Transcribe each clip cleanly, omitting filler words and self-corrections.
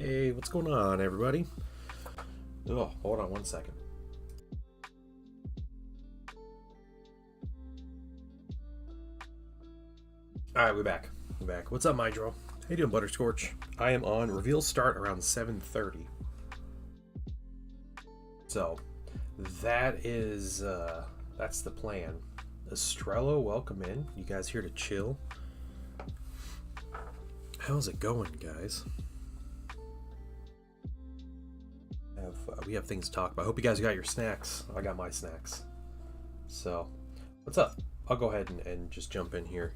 Hey, what's going on, everybody? Oh, hold on one second. All right, we're back. What's up, Mydro? How you doing, Butterscorch? I am on. Reveals start around 7:30. So, that's the plan. Estrella, welcome in. You guys here to chill? How's it going, guys? We have things to talk about. I hope you guys got your snacks. I got my snacks. So, what's up? I'll go ahead and just jump in here.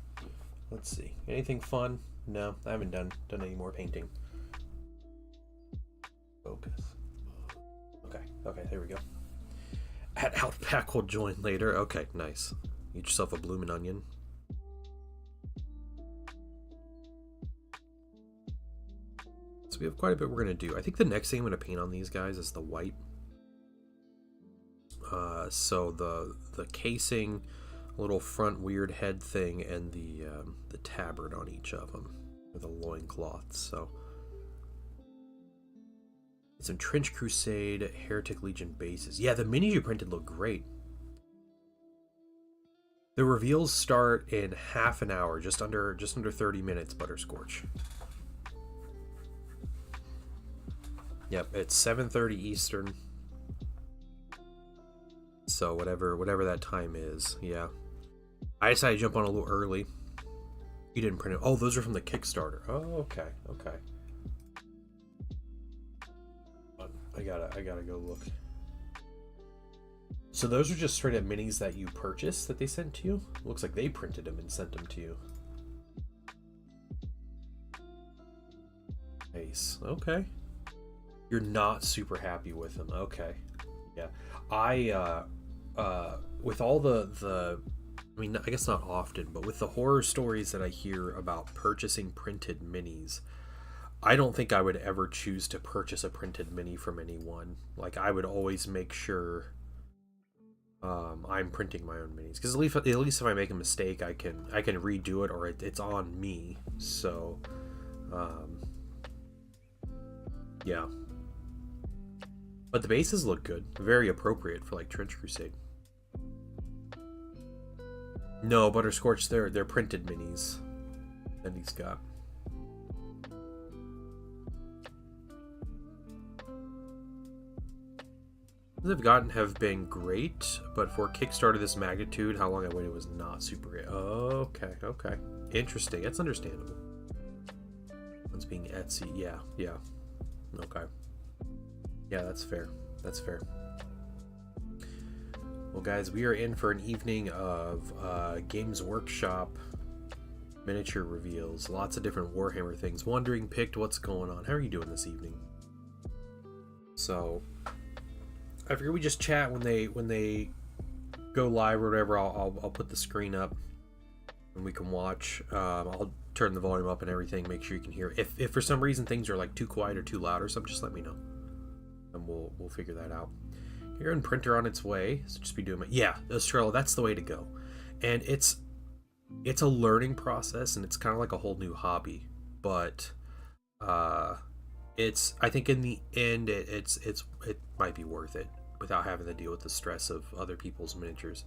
Let's see. Anything fun? No, I haven't done any more painting. Focus. Okay, there we go. At Outback will join later. Okay, nice. Get yourself a bloomin' onion. So we have quite a bit we're gonna do. I think the next thing I'm gonna paint on these guys is the white. So the casing, little front weird head thing, and the tabard on each of them, with the loincloths. So some Trench Crusade, Heretic Legion bases. Yeah, the minis you printed look great. The reveals start in half an hour, just under 30 minutes, Butterscorch. Yep, it's 7:30 Eastern. So whatever that time is, yeah. I decided to jump on a little early. You didn't print it. Oh, those are from the Kickstarter. Oh, okay. I gotta go look. So those are just straight up minis that you purchased that they sent to you? Looks like they printed them and sent them to you. Nice. Okay. You're not super happy with them. Okay. Yeah. With all the I mean, I guess not often, but with the horror stories that I hear about purchasing printed minis, I don't think I would ever choose to purchase a printed mini from anyone. Like, I would always make sure I'm printing my own minis, because at least if I make a mistake, I can redo it, or it's on me. So, yeah. But the bases look good, very appropriate for like Trench Crusade. No, Butterscorch, they're printed minis that he's got. They've gotten have been great, but for Kickstarter this magnitude, how long I waited was not super great. Okay. Interesting. That's understandable. One's being Etsy. Yeah. Okay. Yeah, that's fair. Well, guys, we are in for an evening of Games Workshop miniature reveals. Lots of different Warhammer things. Wandering picked, what's going on? How are you doing this evening? So, I figure we just chat when they go live or whatever. I'll put the screen up and we can watch. I'll turn the volume up and everything. Make sure you can hear. If for some reason things are like too quiet or too loud or something, just let me know, and we'll figure that out. Here in printer on its way, so just be doing my Estrella. That's the way to go, and it's a learning process, and it's kind of like a whole new hobby. But I think in the end, it might be worth it without having to deal with the stress of other people's miniatures.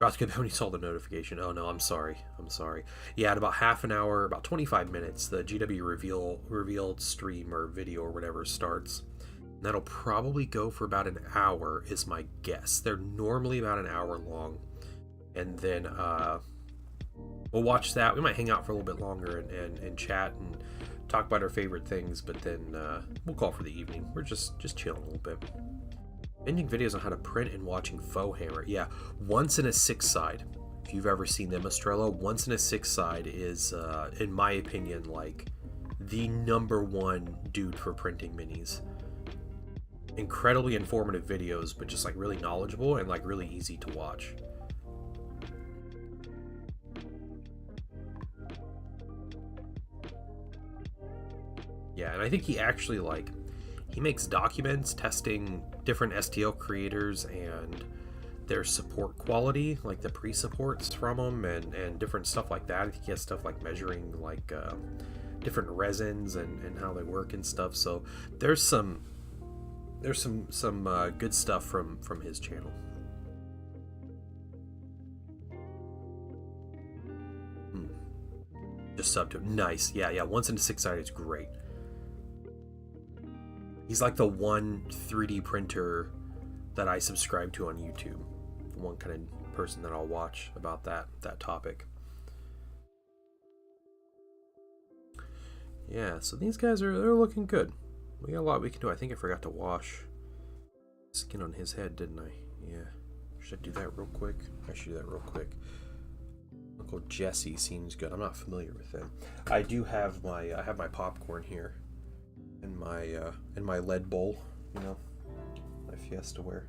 About to get when you saw the notification. Oh no, I'm sorry. Yeah, in about half an hour, about 25 minutes, the GW revealed stream or video or whatever starts. And that'll probably go for about an hour, is my guess. They're normally about an hour long, and then we'll watch that. We might hang out for a little bit longer and chat and talk about our favorite things, but then we'll call for the evening. We're just chilling a little bit. Ending videos on how to print and watching faux hammer. Yeah, once in a six side. If you've ever seen them, Estrella, once in a six side is, in my opinion, like the #1 dude for printing minis. Incredibly informative videos, but just like really knowledgeable and like really easy to watch. Yeah, and I think he actually he makes documents testing different STL creators and their support quality, like the pre-supports from them and different stuff like that. I think he has stuff like measuring like different resins and how they work and stuff. So there's some good stuff from his channel. Just sub to him. Nice. Yeah. Once into 6-sided is great. He's like the one 3D printer that I subscribe to on YouTube. The one kind of person that I'll watch about that topic. Yeah, so these guys they're looking good. We got a lot we can do. I think I forgot to wash skin on his head, didn't I? Yeah. Should I do that real quick? I should do that real quick. Uncle Jesse seems good. I'm not familiar with him. I do have my popcorn here in my lead bowl, you know, my Fiestaware.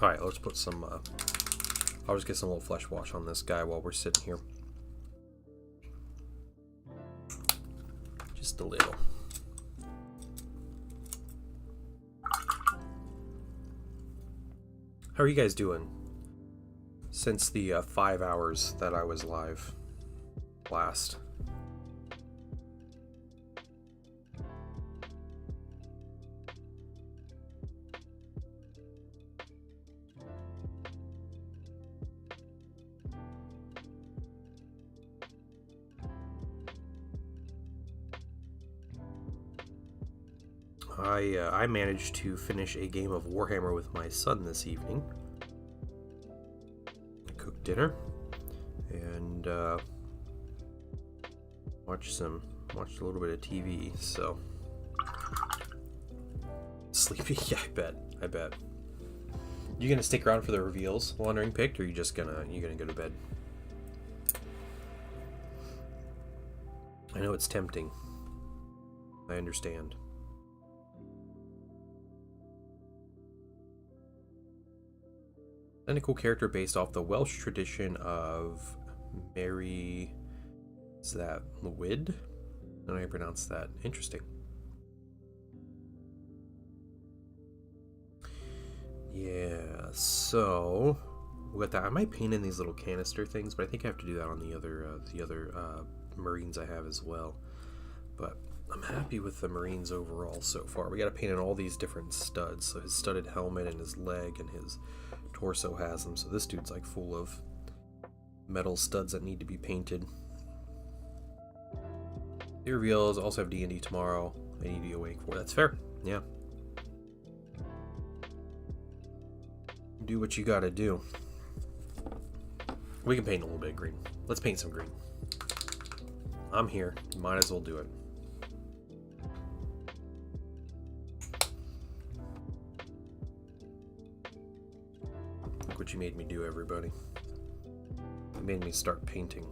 All right, let's put some. I'll just get some little flesh wash on this guy while we're sitting here. Just a little. How are you guys doing since the 5 hours that I was live last? I managed to finish a game of Warhammer with my son this evening. I cooked dinner and watched a little bit of TV. So sleepy, yeah, I bet. You gonna stick around for the reveals, Wandering Picked, or you gonna go to bed? I know it's tempting. I understand. Identical character based off the Welsh tradition of Mary. Is that Lwyd? I don't know how you pronounce that. Interesting. Yeah, so with that, I might paint in these little canister things, but I think I have to do that on the other Marines I have as well. But I'm happy with the Marines overall so far. We got to paint in all these different studs. So his studded helmet and his leg and his torso has them. So this dude's like full of metal studs that need to be painted. The reveals also have D&D tomorrow. I need to be awake for. That's fair. Yeah. Do what you gotta do. We can paint a little bit of green. Let's paint some green. I'm here. Might as well do it. Look what you made me do, everybody. You made me start painting.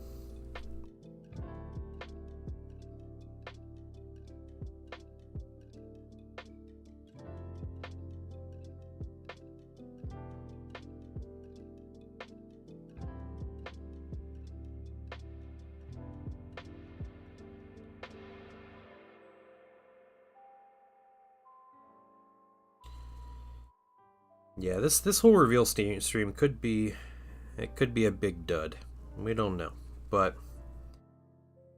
Yeah, this whole reveal stream could be a big dud. We don't know, but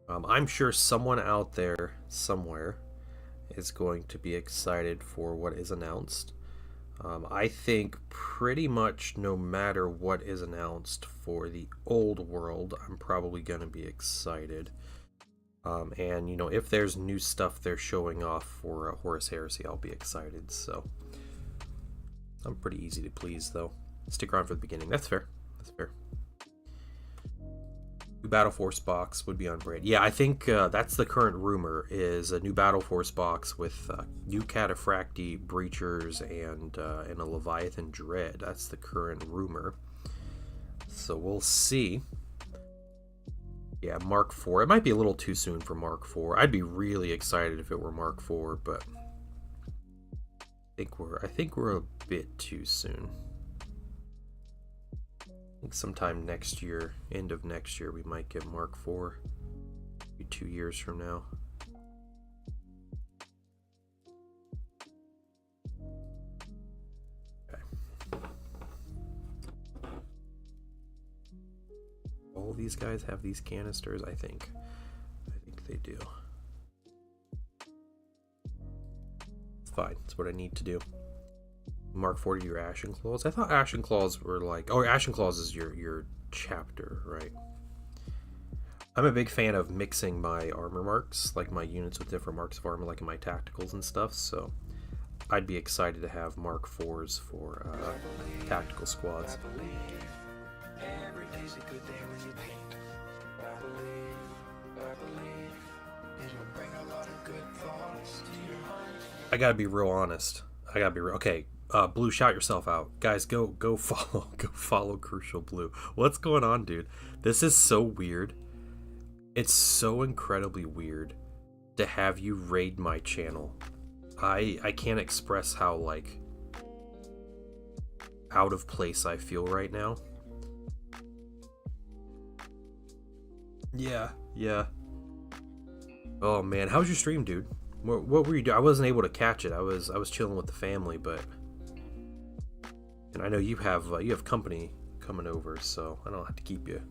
I'm sure someone out there somewhere is going to be excited for what is announced. I think pretty much no matter what is announced for the old world, I'm probably going to be excited. And you know, if there's new stuff they're showing off for Horus Heresy, I'll be excited. So I'm pretty easy to please, though. Stick around for the beginning. That's fair. That's fair. New Battle Force box would be on brand. Yeah, I think that's the current rumor, is a new Battle Force box with new Cataphracti Breachers and a Leviathan Dread. That's the current rumor. So we'll see. Yeah, Mark IV. It might be a little too soon for Mark IV. I'd be really excited if it were Mark IV, but I think we're a bit too soon. I think sometime next year, end of next year, we might get Mark IV. Maybe 2 years from now. Okay. of these guys have these canisters? I think they do. It's fine. It's what I need to do. Mark 40 your Ashen Claws. I thought Ashen Claws were like... Oh, Ashen Claws is your chapter, right? I'm a big fan of mixing my armor marks, like my units with different marks of armor, like in my tacticals and stuff, so I'd be excited to have Mark 4s for tactical squads. I gotta be real honest. I gotta be real. Okay, Blue, shout yourself out, guys. Go follow Crucial Blue. What's going on, dude? This is so weird. It's so incredibly weird to have you raid my channel. I can't express how like out of place I feel right now. Yeah. Oh man, how was your stream, dude? What were you doing? I wasn't able to catch it. I was chilling with the family, but and I know you have company coming over, so I don't have to keep you.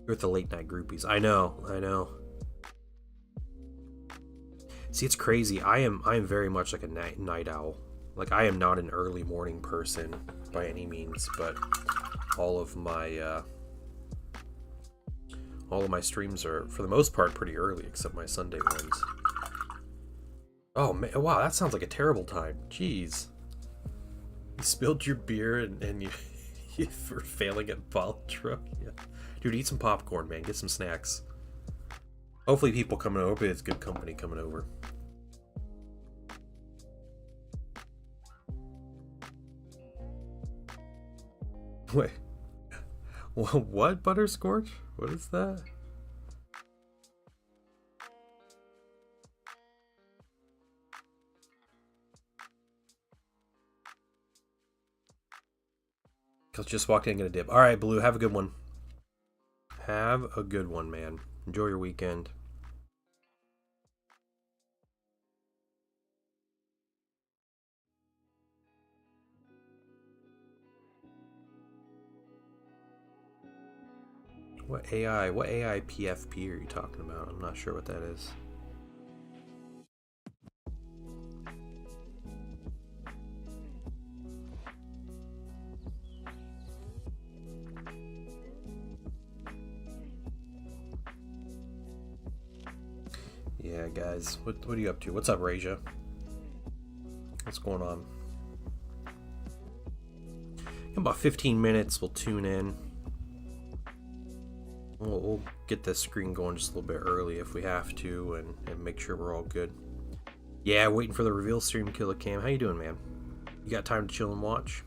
You're with the late night groupies. I know. See, it's crazy. I am very much like a night owl. Like, I am not an early morning person by any means, but all of my streams are, for the most part, pretty early, except my Sunday ones. Oh man, wow, that sounds like a terrible time. Jeez. You spilled your beer and you were failing at Baltro. Yeah. Dude, eat some popcorn, man. Get some snacks. Hopefully people coming over. It's good company coming over. Wait. What? Butterscorch? What is that? Cause just walked in and get a dip. Alright, Blue, have a good one. Have a good one, man. Enjoy your weekend. What AI PFP are you talking about? I'm not sure what that is. Yeah, guys, what are you up to? What's up, Raja? What's going on? In about 15 minutes, we'll tune in. We'll get this screen going just a little bit early if we have to, and make sure we're all good. Yeah, waiting for the reveal stream, Killer Cam. How you doing, man? You got time to chill and watch?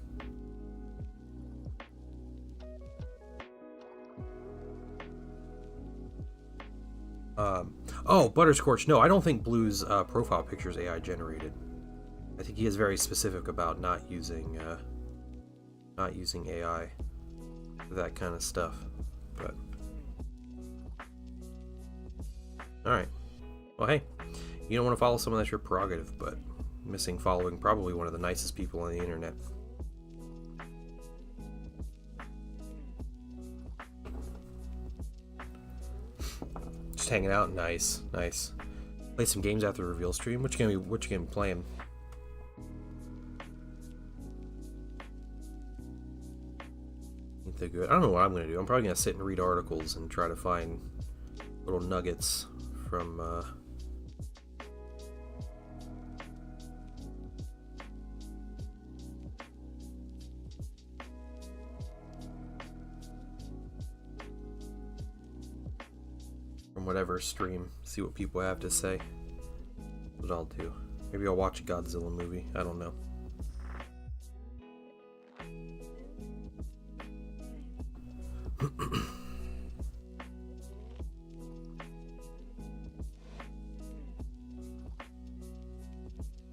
Oh, Butterscorch. No, I don't think Blue's profile picture is AI generated. I think he is very specific about not using AI for that kind of stuff. But all right. Well, hey, you don't want to follow someone, that's your prerogative. But missing following probably one of the nicest people on the internet. Just hanging out. Nice. Play some games after the reveal stream. What you gonna be playing? They're good. I don't know what I'm gonna do. I'm probably gonna sit and read articles and try to find little nuggets from whatever stream. See what people have to say. That's what I'll do. Maybe I'll watch a Godzilla movie. I don't know.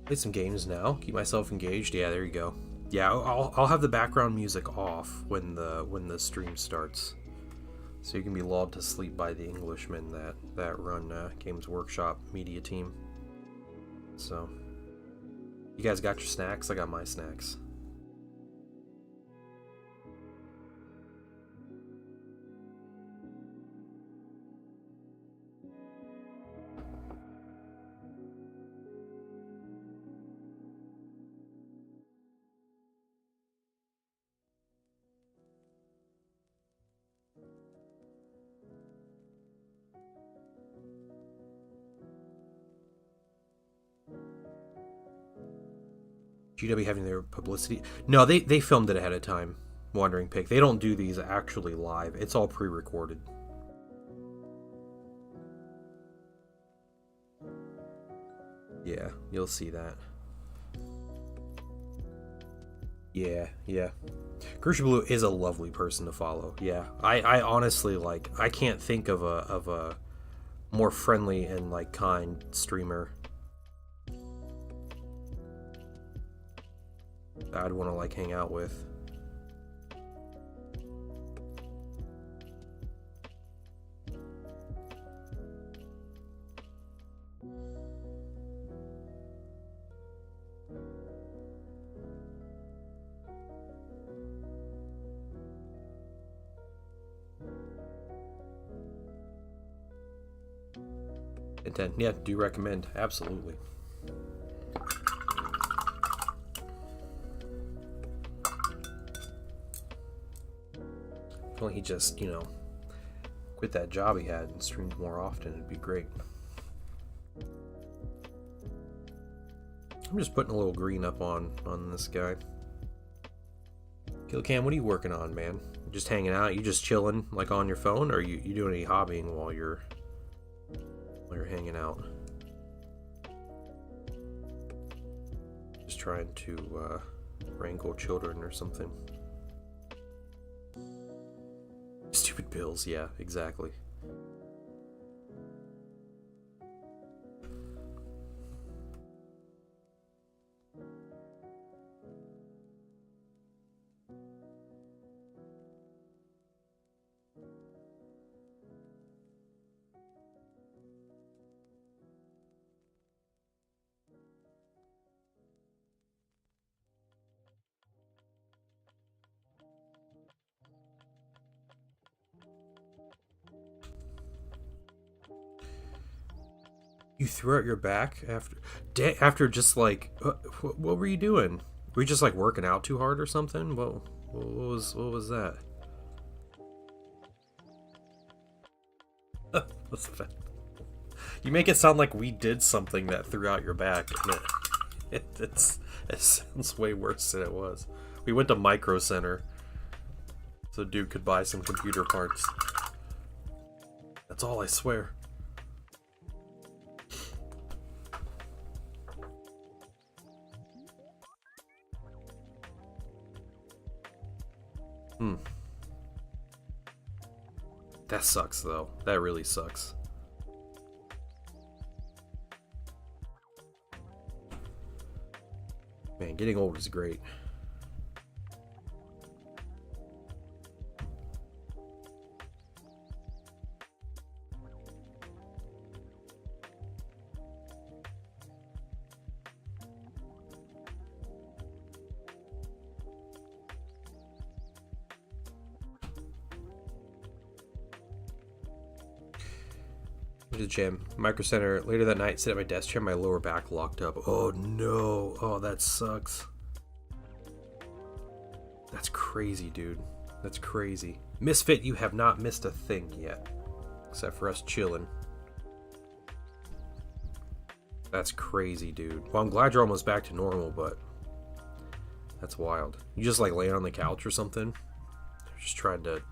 Play some games now. Keep myself engaged. Yeah, there you go. Yeah, I'll have the background music off when the stream starts, so you can be lulled to sleep by the Englishmen that run Games Workshop media team. So, you guys got your snacks? I got my snacks. GW having their publicity. No, they filmed it ahead of time. Wandering Pig. They don't do these actually live. It's all pre-recorded. Yeah, you'll see that. Yeah. Crucial Blue is a lovely person to follow. Yeah, I honestly, like, I can't think of a more friendly and, like, kind streamer that I'd want to, like, hang out with. And 10. Yeah, do recommend. Absolutely. If only he just, you know, quit that job he had and streamed more often, it'd be great. I'm just putting a little green up on this guy. Killcam, what are you working on, man? Just hanging out? You just chilling, like, on your phone, or you doing any hobbying while you're hanging out? Just trying to wrangle children or something. Stupid bills, yeah, exactly. You threw out your back after just, like, what were you doing? Were you just, like, working out too hard or something? What was that? That's bad. You make it sound like we did something that threw out your back, and it sounds way worse than it was. We went to Micro Center so dude could buy some computer parts. That's all, I swear. That sucks, though. That really sucks. Man, getting old is great. To the gym. Micro Center. Later that night, sit at my desk chair, my lower back locked up. Oh no. Oh, that sucks. That's crazy, dude. That's crazy. Misfit, you have not missed a thing yet. Except for us chilling. That's crazy, dude. Well, I'm glad you're almost back to normal, but that's wild. You just, like, laying on the couch or something? Just trying to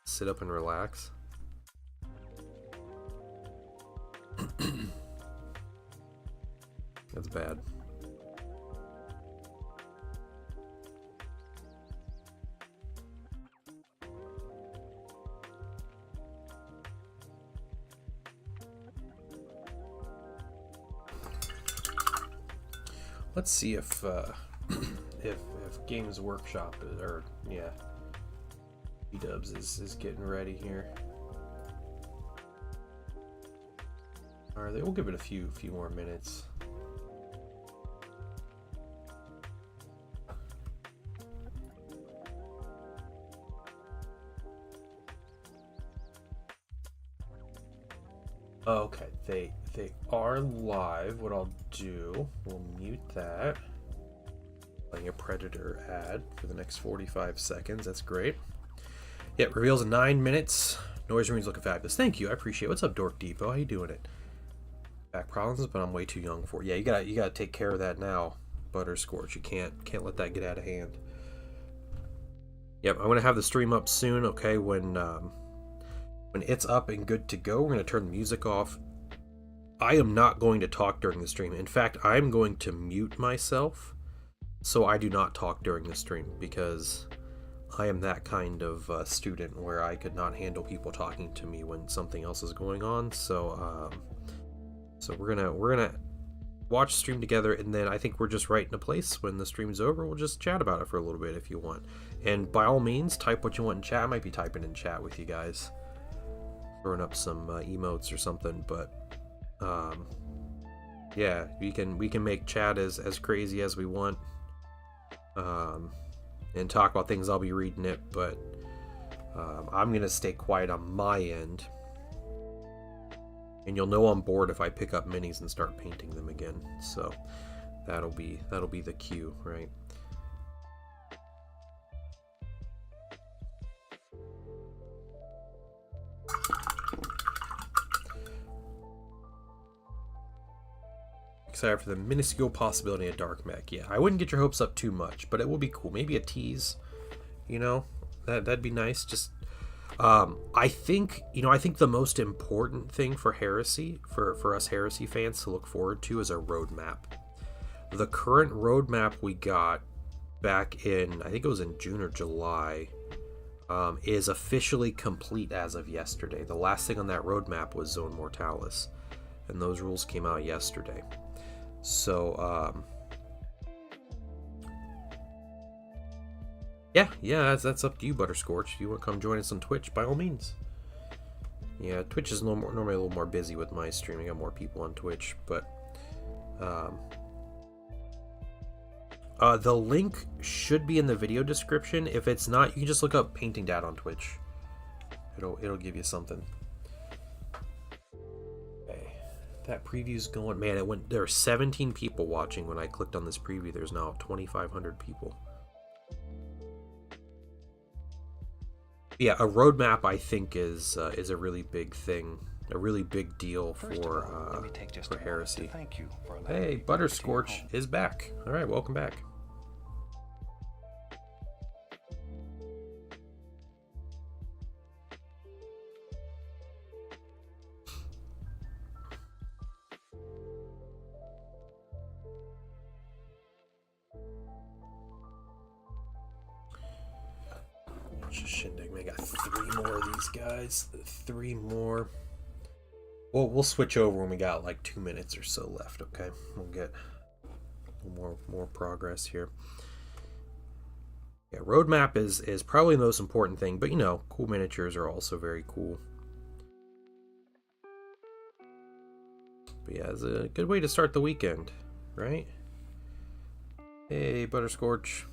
sit up and relax? That's bad. Let's see if Games Workshop is, or yeah, B-Dubs is getting ready here. Are they? We'll give it a few more minutes. Okay, they are live. What I'll do, we'll mute that. Playing a Predator ad for the next 45 seconds. That's great. Yeah, it reveals in 9 minutes. Noise Marine's looking fabulous. Thank you, I appreciate it. What's up, Dork Depot? How you doing it? Back problems, but I'm way too young for it. Yeah, you gotta take care of that now. Butterscorch. You can't let that get out of hand. Yep, I'm gonna have the stream up soon. Okay, when it's up and good to go, we're gonna turn the music off. I am not going to talk during the stream. In fact, I'm going to mute myself so I do not talk during the stream, because I am that kind of student where I could not handle people talking to me when something else is going on. So we're gonna watch the stream together, and then I think we're just right in a place when the stream's over. We'll just chat about it for a little bit if you want. And by all means, type what you want in chat. I might be typing in chat with you guys, throwing up some emotes or something. But yeah, we can make chat as crazy as we want, and talk about things. I'll be reading it, but I'm gonna stay quiet on my end. And you'll know I'm bored if I pick up minis and start painting them again. So that'll be the cue, right? Excited for the minuscule possibility of dark mech. Yeah, I wouldn't get your hopes up too much, but it will be cool. Maybe a tease, you know, that'd be nice. Just I think the most important thing for Heresy, for us Heresy fans to look forward to, is a roadmap. The current roadmap we got back in, I think it was in June or July, is officially complete as of yesterday. The last thing on that roadmap was Zone Mortalis, and those rules came out yesterday. So yeah, that's up to you, Butterscorch. If you want to come join us on Twitch, by all means. Yeah, Twitch is normally a little more busy with my streaming. I got more people on Twitch, but the link should be in the video description. If it's not, you can just look up Painting Dad on Twitch. It'll give you something. Okay, that preview's going. Man, there were 17 people watching when I clicked on this preview. There's now 2,500 people. Yeah, a roadmap, I think, is a really big thing, a really big deal for Heresy. Thank you for hey, Butterscorch is back. All right, welcome back. Shindig, I got 3 more of these guys. 3 more. Well, we'll switch over when we got like 2 minutes or so left. Okay, we'll get more progress here. Yeah, roadmap is probably the most important thing, but you know, cool miniatures are also very cool. But yeah, it's a good way to start the weekend, right? Hey, Butterscorch.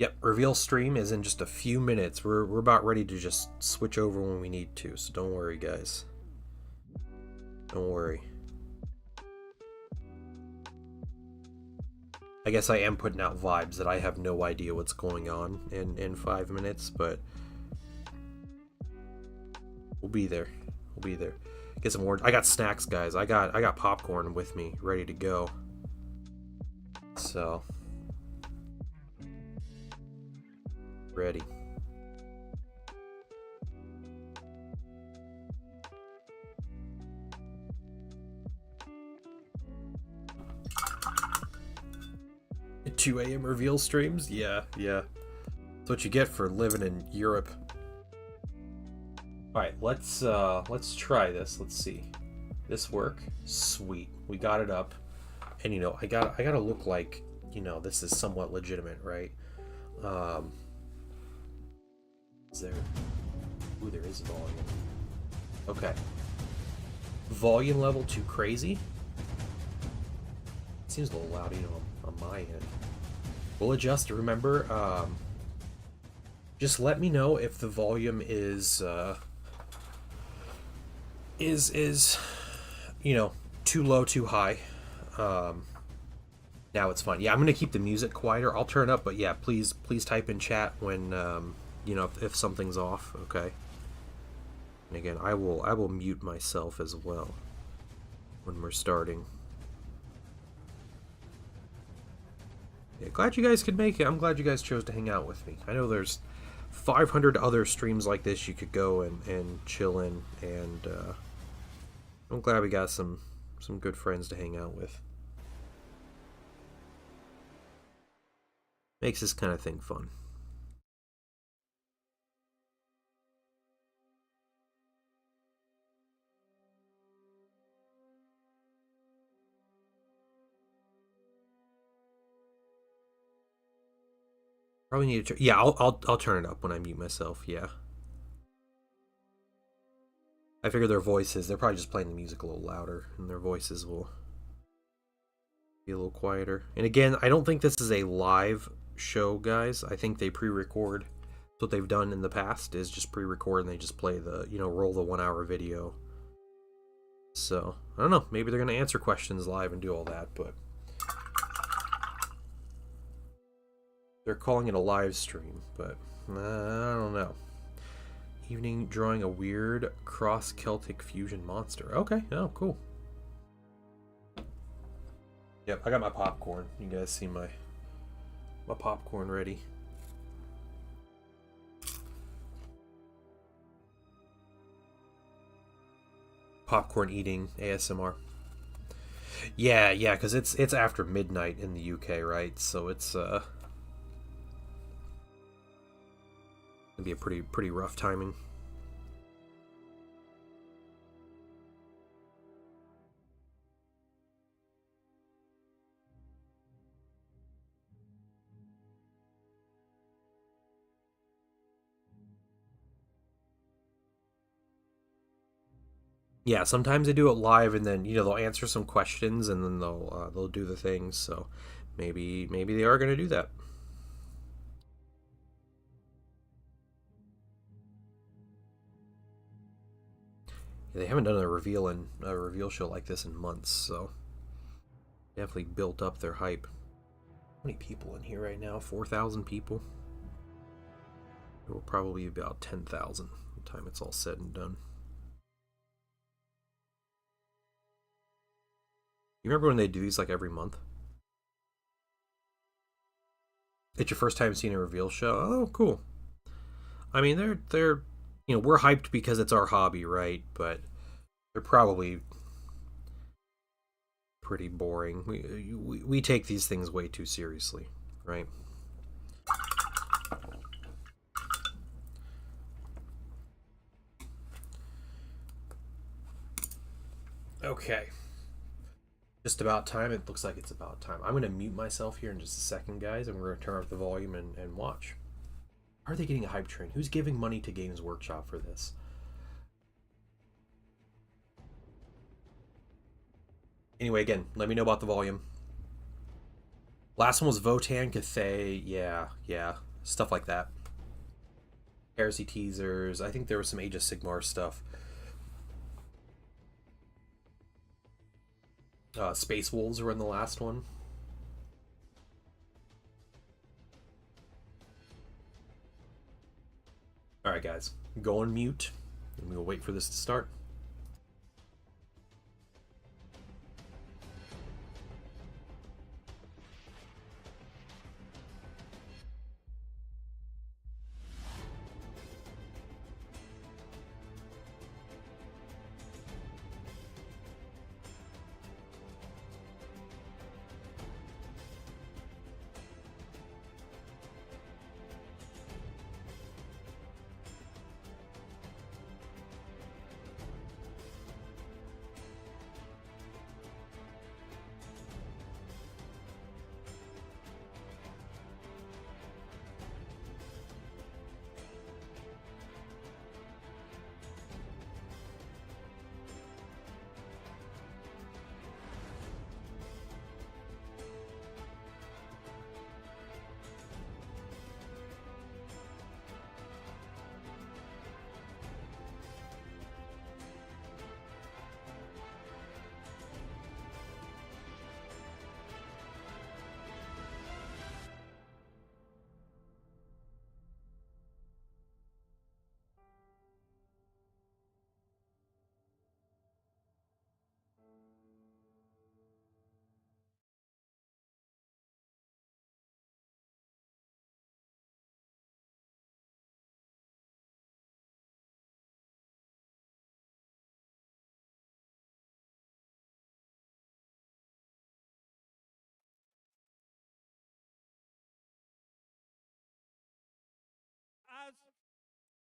Yep, reveal stream is in just a few minutes. We're about ready to just switch over when we need to, so don't worry, guys. Don't worry. I guess I am putting out vibes that I have no idea what's going on in 5 minutes, but we'll be there. We'll be there. Get some more. I got snacks, guys. I got popcorn with me, ready to go. So ready. At 2 a.m. reveal streams? Yeah. That's what you get for living in Europe. Alright, let's try this. Let's see. This work? Sweet. We got it up. And you know, I gotta look like, you know, this is somewhat legitimate, right? Is there... Ooh, there is volume. Okay. Volume level too crazy? Seems a little loud, you know, on my end. We'll adjust. Remember, just let me know if the volume is you know, too low, too high. Now it's fine. Yeah, I'm gonna keep the music quieter. I'll turn it up, but yeah, please type in chat when you know, if something's off. Okay. And again, I will mute myself as well when we're starting. Yeah, glad you guys could make it. I'm glad you guys chose to hang out with me. I know there's 500 other streams like this you could go and chill in, and I'm glad we got some good friends to hang out with. Makes this kind of thing fun. Probably need to. Yeah, I'll turn it up when I mute myself. Yeah. I figure their voices. They're probably just playing the music a little louder, and their voices will be a little quieter. And again, I don't think this is a live show, guys. I think they pre-record. That's what they've done in the past, is just pre-record and they just play the, roll the 1 hour video. So I don't know. Maybe they're gonna answer questions live and do all that, but they're calling it a live stream, but I don't know. Evening drawing a weird cross-Celtic fusion monster. Okay, oh, cool. Yep, I got my popcorn. You guys see my popcorn ready. Popcorn eating ASMR. Yeah, because it's after midnight in the UK, right? So it's gonna be a pretty rough timing. Yeah, sometimes they do it live, and then they'll answer some questions, and then they'll do the things. So maybe they are gonna do that. Yeah, they haven't done a reveal show like this in months, so definitely built up their hype. How many people in here right now? 4,000 people. There will probably be about 10,000 by the time it's all said and done. You remember when they do these like every month? It's your first time seeing a reveal show? Oh, cool. I mean, they're we're hyped because it's our hobby, right? But they're probably pretty boring. We take these things way too seriously, right? Okay. Just about time. It looks like it's about time. I'm going to mute myself here in just a second, guys, and we're going to turn up the volume and watch. Are they getting a hype train? Who's giving money to Games Workshop for this? Anyway, again, let me know about the volume. Last one was Votan, Cathay, yeah, stuff like that. Heresy teasers. I think there was some Age of Sigmar stuff. Space Wolves were in the last one. Alright, guys. Go on mute, and we'll wait for this to start.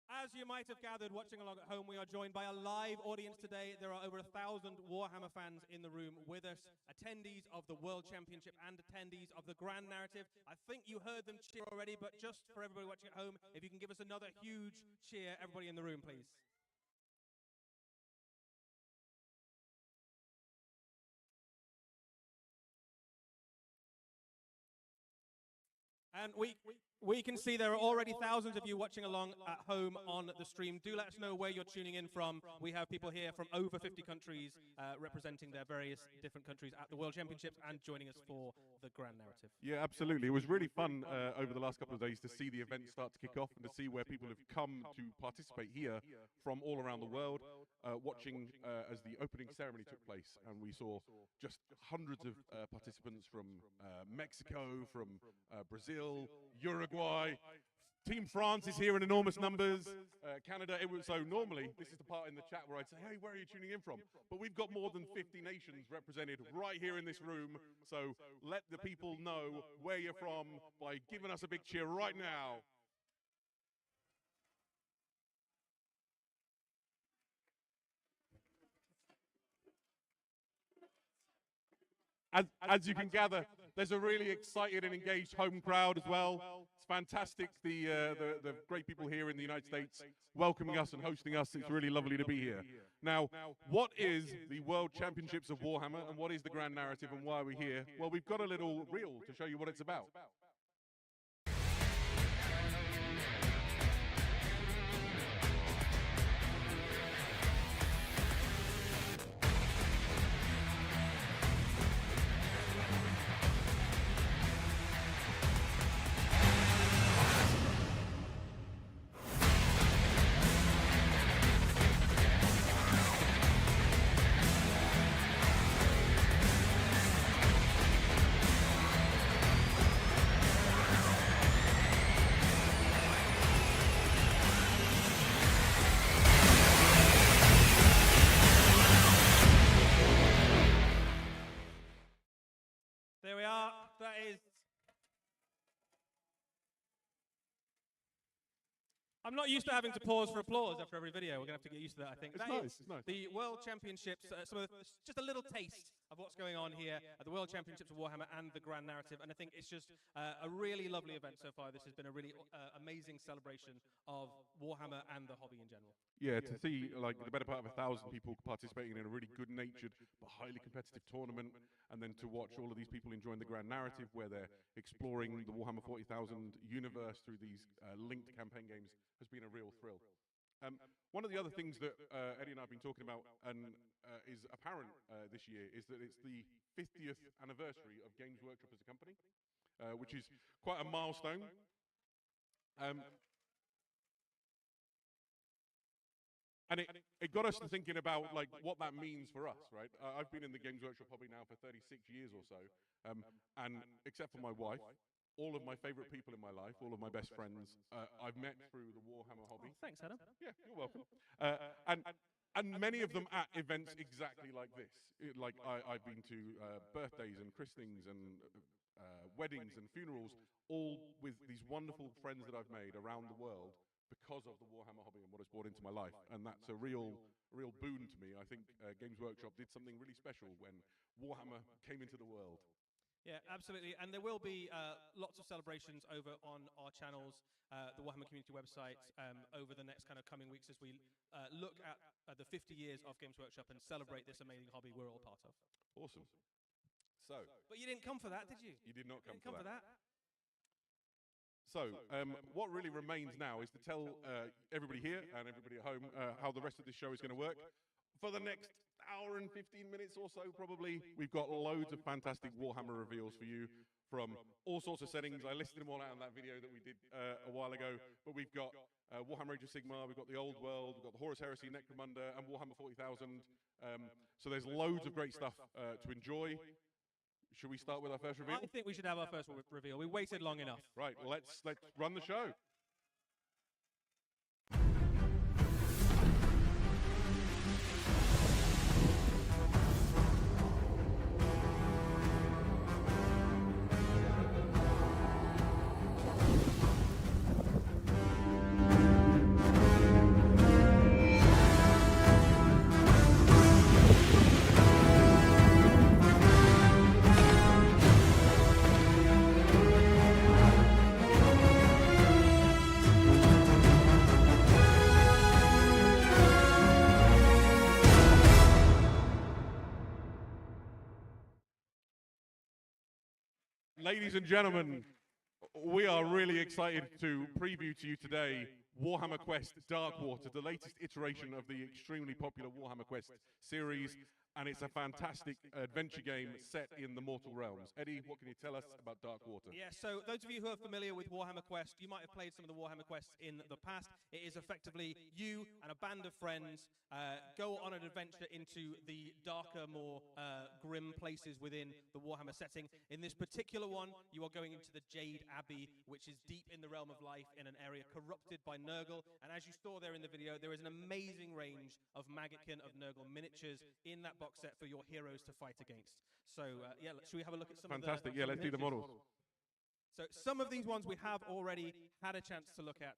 As you might have gathered watching along at home, we are joined by a live audience today. There are over 1,000 Warhammer fans in the room with us, attendees of the World Championship and attendees of the Grand Narrative. I think you heard them cheer already, but just for everybody watching at home, if you can give us another huge cheer, everybody in the room, please. And we can see there are already thousands of you watching along at home on the stream. Do let us know where you're tuning in from. We have people here from over 50 countries representing their various different countries at the World Championships and joining us for the Grand Narrative. Yeah, absolutely. It was really fun over the last couple of days to see the event start to kick off and to see where people have come to participate here from all around the world, watching as the opening ceremony took place. And we saw just hundreds of participants from Mexico, from Brazil, Uruguay. Team France is here in enormous numbers. Canada, so normally, this is the part in the chat where I'd say, hey, where are you tuning in from? But we've got more than 50 nations represented right here in this room. So let the people know where you're from by giving us a big cheer right now. As you can gather, there's a really excited and engaged home crowd as well. It's fantastic, the great people here in the United States welcoming us and hosting us. It's really lovely to be here. Now, what is the World Championships of Warhammer and what is the Grand Narrative and why are we here? Well, we've got a little reel to show you what it's about. There we are. That is... I'm not used to having to pause for applause after every video. We're going to have to get used to that, I think. It's nice. The World Championships, just a little taste of what's going on here at the World Championships of Warhammer and the Grand Narrative. And I think it's just a really lovely event so far. This has been a really amazing celebration of Warhammer and the hobby in general. Yeah, to see like the better part of 1,000 people participating in a really good-natured but highly competitive tournament, and then to watch all of these people enjoying the Grand Narrative where they're exploring the Warhammer 40,000 universe through these linked campaign games has been a real thrill. One of the other things that Eddie and I have been talking about and is apparent this year is that it's the 50th anniversary of Games Workshop as a company, which is quite a milestone. And it got us to thinking about like what that means for us, right? I've been in the Games Workshop hobby now for 36 years or so, and except for my wife, all of my favorite people in my life, all of my best friends, I've met through the Warhammer hobby. Oh, thanks, Adam. Yeah, you're welcome. And many of them at events exactly like this. I've been to birthdays and christenings and weddings and funerals, all with these wonderful friends that I've made around the world because of the Warhammer hobby and what it's brought into my life. And that's a real boon to me. I think Games Workshop did something really special when Warhammer came into the world. Yeah, absolutely. And there will be lots of celebrations over on our channels, the Warhammer Community website, over the next kind of coming weeks as we look at the 50 years of Games Workshop and celebrate this amazing hobby we're all part of. Awesome. So, but you didn't come for that, did you? You did not come for that. So, what really remains now is to tell everybody here and everybody at home how the rest of this show is going to work. For the next hour and 15 minutes or so, probably, we've got loads of fantastic Warhammer reveals for you from all sorts of settings. I listed them all out in that video that we did a while ago. But we've got Warhammer Age of Sigmar, we've got the Old World, we've got the Horus Heresy, Necromunda, and Warhammer 40,000. So there's loads of great stuff to enjoy. Should we start with our first reveal? I think we should have our first reveal. We waited long enough. Right, well, let's run the show. ladies and gentlemen, we are really excited to preview to you today Warhammer Quest Darkwater, the latest iteration of the extremely popular Warhammer Quest series, and it's a fantastic adventure game set in the mortal realms. Eddie, what can you tell us about Darkwater? Yeah, so those of you who are familiar with Warhammer Quest, you might have played some of the Warhammer Quests in the past. It is effectively you and a band of friends go on an adventure into the darker, more grim places within the Warhammer setting. In this particular one, you are going into the Jade Abbey, which is deep in the realm of life in an area corrupted by Nurgle. And as you saw there in the video, there is an amazing range of Maggotkin of Nurgle miniatures in that box set for your heroes to fight against. So, yeah, should we have a look at some Fantastic. of the Yeah, let's do the models. So some of these ones we have already had a chance to look at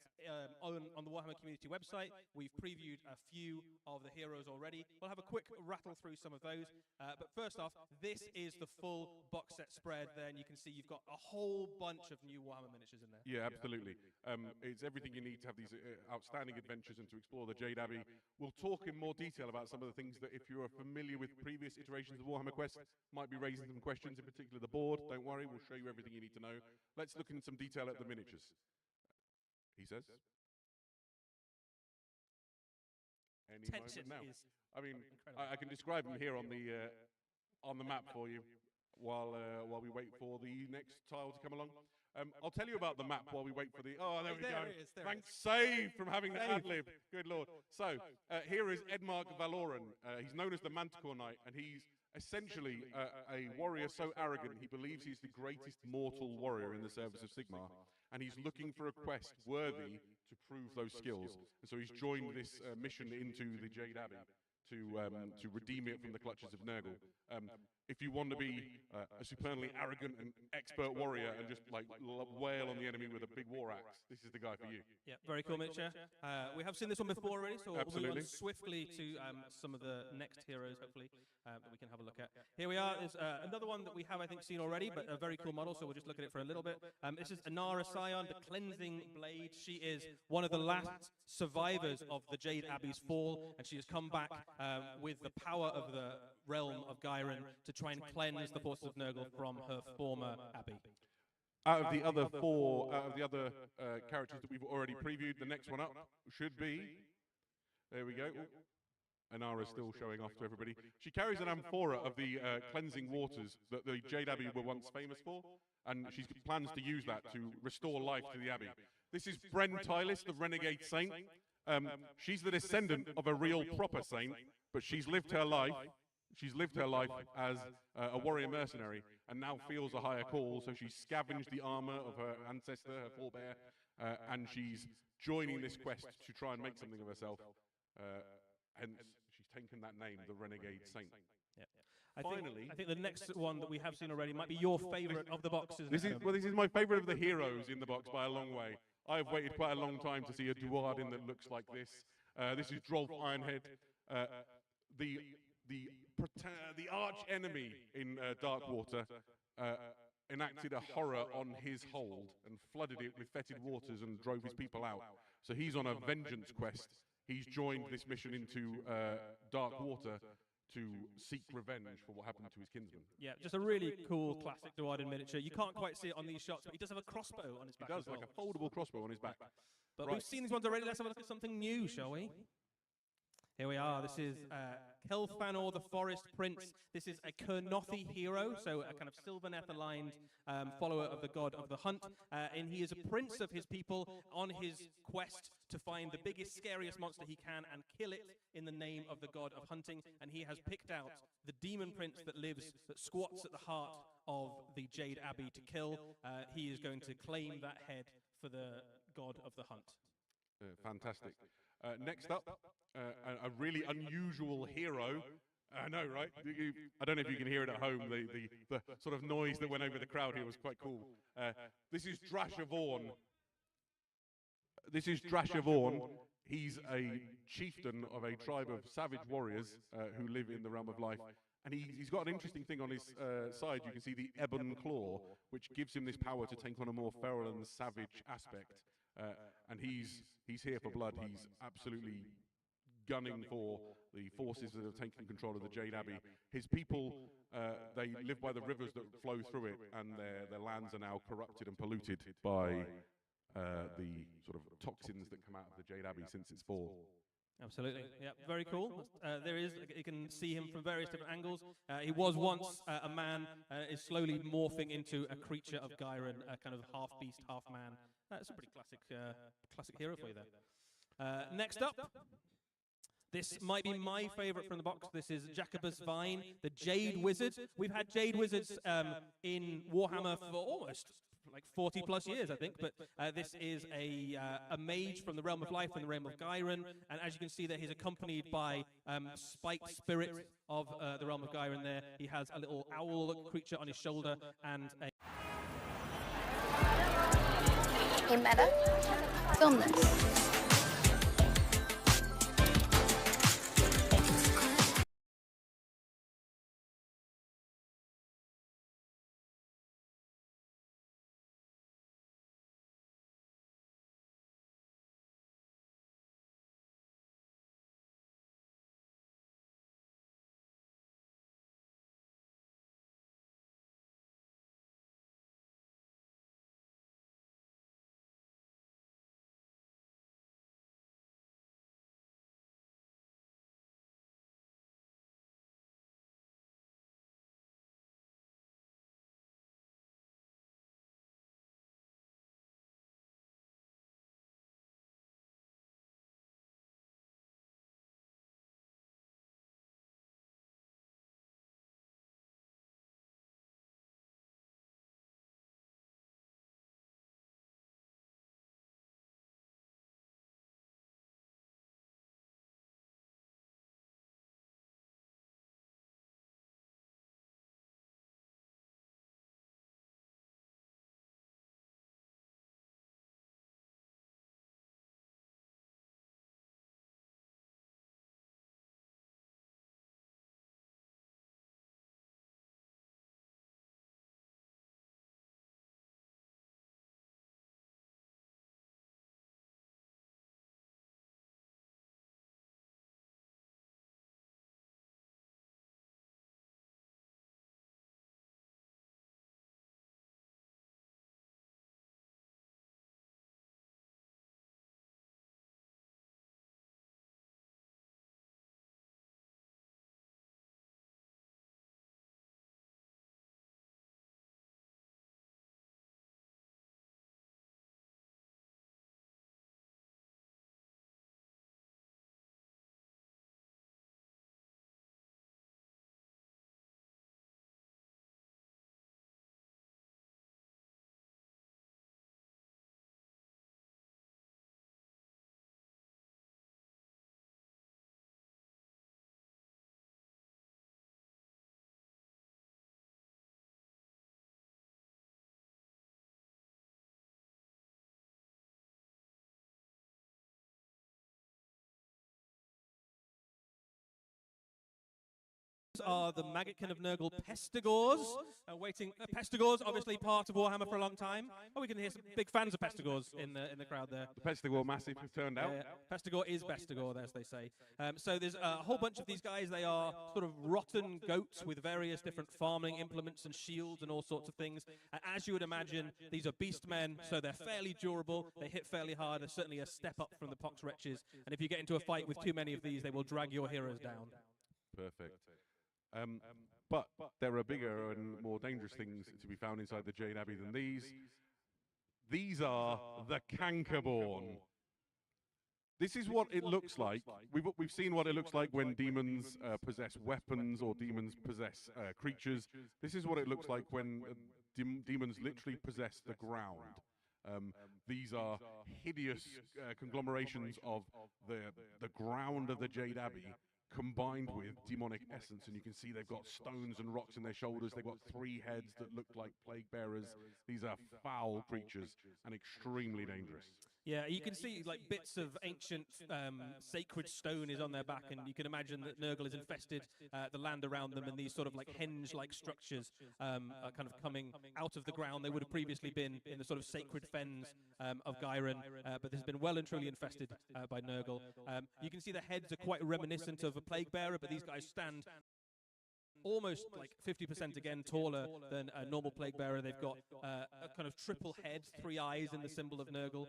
on the Warhammer Community website. We've previewed a few of the heroes already. We'll have a quick rattle through some of those. But first off, this is the full box set spread there, and you can see you've got a whole bunch of new Warhammer miniatures in there. Yeah, absolutely. It's everything you need to have these outstanding adventures and to explore the Jade Abbey. We'll talk in more detail about some of the things that, if you're familiar with previous iterations of Warhammer Quest, might be raising some questions, in particular the board. Don't worry, we'll show you everything you need to know. Let's look in some detail at the miniatures, he says. Any Tension moment now. is I mean, incredible. I can describe them here on the map for you while we wait for the next tile to come along. I'll tell you about the map while we wait for the... Oh, there we go. It is, there Thanks, it is. Save, from having the Save. ad-lib. Good Lord. So, here is Edmark Valoran. He's known as the Manticore Knight, and he's essentially a warrior so arrogant he believes he's the greatest mortal warrior in the service of Sigmar, and he's looking for a quest worthy to prove those skills. And so he's joined this mission into the Jade Abbey to redeem it from the clutches of Nurgle. If you want to be a superbly arrogant and expert warrior and just like wail on the enemy with a big war axe, this is the guy for you. Yeah, very cool miniature. We have seen this one before already, so we'll move Absolutely. on swiftly to some of the next heroes, hopefully, that we can have a look at. Here we are. There's another one that we have, I think, seen already, but a very cool model, so we'll just look at it for a little bit. This is Inara Scion, the Cleansing Blade. She is one of the last survivors of the Jade Abbey's fall, and she has come back with the power of the realm of Gyron to try and cleanse the forces of Nurgle from her former abbey. Out of the other characters that we've already previewed, the next one up should be... There we go. Inara's still showing off to everybody. She carries an amphora of the cleansing waters that the Jade Abbey were once famous for, and she plans to use that to restore life to the Abbey. This is Bren Tylis, the Renegade Saint. She's the descendant of a real proper saint, but she's lived her life as a warrior mercenary and now feels a higher call, so she's scavenged the armor of her ancestor, her forebear, and she's joining this quest to try and make something of herself. Hence, she's taken that name, the Renegade Saint. Yeah. I think the next one that we have seen already might be your favorite of the boxes. This is my favorite of the heroes in the box by a long way. I've waited quite a long time to see a Duardin that looks like this. This is Drolf Ironhead, the arch enemy in Darkwater. Enacted a horror on his hold and flooded it with fetid waters and drove his people out. So he's on a vengeance quest. He's joined this mission into Darkwater to seek revenge for what happened to his kinsman. Yeah, just a really cool classic Duardin miniature. You can't quite see it on these shots, but he does have a crossbow on his back. He does, as well. like a foldable crossbow on his back. But Right. we've seen these ones already. Let's have a look at something new, shall we? Here we are. This is Kelfanor, the Forest Prince. This is a Kurnothi hero, so a kind of Sylvaneth-aligned follower of the god of the hunt. And he is a prince of his people on his quest to find the biggest, scariest monster he can and kill it in the name of the god of hunting. And he has picked out the demon prince that squats at the heart of the Jade Abbey to kill. He is going to claim that head for the god of the hunt. Fantastic. Next up, a really unusual hero. I know, right? I don't know if you can hear it at home. The sort of noise that went over the crowd here was quite cool. This is Drashavorn. He's a chieftain of a tribe of savage warriors who live in the realm of life. And he's got an interesting thing on his side. You can see the Ebon Claw, which gives him this power to take on a more feral and savage aspect. And he's here for blood. He's absolutely gunning for the forces that have taken control of the Jade Abbey. His people, they live by the rivers that flow through it, and their lands are now corrupted and polluted by the sort of toxins that come out of the Jade Abbey since its fall. Absolutely. Yeah, very cool. There is, you can see him from various different angles. He was once a man, is slowly morphing into a creature of Gyron, a kind of half beast, half man. That's a pretty classic hero for you there. Next up, this might be my favorite from the box. This is Jacobus Vine, the Jade Wizard. We've had Jade Wizards in Warhammer for almost like 40 plus years, I think, but this is a mage from the Realm of Life and the Realm of Gyron, and as you can see there, he's accompanied by Spike Spirit of the Realm of Gyron there. He has a little owl creature on his shoulder and a... Hey Meta, film this. Are the Maggotkin of Nurgle Pestigors, Pestigors, obviously part of Warhammer for a long time. Oh, we can hear some big fans of Pestigors in the crowd there. The Pestigor Massive have turned out. Pestigor is Pestigor, as they say. So there's a whole bunch of these guys. They are sort of rotten goats with various different farming implements and shields and all sorts of things. As you would imagine, these are beast men, so they're fairly durable. They hit fairly hard. They're certainly a step up from the Pox Wretches. And if you get into a fight with too many of these, they will drag your heroes down. Perfect. But there are bigger and more dangerous things to be found inside the Jade Abbey than these. These are the Cankerborn. This is what it looks like. We've seen what it looks like when demons possess weapons or demons possess creatures. This is what it looks like when demons literally possess the ground. These are hideous conglomerations of the ground of the Jade Abbey, combined with demonic essence, and you can see they've got stones and rocks in their shoulders. They've got 3 heads that look like plague bearers. These are foul creatures and extremely dangerous. Yeah, you can see like bits of ancient sacred stone is on their back, and you can imagine that Nurgle has infested the land around them, and these sort of like henge-like structures are kind of coming out of the ground. They would have previously been in the sort of sacred fens of Gyron, but this has been well and truly infested by Nurgle. You can see the heads are quite reminiscent of a plague bearer, but these guys stand almost like 50% again taller than a normal plague bearer. They've got a kind of triple head, 3 eyes in the symbol of Nurgle.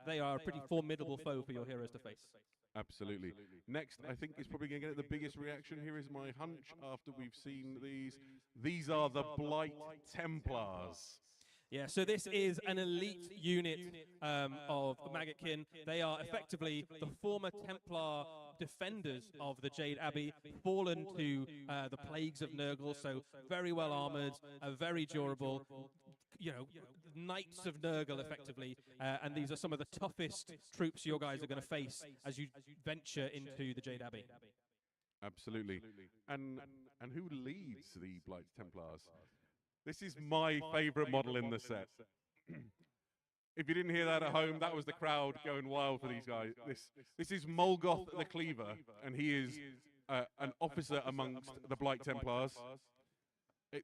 They are a pretty formidable foe for your heroes to face. Absolutely. Next, I think is probably going to get the biggest reaction. Here is my hunch after we've seen these. These are the Blight Templars. Yeah, so this is an elite unit of Maggotkin. They are effectively the former Templar defenders of the Jade Abbey, fallen to the plagues of Nurgle, so very well armored, very durable, knights of Nurgle, effectively. And these are some of the toughest troops your guys are going to face as you venture into the Jade Abbey. Absolutely. And who leads the Blight Templars? This is my favorite model in the set. If you didn't hear that at home, that was the crowd going wild for these guys. This is Molgoth the Cleaver, and he is an officer amongst the Blight Templars.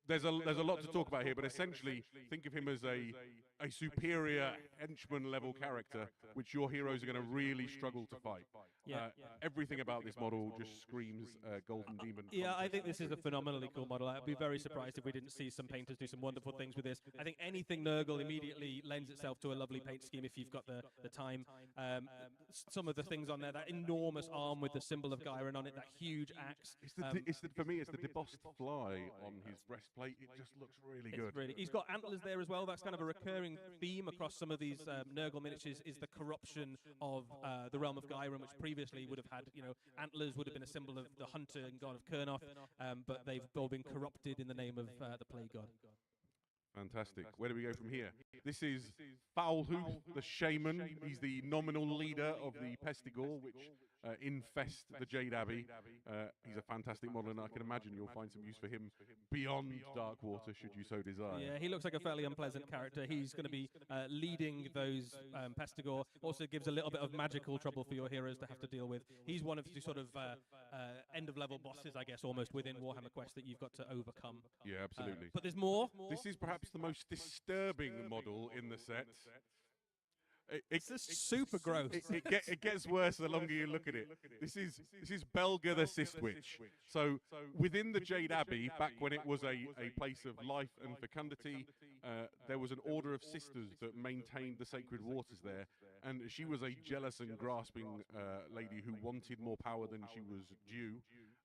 There's a lot to talk about here, but essentially, think of him as a superior henchman-level character, which your heroes are going to really struggle to fight. Everything about this model just screams Golden Demon. Yeah, I think this is a phenomenally cool model. I'd be very surprised if we didn't see some painters do some wonderful things with this. I think anything Nurgle immediately lends itself to a lovely paint scheme if you've got the time. Some of the things on there, that enormous arm with the symbol of Gyron on it, that huge axe. For me, it's the debossed fly on his breastplate. It just looks really good. He's got antlers there as well. That's kind of a recurring theme across some of these Nurgle miniatures, is the corruption of the realm of Gyron, which previously would have had, antlers would have been a symbol of the hunter and god of Kurnoth, but they've all been corrupted in the name of the plague god. Fantastic. Where do we go from here? This is Foulhoof, the shaman. He's the nominal leader of the Pestigor, which infest the Jade Abbey. He's a fantastic model, and I can imagine you'll find some use for him beyond Darkwater, should you so desire. Yeah, he looks like a fairly unpleasant character. He's going to be leading those Pestigor. Also gives a little bit of magical trouble for your heroes to have to deal with. He's one of the sort of end-of-level bosses, I guess, almost within Warhammer Quest that you've got to overcome. Yeah, absolutely. But there's more. This is perhaps the most disturbing model in the set. It's just super gross. It gets worse the longer you look at it. This is Belga the Sistwitch. So within the Jade Abbey, back when it was a place of life and fecundity, there was an order of sisters that maintained the sacred waters there, and she was a jealous and grasping lady who wanted more power than she was due,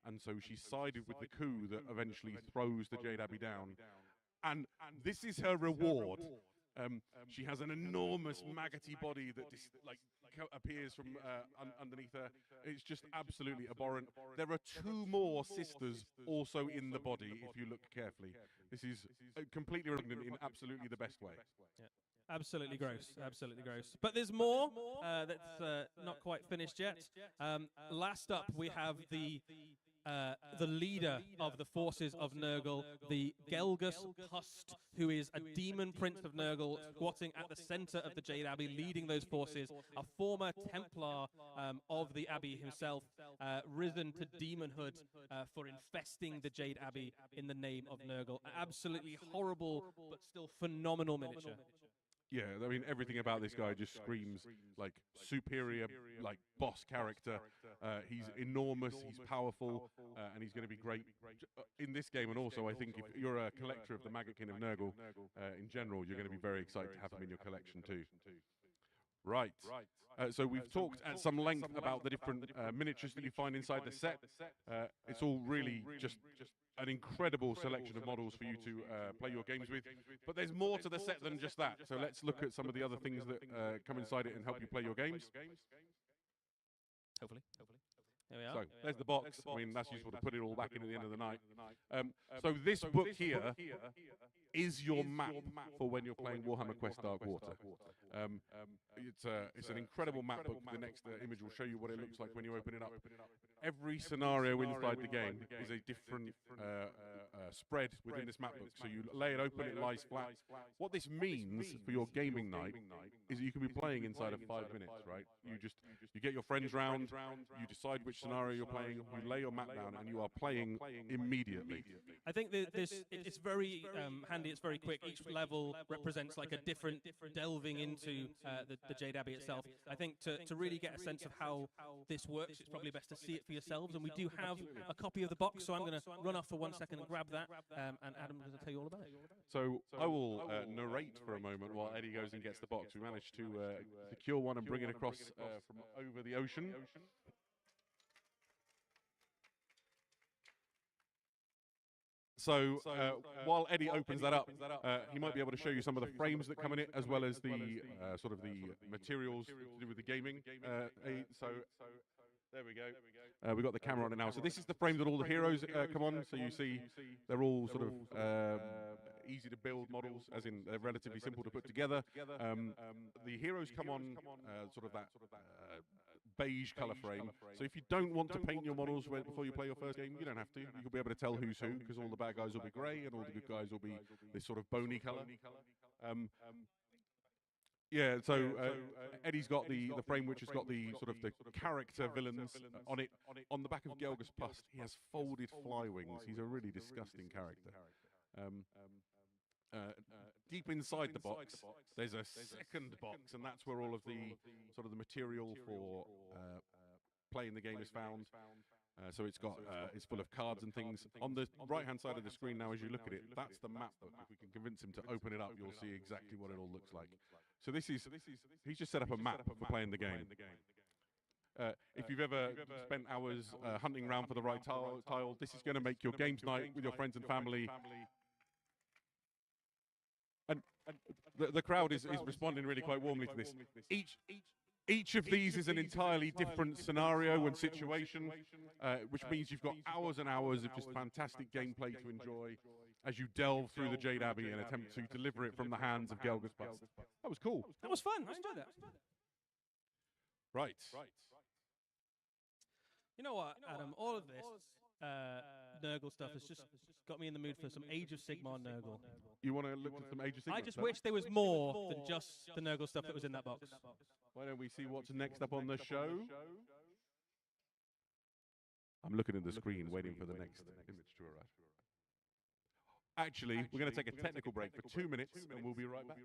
and so she sided with the coup that eventually throws the Jade Abbey down. And this is her reward. She has an enormous maggoty body that appears from underneath her. It's just absolutely abhorrent. There are 2 more sisters also in the body, if you look carefully. This is completely repugnant in absolutely the best way. Yeah. Absolutely gross, absolutely gross. But there's more that's not quite finished yet. Last up, we have the leader of the forces of Nurgle, the Gelgus Hust, who is a demon prince of Nurgle, squatting at the center of the Jade Abbey, leading those forces, a former Templar of the Abbey himself, risen to demonhood for infesting the Jade Abbey in the name of Nurgle. Absolutely horrible, but still phenomenal miniature. Yeah, I mean, everything about this guy just screams like superior, like boss character. He's enormous, he's powerful, and he's going to be great in this game. And also, I think if you're a collector of the Maggotkin of Nurgle in general, you're going to be very excited to have him in your collection too. Right. So we've talked at some length about the different miniatures that you find inside the set. It's all really just an incredible selection of models for you to play your games with. But there's more to the set than just that. So let's look at some of the other things that come inside it and help you play your games. Hopefully. There we are. So there's the box. I mean, that's useful to put it all back in at the end of the night. So this book here is your map for when you're playing Warhammer Quest Darkwater. It's an incredible map book. The next image will show you what it looks like when you open it up. Every scenario inside the game is a different spread within this map book. So you lay it open, it lies flat. What this means for your gaming night is that you can be playing inside of 5 minutes, right? You get your friends round, you decide which scenario you're playing, you lay your map down, and you are playing immediately. I think it's very handy. It's very quick. Each level represents like a different delving into the Jade Abbey itself. I think to really get a sense of how this works, it's probably best to see it for yourselves. And we do have a copy of the box, so I'm going to run off for 1 second and grab that. And Adam's going to tell you all about it. So I will narrate for a moment while Eddie goes and gets the box. We managed to secure one and bring it across from over the ocean. So while Eddie opens that up, he might be able to show you some of the frames that come in it, as well as the sort of the materials to do with the gaming. So there we go. We've got the camera on it now. So this is the frame that all the heroes come on. So you see they're all sort of easy to build models, as in they're relatively simple to put together. The heroes come on sort of that beige color frame. So if you don't want to paint your models before you play your first game, you don't have to. You'll be able to tell who's who, because all the bad guys will be grey and all the good guys will be this sort of bony color. Yeah, so Eddie's got the frame which has got the sort of the character villains on it. On the back of Gelga's bust, he has folded fly wings. He's a really disgusting character. Deep inside the box, there's a second box, and that's where all of the sort of the material for playing the game is found. So it's got it's full of cards and things. On the right-hand side of the screen now, as you look at it, that's the map book. If we can convince him to open it up, you'll see exactly what it all looks like. So he's just set up a map for playing the game. If you've ever spent hours hunting around for the right tile, this is going to make your games night with your friends and family. And the crowd is responding really quite warmly to this. Each of these is an entirely different scenario and situation, which means you've got hours and hours of just fantastic gameplay to enjoy as you delve through the Jade Abbey and attempt to deliver it from the hands of Gelga's bust. That was cool. That was fun. I enjoyed that. Right. You know what, Adam? All of this Nurgle stuff has just got me in the mood for some Age of Sigmar Nurgle. You want to look at some Age of Sigmar? I just wish there was more than just the Nurgle stuff that was in that box. Why don't we see what's next up on the show? I'm looking at the screen, waiting for the next image to arrive. Actually, we're going to take a technical break for 2 minutes, and we'll be right back.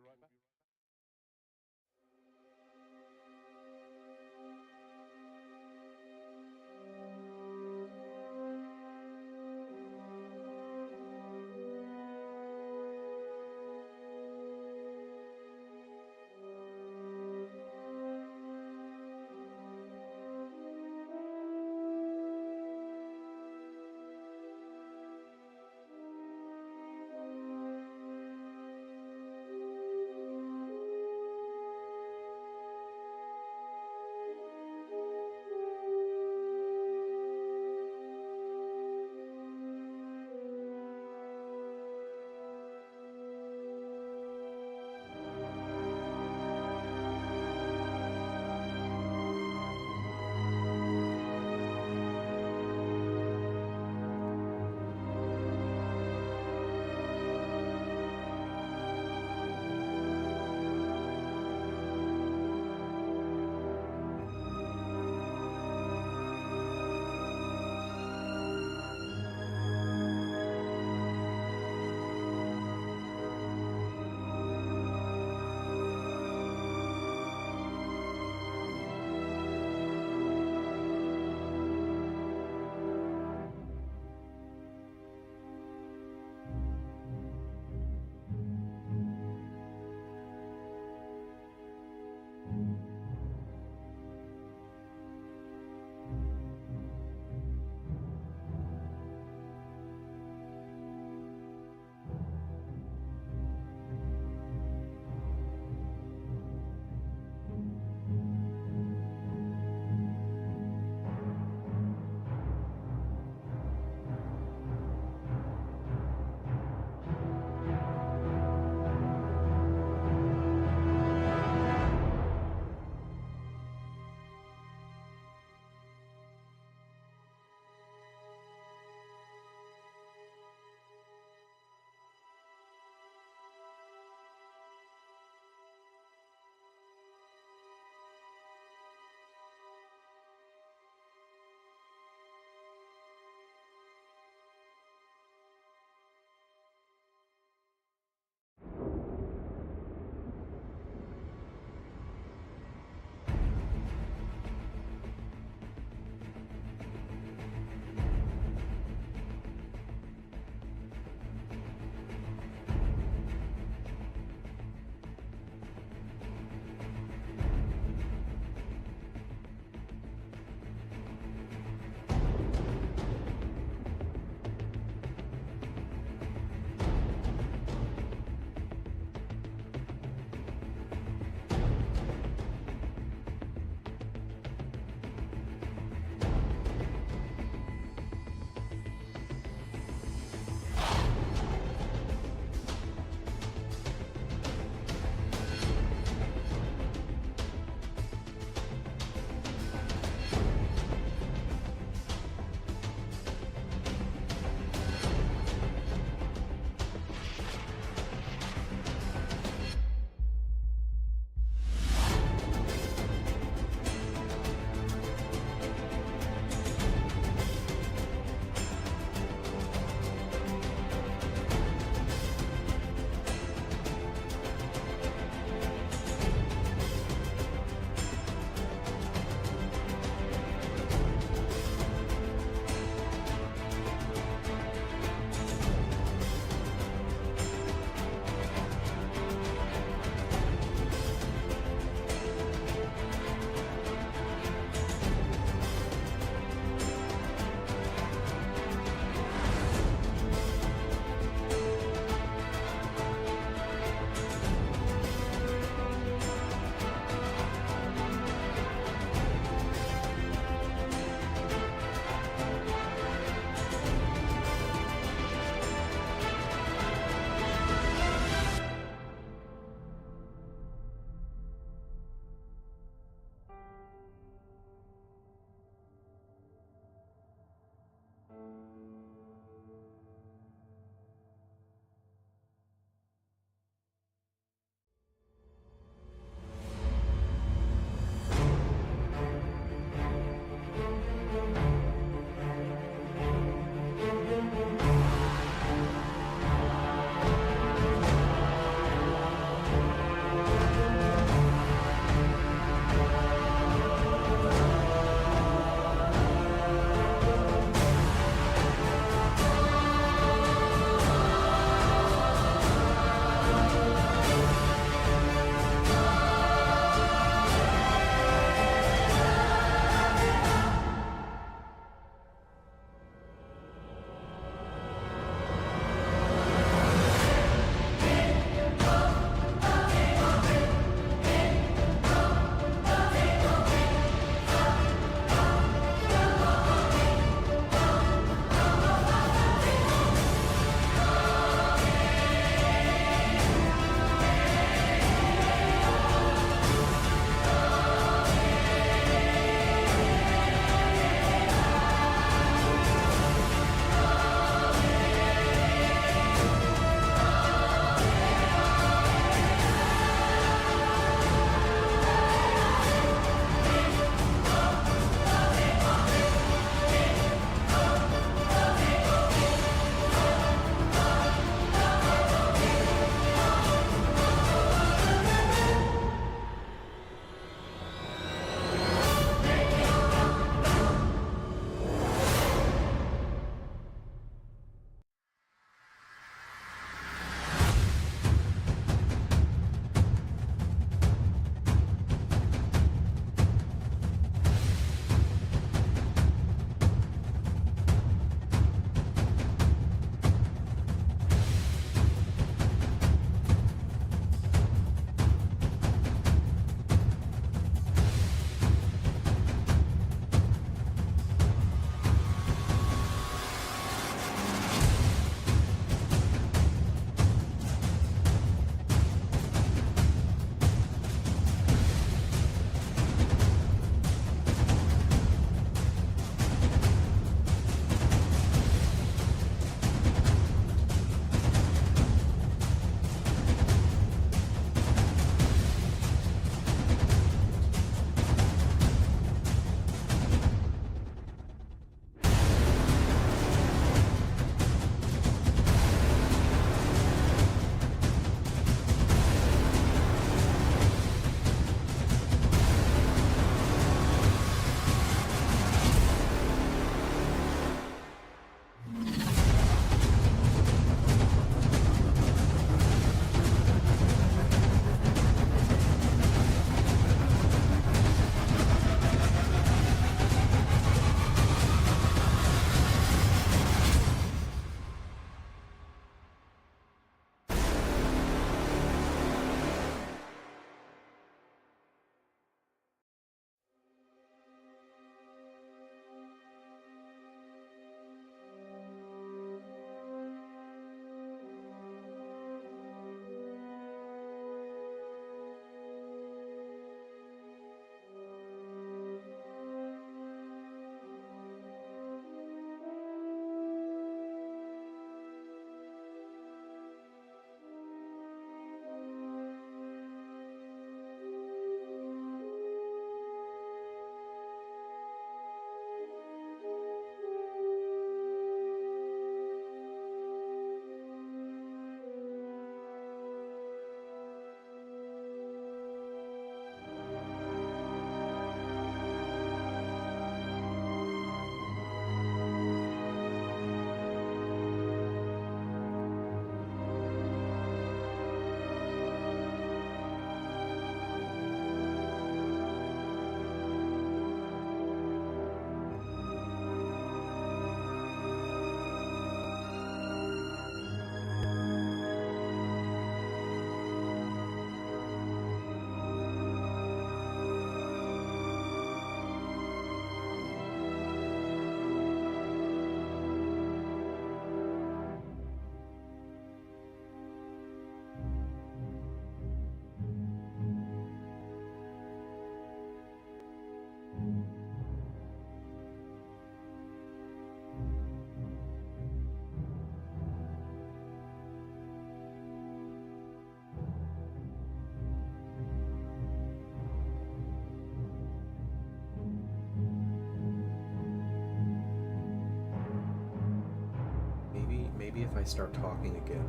maybe if I start talking again,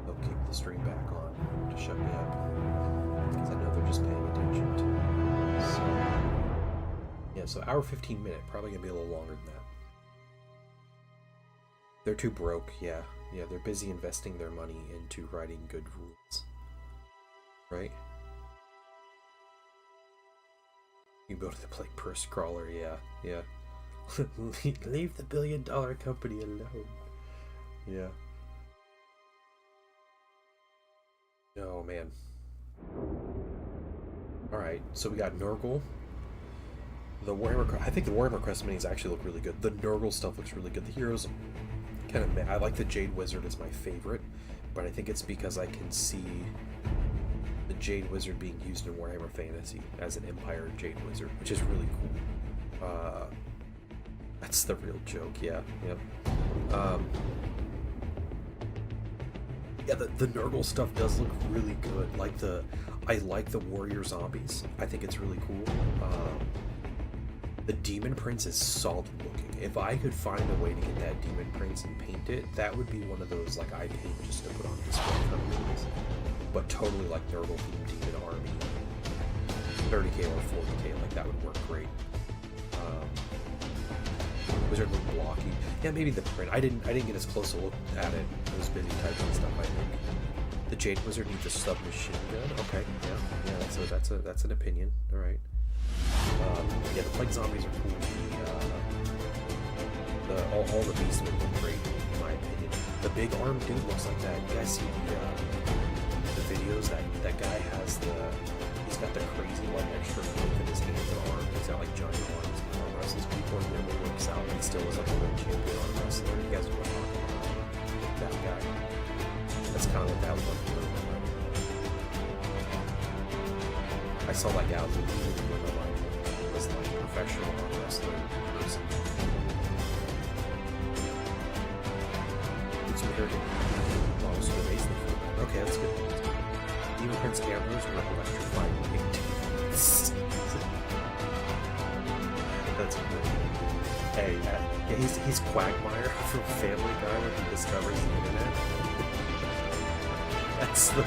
they'll kick the stream back on to shut me up. Because I know they're just paying attention to me. So, yeah, so hour 15 minute, probably gonna be a little longer than that. They're too broke, yeah. Yeah, they're busy investing their money into writing good rules. Right? You go to the play purse crawler, yeah, yeah. Leave the $1 billion company alone. Yeah. Oh, man. Alright, so we got Nurgle. The Warhammer... I think the Warhammer Crest minis actually look really good. The Nurgle stuff looks really good. The heroes... kind of... I like the Jade Wizard as my favorite, but I think it's because I can see the Jade Wizard being used in Warhammer Fantasy as an Empire Jade Wizard, which is really cool. That's the real joke, yeah. Yep. Yeah, the Nurgle stuff does look really good. I like the warrior zombies. I think it's really cool. The Demon Prince is solid looking. If I could find a way to get that Demon Prince and paint it, that would be one of those like I paint just to put on display kind of movies. But totally like Nurgle themed Demon Army, 30k or 40k, like that would work great. Wizard looked blocky. Yeah, maybe the print. I didn't get as close a look at it. I was busy typing stuff, I think. The Jade Wizard needs a submachine gun. Okay, yeah. So that's an opinion. All right. Yeah, the plague zombies are cool. All the beasts look great, in my opinion. The big arm dude looks like that. You guys see the videos that guy has he's got the crazy like extra growth in his hands and arms. He's got like giant arms. He wrestles people and really works out, and still is like a world champion arm wrestler. You guys are talking about that guy. That's kind of what that looked like. I saw like out when was like a professional arm wrestler person. Okay, that's good. Demon Prince gamblers were electrifying teams. That's good. Hey, yeah, he's Quagmire from Family Guy when he discovers the internet. That's the...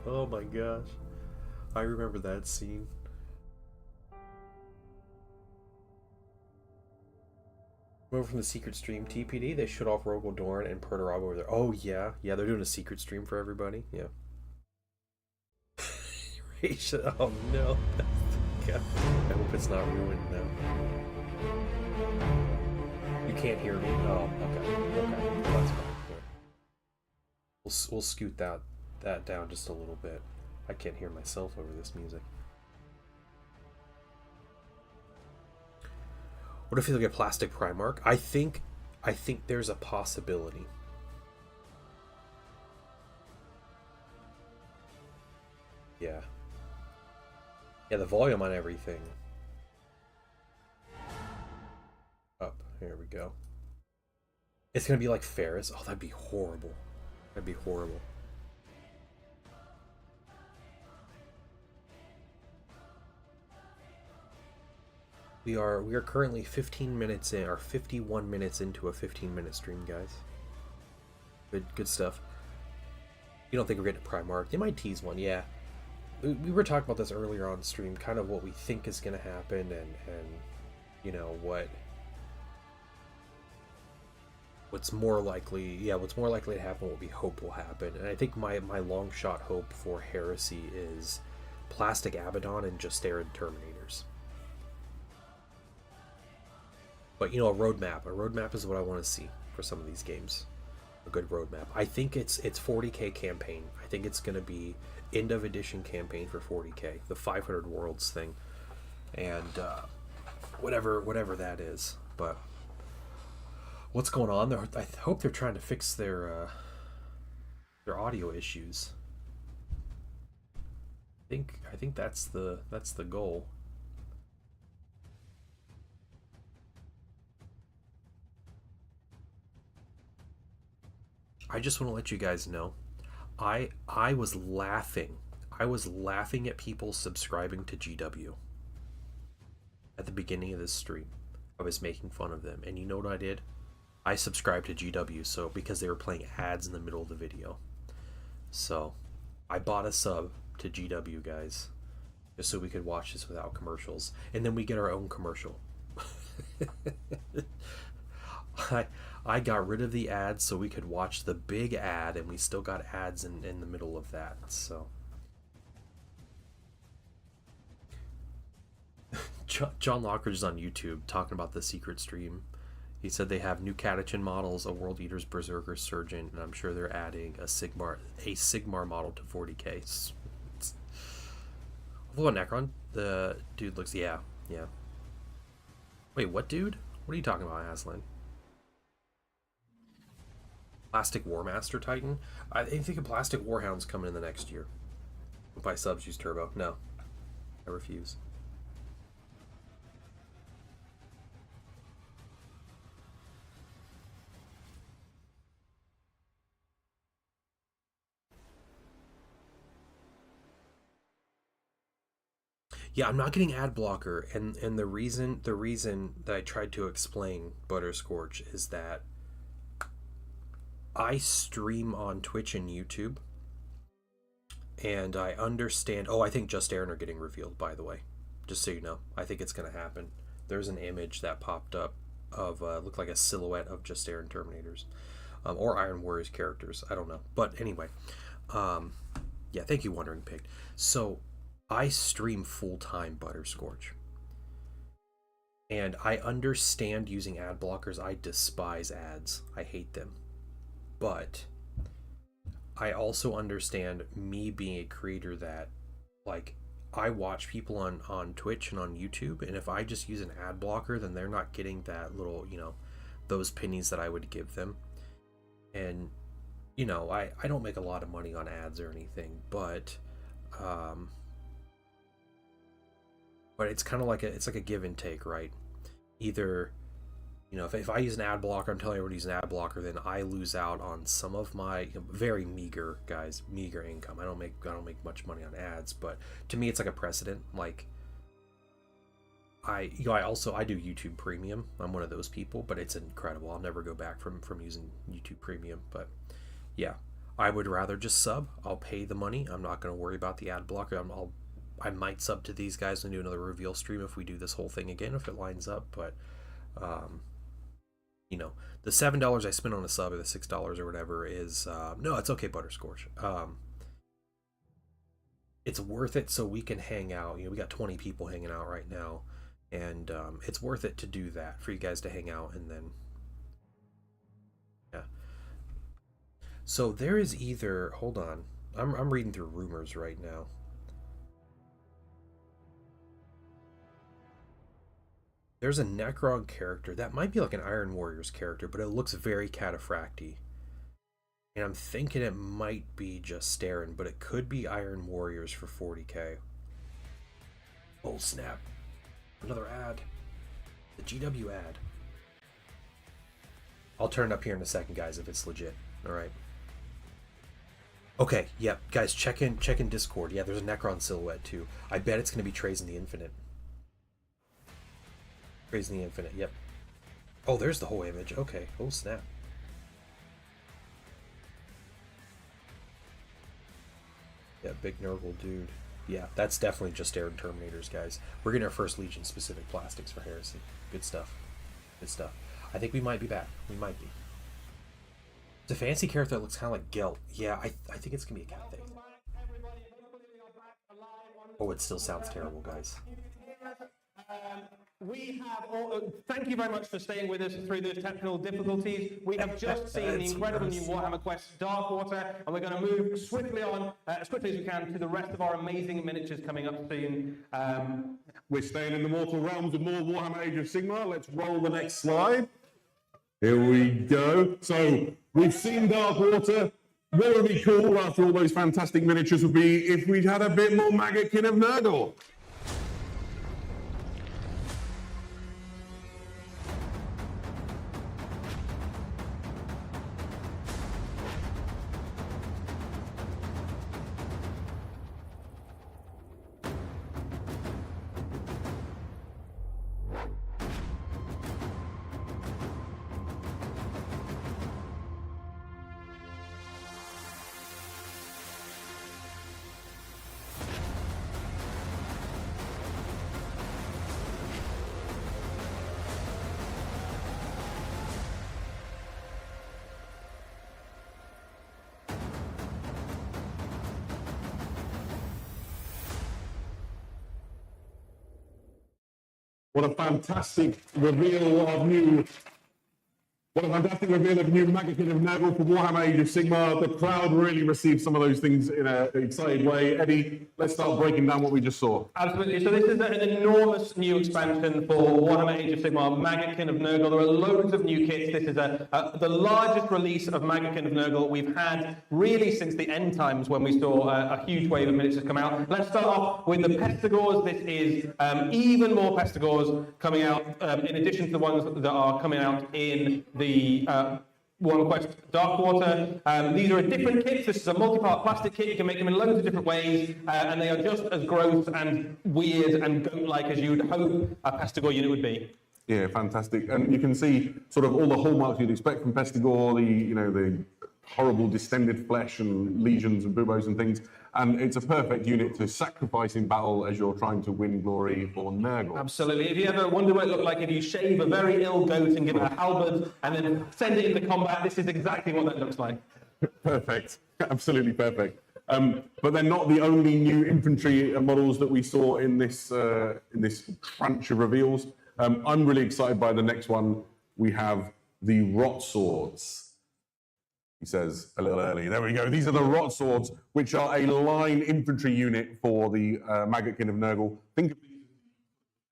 Oh my gosh. I remember that scene. Over from the secret stream, TPD, they shut off Rogel Dorn and Perturab over there. Oh yeah, they're doing a secret stream for everybody. Yeah. Oh no. God. I hope it's not ruined now. You can't hear me? Oh, okay. Well, that's fine. We'll scoot that down just a little bit. I can't hear myself over this music. What if you look at plastic Primarch? I think there's a possibility. Yeah. Yeah, the volume on everything. Up. Here we go. It's gonna be like Ferris. Oh, that'd be horrible. That'd be horrible. We are currently 15 minutes in, or 51 minutes into a 15-minute stream, guys. Good stuff. You don't think we're getting a Primarch? They might tease one, yeah. We were talking about this earlier on stream, kind of what we think is going to happen, and you know what's more likely. Yeah, what's more likely to happen, what we hope will happen, and I think my long shot hope for Heresy is plastic Abaddon and Justarid Terminators. But, you know, a roadmap. A roadmap is what I want to see for some of these games. A good roadmap. I think it's 40k campaign. I think it's going to be end of edition campaign for 40k. The 500 worlds thing. And whatever that is. But what's going on there? I hope they're trying to fix their audio issues. I think that's the goal. I just want to let you guys know, I was laughing. I was laughing at people subscribing to GW at the beginning of this stream. I was making fun of them, and you know what I did? I subscribed to GW, so because they were playing ads in the middle of the video. So I bought a sub to GW, guys, just so we could watch this without commercials. And then we get our own commercial. I got rid of the ads so we could watch the big ad, and we still got ads in the middle of that. So John Lockridge is on YouTube talking about the secret stream. He said they have new Catachin models, a World Eater's Berserker Surgeon, and I'm sure they're adding a Sigmar model to 40k. Although Necron, the dude looks, yeah. Wait, what dude? What are you talking about, Aslan? Plastic Warmaster Titan? I think a Plastic Warhound's coming in the next year. If I subs use Turbo. No. I refuse. Yeah, I'm not getting ad blocker, and the reason that I tried to explain Butterscorch is that I stream on Twitch and YouTube, and I understand. Oh, I think Just Aaron are getting revealed, by the way, just so you know. I think it's gonna happen. There's an image that popped up of looked like a silhouette of Just Aaron Terminators, or Iron Warriors characters. I don't know, but anyway, yeah. Thank you, Wandering Pig. So I stream full-time Butterscorch, and I understand using ad blockers. I despise ads. I hate them. But I also understand, me being a creator, that like I watch people on Twitch and on YouTube, and if I just use an ad blocker, then they're not getting that little, those pennies that I would give them. And I don't make a lot of money on ads or anything, but it's kind of like it's like a give and take, right? Either if I use an ad blocker, I'm telling everybody to use an ad blocker, then I lose out on some of my very meager income. I don't make much money on ads, but to me it's like a precedent. Like I do YouTube Premium. I'm one of those people, but it's incredible. I'll never go back from using YouTube Premium. But yeah, I would rather just sub. I'll pay the money. I'm not going to worry about the ad blocker. I might sub to these guys and do another reveal stream if we do this whole thing again, if it lines up. But the $7 I spent on a sub, or the $6 or whatever, is no, it's okay, Butterscorch. It's worth it so we can hang out. We got 20 people hanging out right now, and it's worth it to do that, for you guys to hang out. And then yeah, so there is either, hold on, I'm reading through rumors right now. There's a Necron character that might be like an Iron Warriors character, but it looks very cataphracty. And I'm thinking it might be just Aaron, but it could be Iron Warriors for 40k. Oh snap. Another ad. The GW ad. I'll turn it up here in a second, guys, if it's legit. Alright. Okay, yeah, guys, check in Discord. Yeah, there's a Necron silhouette too. I bet it's gonna be Trays in the Infinite. Trays in the Infinite, yep. Oh, there's the whole image. Okay. Oh snap. Yeah, big Nurgle dude. Yeah, that's definitely Just Aaron Terminators, guys. We're getting our first Legion specific plastics for Heresy. Good stuff. Good stuff. I think we might be back. We might be. It's a fancy character that looks kind of like Gelt. Yeah, I think it's going to be a cat thing. Oh, it still sounds terrible, guys. We have thank you very much for staying with us through those technical difficulties. We have just seen the incredible new Warhammer Quest Darkwater, and we're going to move swiftly on, as quickly as we can, to the rest of our amazing miniatures coming up soon. We're staying in the mortal realms of more Warhammer Age of Sigmar. Let's roll the next slide. Here we go. So we've seen Darkwater. What would be cool after all those fantastic miniatures would be if we'd had a bit more Maggotkin of Nurgle. What a fantastic reveal of new. What a fantastic reveal of new Maggotkin of Nurgle for Warhammer Age of Sigmar. The crowd really received some of those things in an excited way. Eddie, let's start breaking down what we just saw. Absolutely. So this is an enormous new expansion for Warhammer Age of Sigmar, Maggotkin of Nurgle. There are loads of new kits. This is the largest release of Maggotkin of Nurgle we've had really since the end times when we saw a huge wave of miniatures come out. Let's start off with the Pestigors. This is even more Pestigors coming out in addition to the ones that are coming out in the One Quest Darkwater. These are a different kit. This is a multi-part plastic kit. You can make them in loads of different ways, and they are just as gross and weird and goat-like as you would hope a Pestigor unit would be. Yeah, fantastic. And you can see sort of all the hallmarks you'd expect from Pestigor, the horrible distended flesh and legions and buboes and things. And it's a perfect unit to sacrifice in battle as you're trying to win glory for Nurgle. Absolutely. If you ever wonder what it looked like if you shave a very ill goat and give it a halberd and then send it into combat, this is exactly what that looks like. Perfect. Absolutely perfect. But they're not the only new infantry models that we saw in this crunch of reveals. I'm really excited by the next one. We have the Rot Swords. He says a little early. There we go. These are the Rot Swords, which are a line infantry unit for the Maggotkin of Nurgle. Think of these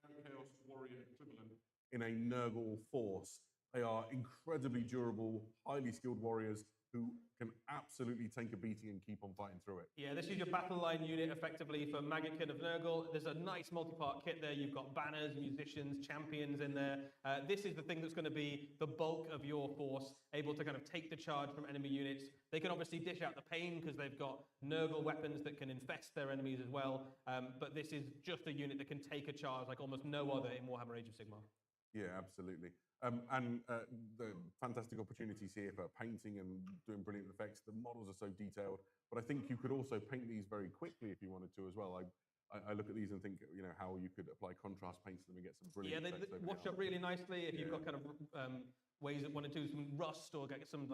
as the Chaos Warrior equivalent in a Nurgle force. They are incredibly durable, highly skilled warriors who can absolutely take a beating and keep on fighting through it. Yeah, this is your battle line unit effectively for Maggotkin of Nurgle. There's a nice multi-part kit there. You've got banners, musicians, champions in there. This is the thing that's going to be the bulk of your force, able to kind of take the charge from enemy units. They can obviously dish out the pain because they've got Nurgle weapons that can infest their enemies as well. But this is just a unit that can take a charge like almost no other in Warhammer Age of Sigmar. Yeah, absolutely. The fantastic opportunities here for painting and doing brilliant effects. The models are so detailed, but I think you could also paint these very quickly if you wanted to as well. I look at these and think, how you could apply contrast paints to them and get some brilliant effects. Yeah, they wash up really nicely if you've got kind of ways that want to do some rust or get some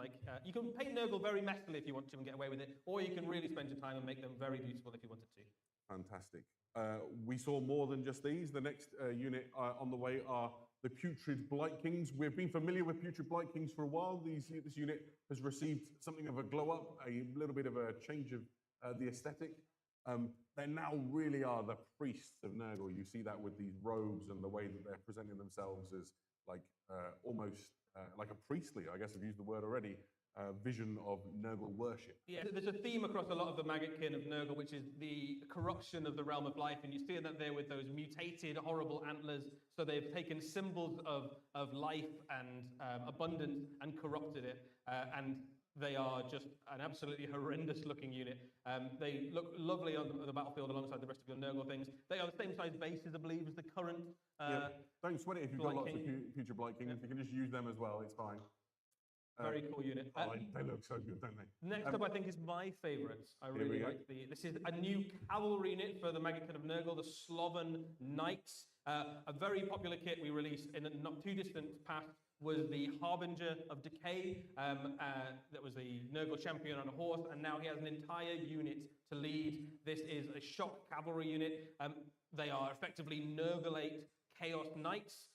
you can paint Nurgle very messily if you want to and get away with it, or you can really spend your time and make them very beautiful if you wanted to. Fantastic. We saw more than just these. The next unit on the way are the Putrid Blight Kings. We've been familiar with Putrid Blight Kings for a while. This unit has received something of a glow up, a little bit of a change of the aesthetic. They now really are the priests of Nurgle. You see that with these robes and the way that they're presenting themselves as almost like a priestly, I guess I've used the word already, vision of Nurgle worship. Yeah, there's a theme across a lot of the Maggotkin of Nurgle, which is the corruption of the realm of life, and you see that there with those mutated, horrible antlers. So they've taken symbols of life and abundance and corrupted it, and they are just an absolutely horrendous-looking unit. They look lovely on the battlefield alongside the rest of your Nurgle things. They are the same size bases, I believe, as the current. Don't sweat it if you've got lots of future Blight Kings. You can just use them as well. It's fine. Very cool unit. They look so good, don't they? Next up, I think, is my favourite. I really like this is a new cavalry unit for the Maggotkin of Nurgle, the Sloven Knights. A very popular kit we released in the not too distant past was the Harbinger of Decay. That was the Nurgle champion on a horse, and now he has an entire unit to lead. This is a shock cavalry unit. They are effectively Nurglate Chaos Knights.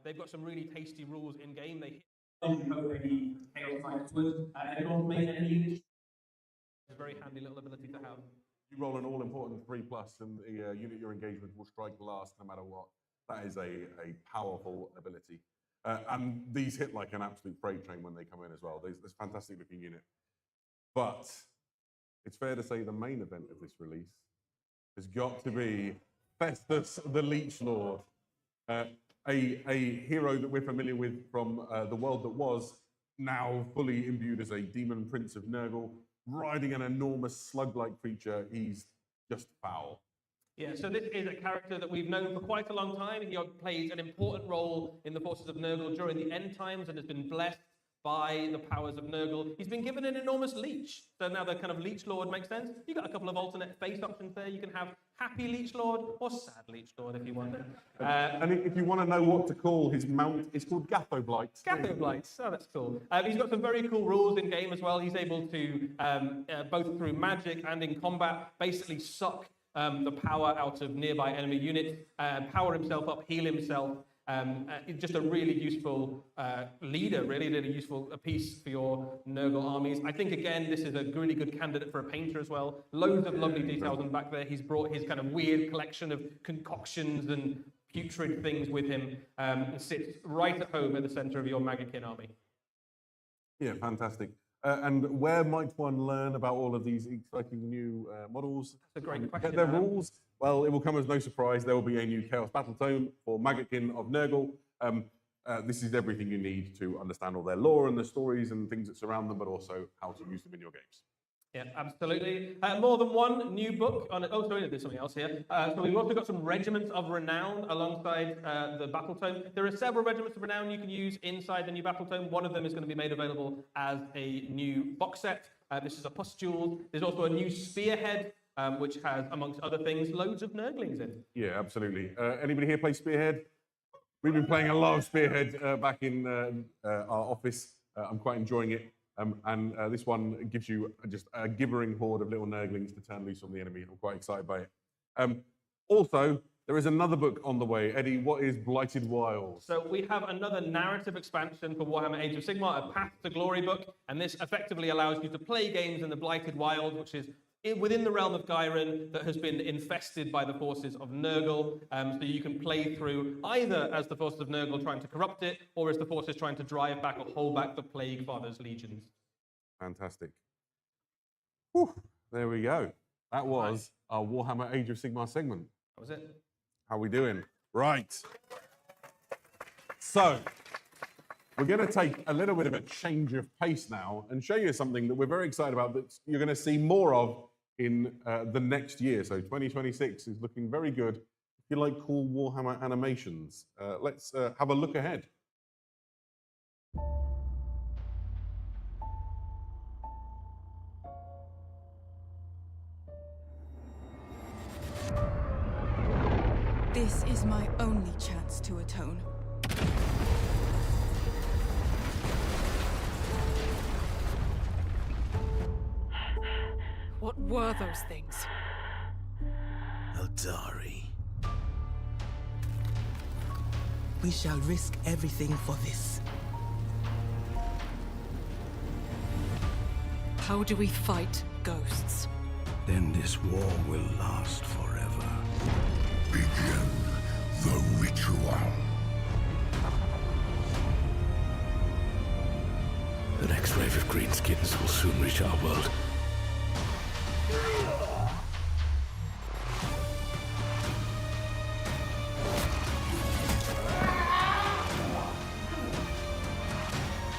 They've got some really tasty rules in game. They any Chaos Knights would, and it will make any unit. It's a very handy little ability to have. You roll an all-important 3+, and the unit you're engaged with will strike last no matter what. That is a powerful ability. And these hit like an absolute freight train when they come in as well. There's this fantastic looking unit. But it's fair to say the main event of this release has got to be Festus the Leech Lord. A hero that we're familiar with from the world that was, now fully imbued as a demon prince of Nurgle, riding an enormous slug-like creature. He's just foul. Yeah, so this is a character that we've known for quite a long time. He plays an important role in the forces of Nurgle during the end times and has been blessed by the powers of Nurgle. He's been given an enormous leech. So now the kind of Leech Lord makes sense. You've got a couple of alternate face options there. You can have Happy Leech Lord or Sad Leech Lord if you want. And if you want to know what to call his mount, it's called Gathoblight. Gathoblight, oh, that's cool. He's got some very cool rules in game as well. He's able to, both through magic and in combat, basically suck the power out of nearby enemy units, power himself up, heal himself. Just a really useful leader, really useful piece for your Nurgle armies. I think, again, this is a really good candidate for a painter as well. Loads of lovely details on the back there. He's brought his kind of weird collection of concoctions and putrid things with him. And sits right at home at the center of your Magakin army. Yeah, fantastic. And where might one learn about all of these exciting new models? That's a great question. Their rules? Well, it will come as no surprise. There will be a new Chaos Battle Tome for Magakin of Nurgle. This is everything you need to understand all their lore and the stories and things that surround them, but also how to use them in your games. Yeah, absolutely. More than one new book on it. Oh, sorry, there's something else here. So we've also got some Regiments of Renown alongside the Battle Tome. There are several Regiments of Renown you can use inside the new Battle Tome. One of them is going to be made available as a new box set. This is a pustule. There's also a new Spearhead, which has, amongst other things, loads of Nurglings in. Yeah, absolutely. Anybody here play Spearhead? We've been playing a lot of Spearhead back in our office. I'm quite enjoying it. And this one gives you just a givering horde of little Nurglings to turn loose on the enemy. I'm quite excited by it. Also, there is another book on the way. Eddie, what is Blighted Wilds? So we have another narrative expansion for Warhammer Age of Sigmar, a Path to Glory book. And this effectively allows you to play games in the Blighted Wild, which is within the realm of Gyron that has been infested by the forces of Nurgle. So you can play through either as the forces of Nurgle trying to corrupt it, or as the forces trying to drive back or hold back the Plague Father's legions. Fantastic. Whew, there we go. That was our Warhammer Age of Sigmar segment. That was it. How we doing? Right. So, we're going to take a little bit of a change of pace now and show you something that we're very excited about that you're going to see more of in the next year. So 2026 is looking very good. If you like cool Warhammer animations, let's have a look ahead. This is my only chance to atone. What were those things? Eldari. We shall risk everything for this. How do we fight ghosts? Then this war will last forever. Begin the ritual. The next wave of greenskins will soon reach our world.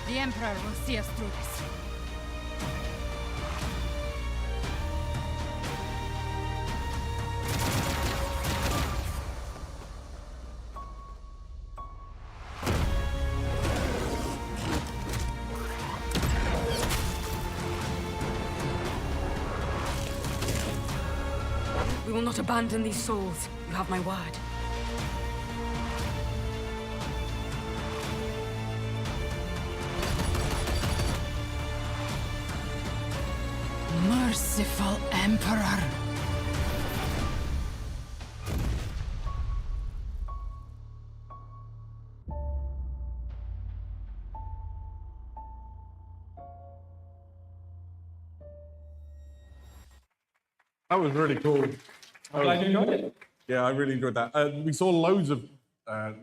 The Emperor will see us through this. We will not abandon these souls. You have my word. Merciful Emperor. That was really cool. I'm glad you enjoyed it. Yeah, I really enjoyed that. We saw loads of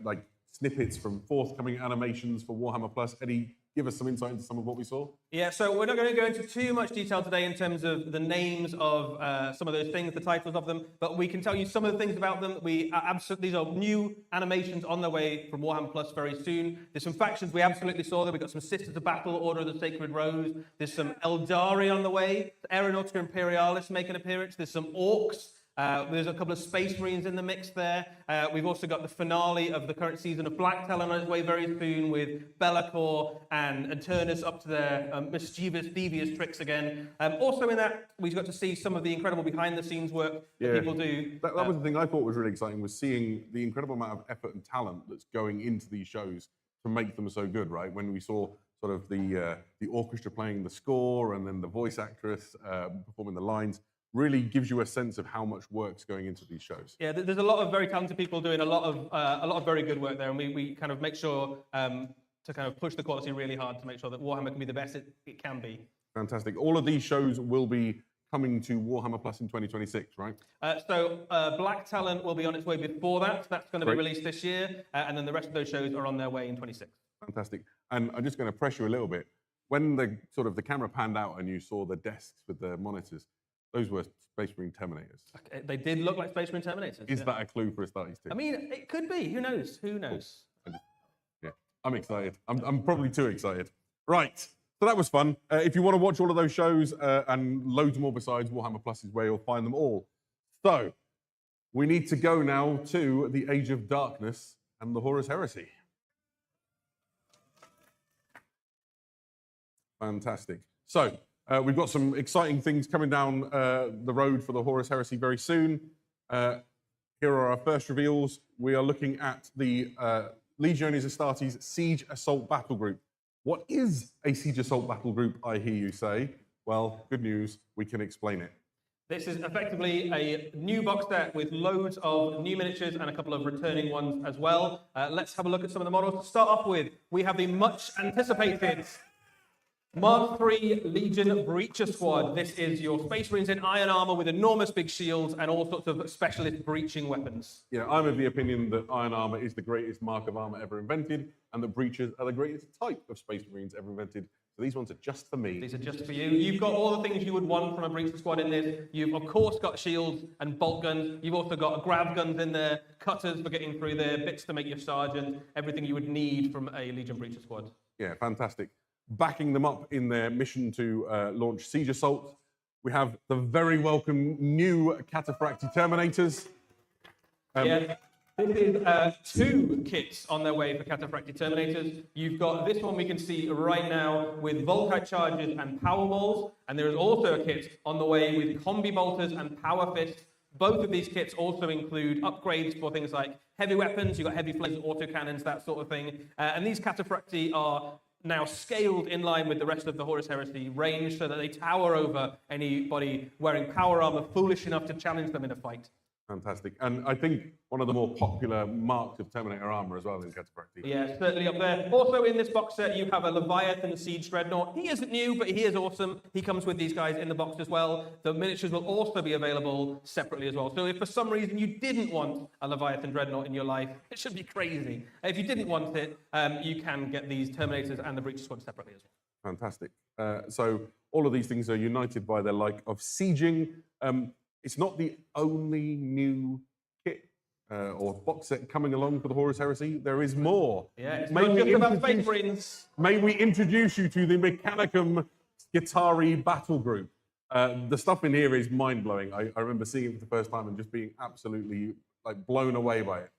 like snippets from forthcoming animations for Warhammer Plus. Eddie, give us some insight into some of what we saw. Yeah, so we're not going to go into too much detail today in terms of the names of some of those things, the titles of them, but we can tell you some of the things about them. These are new animations on their way from Warhammer Plus very soon. There's some factions we absolutely saw there. We've got some Sisters of Battle, Order of the Sacred Rose. There's some Eldari on the way. Aeronautica Imperialis make an appearance. There's some Orcs. There's a couple of Space Marines in the mix there. We've also got the finale of the current season of Black Talon on its way very soon with Be'lakor and Turnus up to their mischievous, devious tricks again. Also in that, we got to see some of the incredible behind-the-scenes work that people do. That was the thing I thought was really exciting, was seeing the incredible amount of effort and talent that's going into these shows to make them so good, right? When we saw sort of the orchestra playing the score and then the voice actress performing the lines, really gives you a sense of how much work's going into these shows. Yeah, there's a lot of very talented people doing a lot of very good work there, and we kind of make sure to kind of push the quality really hard to make sure that Warhammer can be the best it can be. Fantastic. All of these shows will be coming to Warhammer Plus in 2026, right? So Black Talent will be on its way before that. That's going to be Great. released this year, and then the rest of those shows are on their way in 26. Fantastic. And I'm just going to press you a little bit. When the camera panned out and you saw the desks with the monitors, those were Space Marine Terminators. They did look like Space Marine Terminators. Is that a clue for Astartes 2? I mean, it could be. Who knows? Who knows? Yeah, I'm excited. I'm probably too excited. Right. So that was fun. If you want to watch all of those shows and loads more besides, Warhammer Plus is where you'll find them all. So we need to go now to the Age of Darkness and the Horus Heresy. Fantastic. So we've got some exciting things coming down the road for the Horus Heresy very soon. Here are our first reveals. We are looking at the Legiones Astartes Siege Assault Battle Group. What is a Siege Assault Battle Group, I hear you say? Well, good news, we can explain it. This is effectively a new box set with loads of new miniatures and a couple of returning ones as well. Let's have a look at some of the models. To start off with, we have the much anticipated Mark III Legion Breacher Squad. This is your Space Marines in iron armor with enormous big shields and all sorts of specialist breaching weapons. Yeah, I'm of the opinion that iron armor is the greatest mark of armor ever invented, and that breachers are the greatest type of Space Marines ever invented. So these ones are just for me. These are just for you. You've got all the things you would want from a breacher squad in this. You've, of course, got shields and bolt guns. You've also got grav guns in there, cutters for getting through there, bits to make your sergeant, everything you would need from a Legion breacher squad. Yeah, fantastic. Backing them up in their mission to launch Siege Assault, we have the very welcome new Cataphractii Terminators. This is two kits on their way for Cataphractii Terminators. You've got this one we can see right now with Volkite Charges and Power Balls, and there is also a kit on the way with Combi Bolters and Power Fists. Both of these kits also include upgrades for things like heavy weapons, you've got heavy flares, autocannons, that sort of thing. And these Cataphractii are now scaled in line with the rest of the Horus Heresy range so that they tower over anybody wearing power armor foolish enough to challenge them in a fight. Fantastic. And I think one of the more popular marks of Terminator armor as well in Cataphractii. Yeah, certainly up there. Also in this box set, you have a Leviathan Siege Dreadnought. He isn't new, but he is awesome. He comes with these guys in the box as well. The miniatures will also be available separately as well. So if for some reason you didn't want a Leviathan Dreadnought in your life, it should be crazy. If you didn't want it, you can get these Terminators and the Breacher Squad separately as well. Fantastic. So all of these things are united by their like of sieging. It's not the only new kit or box set coming along for the Horus Heresy. There is more. Yeah, it's not just about Space Marines. May we introduce you to the Mechanicum Skitarii Battle Group. The stuff in here is mind-blowing. I remember seeing it for the first time and just being absolutely like blown away by it.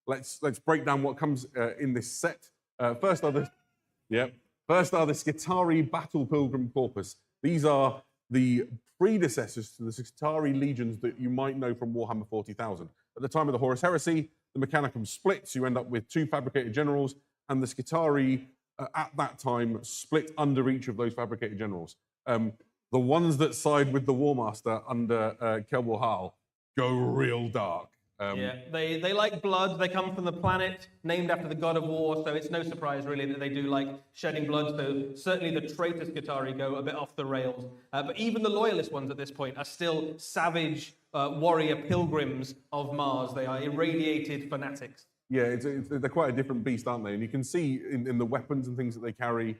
Let's break down what comes in this set. First are the Skitarii Battle Pilgrim Corpus. These are the predecessors to the Skitarii legions that you might know from Warhammer 40,000. At the time of the Horus Heresy, the Mechanicum splits. You end up with two fabricated generals, and the Skitarii at that time split under each of those fabricated generals. The ones that side with the War Master under Kelbor Hal go real dark. They like blood. They come from the planet named after the god of war, so it's no surprise really that they do like shedding blood. So certainly the traitor Skitarii go a bit off the rails. But even the loyalist ones at this point are still savage warrior pilgrims of Mars. They are irradiated fanatics. Yeah, they're quite a different beast, aren't they? And you can see in the weapons and things that they carry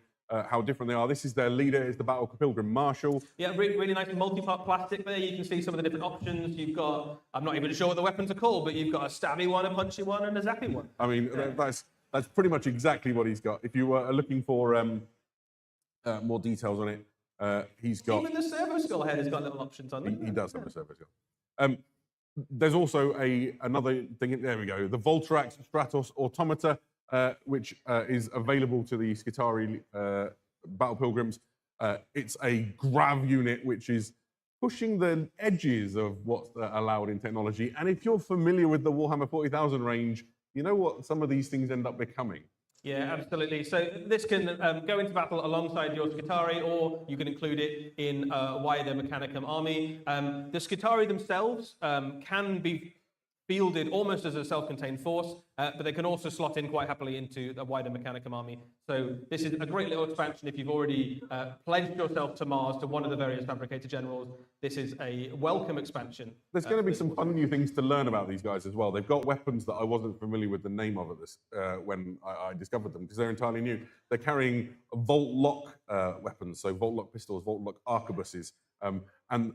how different they are. This is their leader, is the Battle Pilgrim Marshal. Yeah, really nice multi-part plastic there. You can see some of the different options. You've got, I'm not even sure what the weapons are called, but you've got a stabby one, a punchy one, and a zappy one. I mean, that's pretty much exactly what he's got. If you were looking for more details on it, he's got... Even the servo skull head has got little options on it. He does have a servo skull. There's also another thing, there we go, the Voltrax Stratos Automata, which is available to the Skitarii Battle Pilgrims. It's a grav unit, which is pushing the edges of what's allowed in technology. And if you're familiar with the Warhammer 40,000 range, you know what some of these things end up becoming. Yeah, absolutely. So this can go into battle alongside your Skitarii, or you can include it in a wider Mechanicum army. The Skitarii themselves can be fielded almost as a self-contained force, but they can also slot in quite happily into the wider Mechanicum army. So this is a great little expansion if you've already pledged yourself to Mars, to one of the various Fabricator Generals. This is a welcome expansion. There's going to be some fun new things to learn about these guys as well. They've got weapons that I wasn't familiar with the name of at this when I discovered them, because they're entirely new. They're carrying Volt Lock weapons, so Volt Lock pistols, Volt Lock arquebuses. And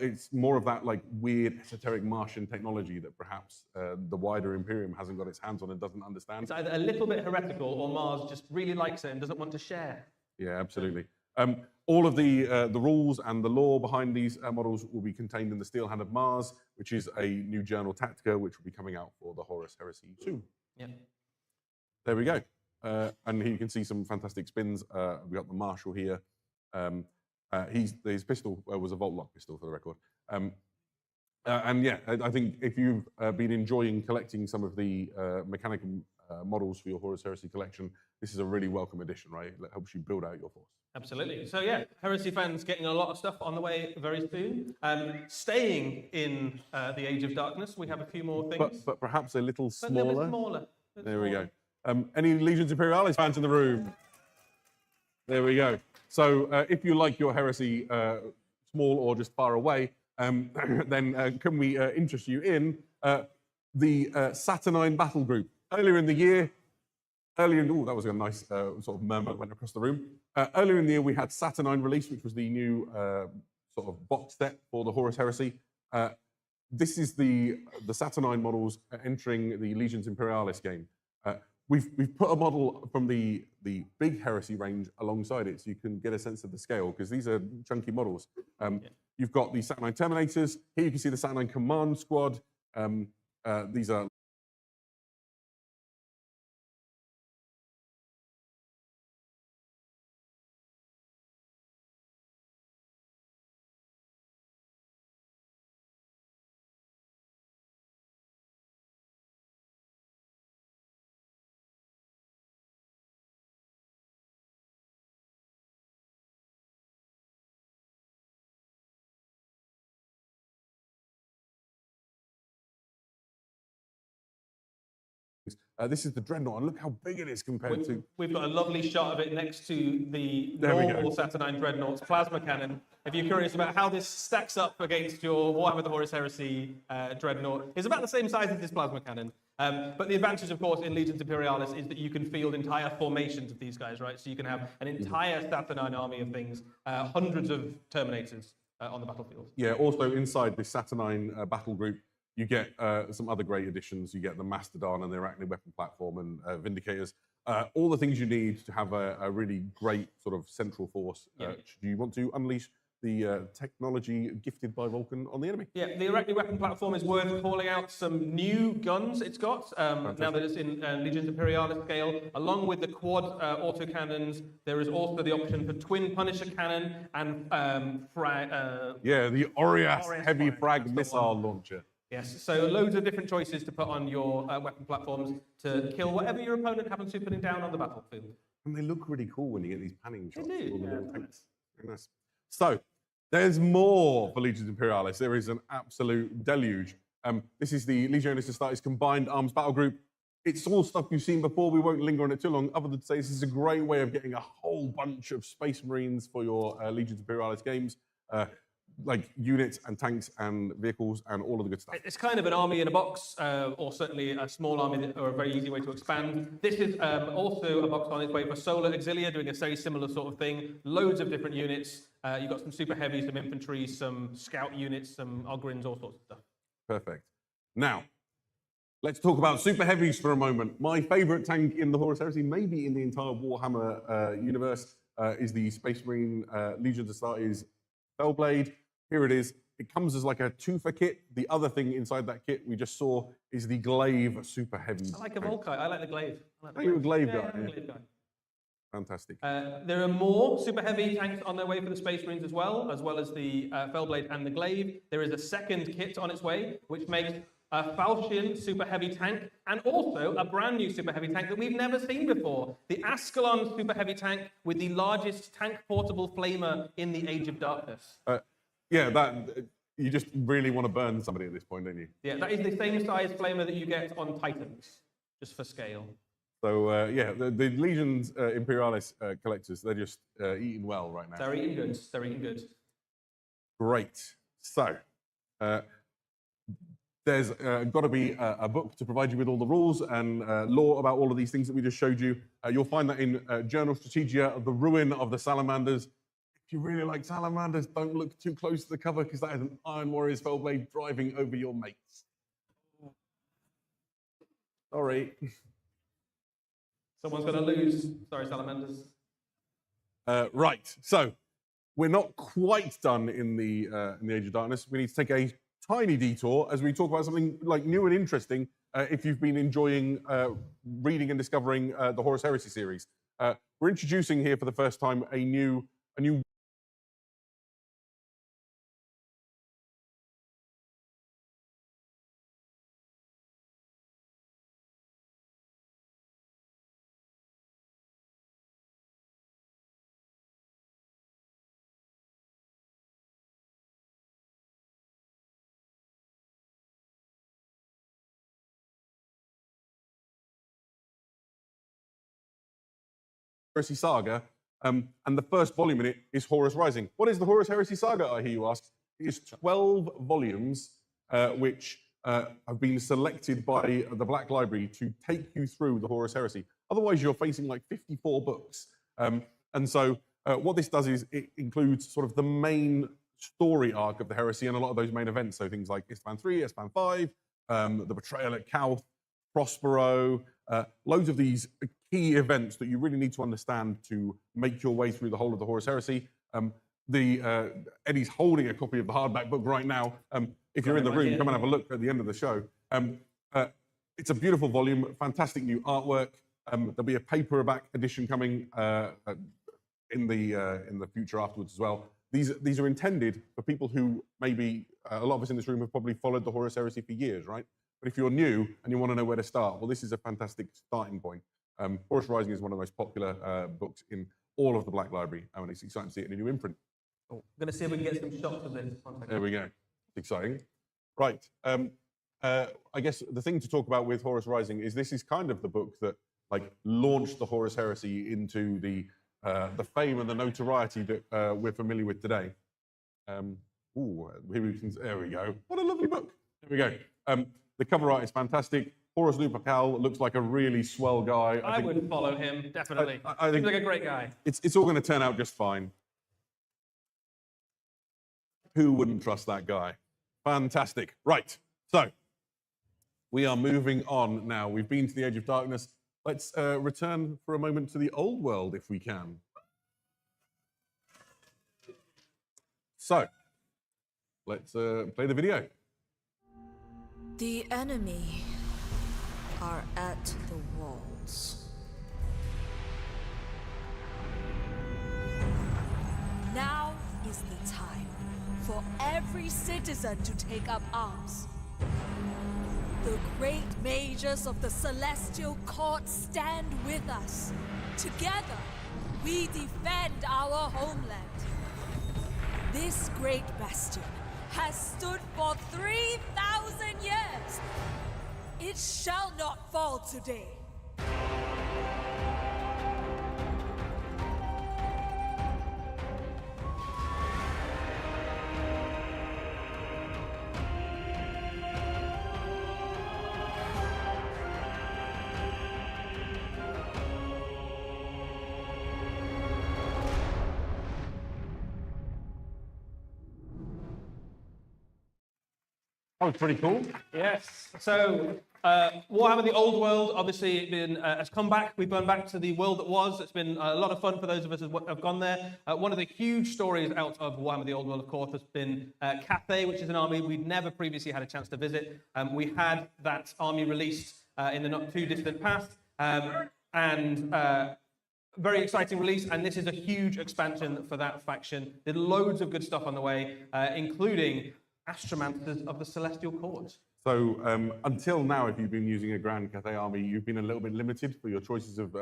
it's more of that like weird esoteric Martian technology that perhaps the wider Imperium hasn't got its hands on and doesn't understand. It's either a little bit heretical, or Mars just really likes it and doesn't want to share. Yeah, absolutely. All of the rules and the lore behind these models will be contained in the Steel Hand of Mars, which is a new journal Tactica, which will be coming out for the Horus Heresy soon. Yeah. There we go. And here you can see some fantastic spins. We got the Marshal here. His pistol was a Volt Lock pistol, for the record. And yeah, I think if you've been enjoying collecting some of the Mechanicum models for your Horus Heresy collection, this is a really welcome addition, right? It helps you build out your force. Absolutely. So yeah, Heresy fans getting a lot of stuff on the way very soon. Staying in the Age of Darkness, we have a few more things. But perhaps a little But a little smaller. bit smaller. There we go. Any Legions Imperialis fans in the room? There we go. So if you like your Heresy small or just far away, then can we interest you in the Saturnine Battle Group? Earlier in the year, that was a nice sort of murmur that went across the room. Earlier in the year, we had Saturnine release, which was the new sort of box set for the Horus Heresy. This is the Saturnine models entering the Legions Imperialis game. We've put a model from the big Heresy range alongside it, so you can get a sense of the scale, because these are chunky models. You've got the Saturnine Terminators. Here you can see the Saturnine Command Squad. These are this is the Dreadnought, and look how big it is compared to... We've got a lovely shot of it next to the There we normal go. Saturnine Dreadnought's plasma cannon. If you're curious about how this stacks up against your Warhammer the Horus Heresy Dreadnought, it's about the same size as this plasma cannon. But the advantage, of course, in Legions Imperialis is that you can field entire formations of these guys, right? So you can have an entire Saturnine army of things, hundreds of Terminators on the battlefield. Yeah, also inside this Saturnine battle group, you get some other great additions. You get the Mastodon and the Arachnid weapon platform and Vindicators. All the things you need to have a really great sort of central force. Should you want to unleash the technology gifted by Vulcan on the enemy? Yeah, the Arachnid weapon platform is worth calling out some new guns it's got, now that it's in Legions Imperialis scale. Along with the quad autocannons, there is also the option for twin Punisher cannon and the Aureus heavy frag missile launcher. Yes, so loads of different choices to put on your weapon platforms to kill whatever your opponent happens to be putting down on the battlefield. And they look really cool when you get these panning shots. They do, All the yeah, little very tanks. Very nice. So, there's more for Legions Imperialis. There is an absolute deluge. This is the Legionis Astartes Combined Arms Battle Group. It's all stuff you've seen before. We won't linger on it too long, other than to say this is a great way of getting a whole bunch of Space Marines for your Legions Imperialis games. Like units and tanks and vehicles and all of the good stuff. It's kind of an army in a box, or certainly a small army, or a very easy way to expand. This is also a box on its way for Solar Auxilia, doing a very similar sort of thing. Loads of different units. You've got some super heavy, some infantry, some scout units, some Ogrins, all sorts of stuff. Perfect. Now, let's talk about super heavies for a moment. My favourite tank in the Horus Heresy, maybe in the entire Warhammer universe, is the Space Marine Legions Astartes Fellblade. Here it is. It comes as like a two-for kit. The other thing inside that kit we just saw is the Glaive Super Heavy. I like a Volkite. I like the Glaive. You're a Glaive guy. I'm a Yeah. Glaive guy. Fantastic. There are more super heavy tanks on their way for the Space Marines as well as the Fellblade and the Glaive. There is a second kit on its way, which makes a Falchion super heavy tank, and also a brand new super heavy tank that we've never seen before. The Ascalon super heavy tank with the largest tank portable flamer in the Age of Darkness. Yeah, that you just really want to burn somebody at this point, don't you? Yeah, that is the same size flamer that you get on Titans, just for scale. So yeah, the Legions Imperialis collectors, they're just eating well right now. They're eating good. They're eating good. Great. So there's got to be a book to provide you with all the rules and lore about all of these things that we just showed you. You'll find that in Journal Strategia, The Ruin of the Salamanders. If you really like salamanders, don't look too close to the cover because that is an Iron Warrior's Fellblade driving over your mates. Sorry. Someone's going to lose. Sorry, salamanders. Right, so we're not quite done in the Age of Darkness. We need to take a tiny detour as we talk about something like new and interesting. If you've been enjoying reading and discovering the Horus Heresy series, we're introducing here for the first time a new Heresy saga, and the first volume in it is Horus Rising. What is the Horus Heresy saga, I hear you ask? It is 12 volumes which have been selected by the Black Library to take you through the Horus Heresy. Otherwise, you're facing like 54 books. And so what this does is it includes sort of the main story arc of the Heresy and a lot of those main events. So things like Ispan 3, Ispan 5, the betrayal at Calth, Prospero, loads of these key events that you really need to understand to make your way through the whole of the Horus Heresy. Eddie's holding a copy of the hardback book right now. If you're in the room, come and have a look at the end of the show. It's a beautiful volume, fantastic new artwork. There'll be a paperback edition coming in the future afterwards as well. These are intended for people who maybe, a lot of us in this room have probably followed the Horus Heresy for years, right? But if you're new and you want to know where to start, well, this is a fantastic starting point. Horus Rising is one of the most popular books in all of the Black Library, and it's exciting to see it in a new imprint. Oh, I'm going to see if we can get some shots of this. There we go. It's exciting. Right. I guess the thing to talk about with Horus Rising is this is kind of the book that like launched the Horus Heresy into the fame and the notoriety that we're familiar with today. There we go. What a lovely book. There we go. The cover art is fantastic. Horus Lupercal looks like a really swell guy. I would follow him, definitely. I think he's like a great guy. It's all going to turn out just fine. Who wouldn't trust that guy? Fantastic. Right. So we are moving on now. We've been to the Age of Darkness. Let's return for a moment to the old world if we can. So let's play the video. The enemy are at the walls. Now is the time for every citizen to take up arms. The great mages of the Celestial Court stand with us. Together, we defend our homeland. This great bastion has stood for 3,000 years. It shall not fall today. That was pretty cool. Yes. So, Warhammer the Old World obviously has come back. We've gone back to the world that was. It's been a lot of fun for those of us who have gone there. One of the huge stories out of Warhammer the Old World, of course, has been Cathay, which is an army we'd never previously had a chance to visit. We had that army released in the not too distant past, and very exciting release, and this is a huge expansion for that faction. There's loads of good stuff on the way, including Astromancers of the Celestial Court. So until now, if you've been using a Grand Cathay army, you've been a little bit limited for your choices of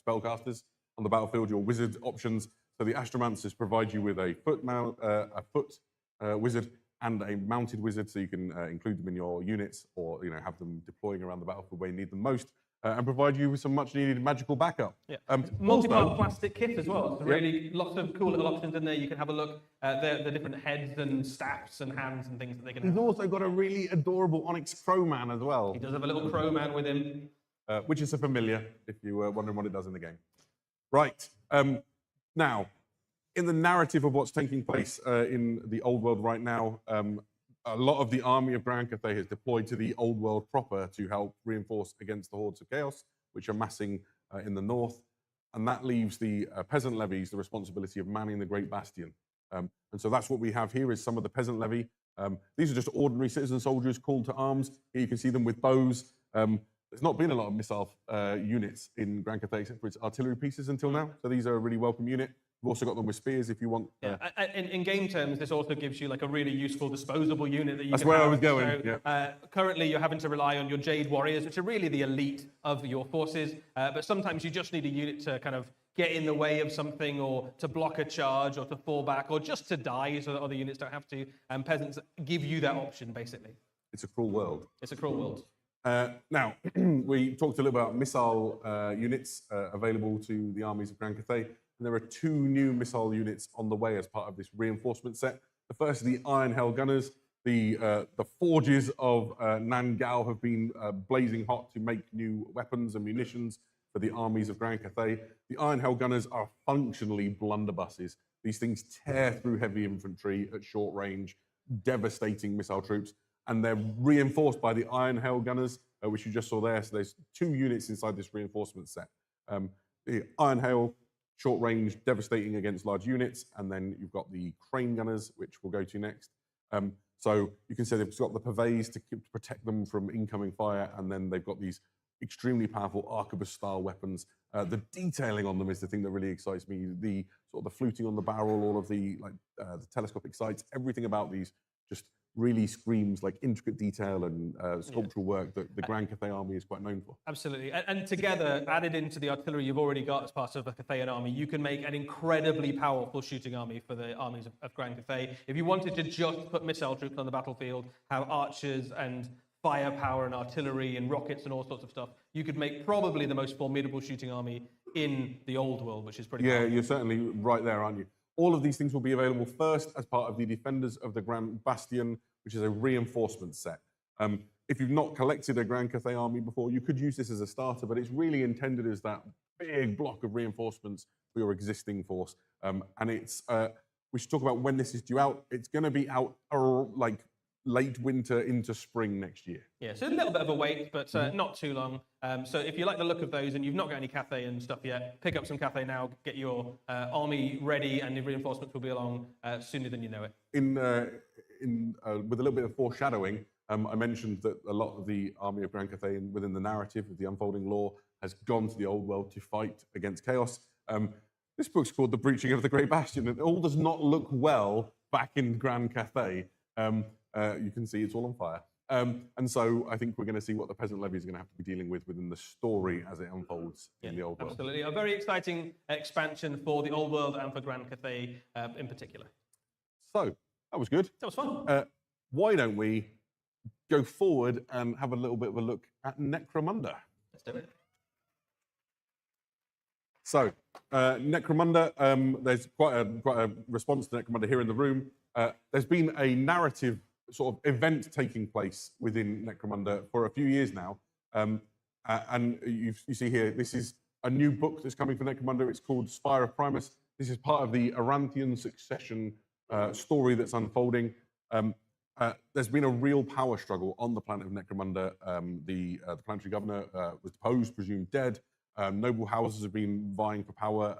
spellcasters on the battlefield, your wizard options. So the Astromancers provide you with a foot wizard and a mounted wizard, so you can include them in your units or have them deploying around the battlefield where you need them most, and provide you with some much-needed magical backup. Yeah. Multi-part plastic kit as well. So really lots of cool little options in there. You can have a look at the different heads and staffs and hands and things that they can have. He's also got a really adorable Onyx Crowman as well. He does have a little Crowman with him. Which is a familiar, if you were wondering what it does in the game. Right. Now, in the narrative of what's taking place in the Old World right now, a lot of the army of Grand Cathay has deployed to the Old World proper to help reinforce against the hordes of chaos, which are massing in the north. And that leaves the peasant levies the responsibility of manning the Great Bastion. And so that's what we have here is some of the peasant levy. These are just ordinary citizen soldiers called to arms. Here you can see them with bows. There's not been a lot of missile units in Grand Cathay except for its artillery pieces until now. So these are a really welcome unit. We've also got them with spears if you want. In game terms, this also gives you like a really useful disposable unit that you That's can where have. I was going. So, currently, you're having to rely on your Jade Warriors, which are really the elite of your forces. But sometimes you just need a unit to kind of get in the way of something, or to block a charge, or to fall back, or just to die so that other units don't have to. And peasants give you that option, basically. It's a cruel world. It's a cruel world. Now, we talked a little about missile units available to the armies of Grand Cathay. And there are 2 new missile units on the way as part of this reinforcement set. The first is the Iron Hell Gunners. The forges of Nangao have been blazing hot to make new weapons and munitions for the armies of Grand Cathay. The Iron Hell Gunners are functionally blunderbusses. These things tear through heavy infantry at short range, devastating missile troops. And they're reinforced by the Iron Hell Gunners, which you just saw there. So there's 2 units inside this reinforcement set. The Iron Hail, short range, devastating against large units, and then you've got the Crane Gunners, which we'll go to next. So you can see they've got the purveyors to protect them from incoming fire, and then they've got these extremely powerful arquebus-style weapons. The detailing on them is the thing that really excites me. The sort of the fluting on the barrel, all of the the telescopic sights, everything about these just really screams like intricate detail and sculptural work that the Grand Cathay army is quite known for. Absolutely. And together, added into the artillery you've already got as part of the Cathayan army, you can make an incredibly powerful shooting army for the armies of Grand Cathay. If you wanted to just put missile troops on the battlefield, have archers and firepower and artillery and rockets and all sorts of stuff, you could make probably the most formidable shooting army in the Old World, which is pretty powerful. You're certainly right there, aren't you? All of these things will be available first as part of the Defenders of the Grand Bastion, which is a reinforcement set. If you've not collected a Grand Cathay army before, you could use this as a starter, but it's really intended as that big block of reinforcements for your existing force. And it's we should talk about when this is due out. It's going to be out like late winter into spring next year. Yeah, so a little bit of a wait, but not too long. So if you like the look of those and you've not got any Cathay and stuff yet, pick up some Cathay now, get your army ready, and the reinforcements will be along sooner than you know it. With a little bit of foreshadowing, I mentioned that a lot of the army of Grand Cathay within the narrative of the unfolding lore has gone to the Old World to fight against chaos. This book's called The Breaching of the Great Bastion, and it all does not look well back in Grand Cathay. You can see it's all on fire. And so I think we're going to see what the peasant levy is going to have to be dealing with within the story as it unfolds in the Old World. Absolutely. A very exciting expansion for the Old World and for Grand Cathay in particular. So, that was good. That was fun. Why don't we go forward and have a little bit of a look at Necromunda? Let's do it. So, Necromunda, there's quite a response to Necromunda here in the room. There's been a narrative sort of event taking place within Necromunda for a few years now. And you see here, this is a new book that's coming for Necromunda. It's called Spire of Primus. This is part of the Aranthian succession story that's unfolding. There's been a real power struggle on the planet of Necromunda. The planetary governor was deposed, presumed dead. Noble houses have been vying for power.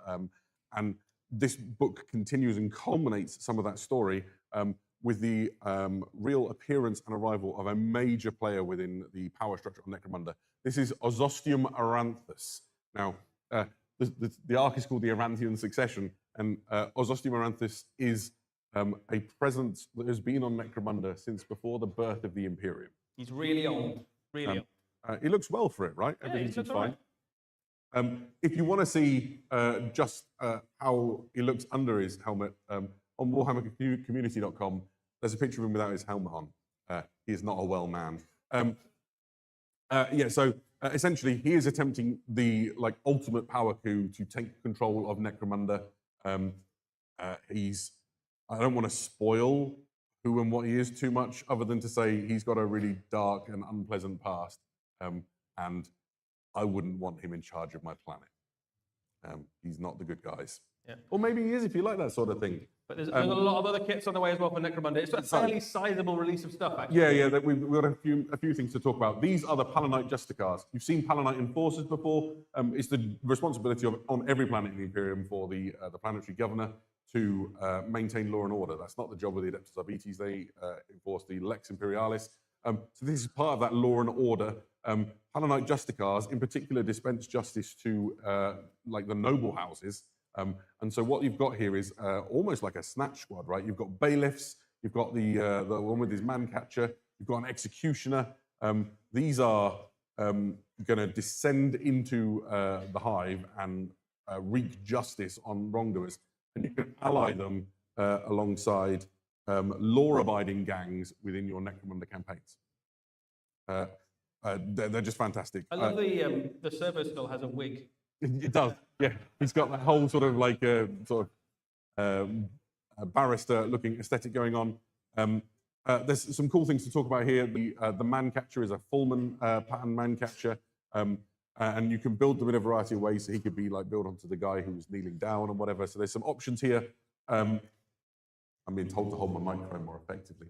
And this book continues and culminates some of that story with the real appearance and arrival of a major player within the power structure of Necromunda. This is Ozostium Aranthus. Now, the arc is called the Aranthian Succession, and Ozostium Aranthus is a presence that has been on Necromunda since before the birth of the Imperium. He's really old. Really old. He looks well for it, right? Yeah, Everything he seems looks all fine. right. If you want to see just how he looks under his helmet, on warhammercommunity.com, there's a picture of him without his helmet on. He is not a well man. So essentially, he is attempting the ultimate power coup to take control of Necromunda. I don't want to spoil who and what he is too much, other than to say he's got a really dark and unpleasant past, and I wouldn't want him in charge of my planet. He's not the good guys. Yeah. Or maybe he is if you like that sort of thing. But there's a lot of other kits on the way as well for Necromunda. It's a fairly sizable release of stuff, actually. Yeah. We've got a few things to talk about. These are the Palanite Justicars. You've seen Palanite Enforcers before. It's the responsibility on every planet in the Imperium for the planetary governor to maintain law and order. That's not the job of the Adeptus Arbites. They enforce the Lex Imperialis. So this is part of that law and order. Palanite Justicars, in particular, dispense justice to the noble houses. And so what you've got here is almost like a snatch squad, right? You've got bailiffs, you've got the one with his man catcher, you've got an executioner. These are going to descend into the hive and wreak justice on wrongdoers. And you can ally them alongside law-abiding gangs within your Necromunda campaigns. They're just fantastic. I love the servo still has a wig. It does, yeah. He's got that whole sort of barrister-looking aesthetic going on. There's some cool things to talk about here. The man catcher is a Fullman pattern man catcher, and you can build them in a variety of ways. So he could be built onto the guy who was kneeling down and whatever. So there's some options here. I'm being told to hold my microphone more effectively.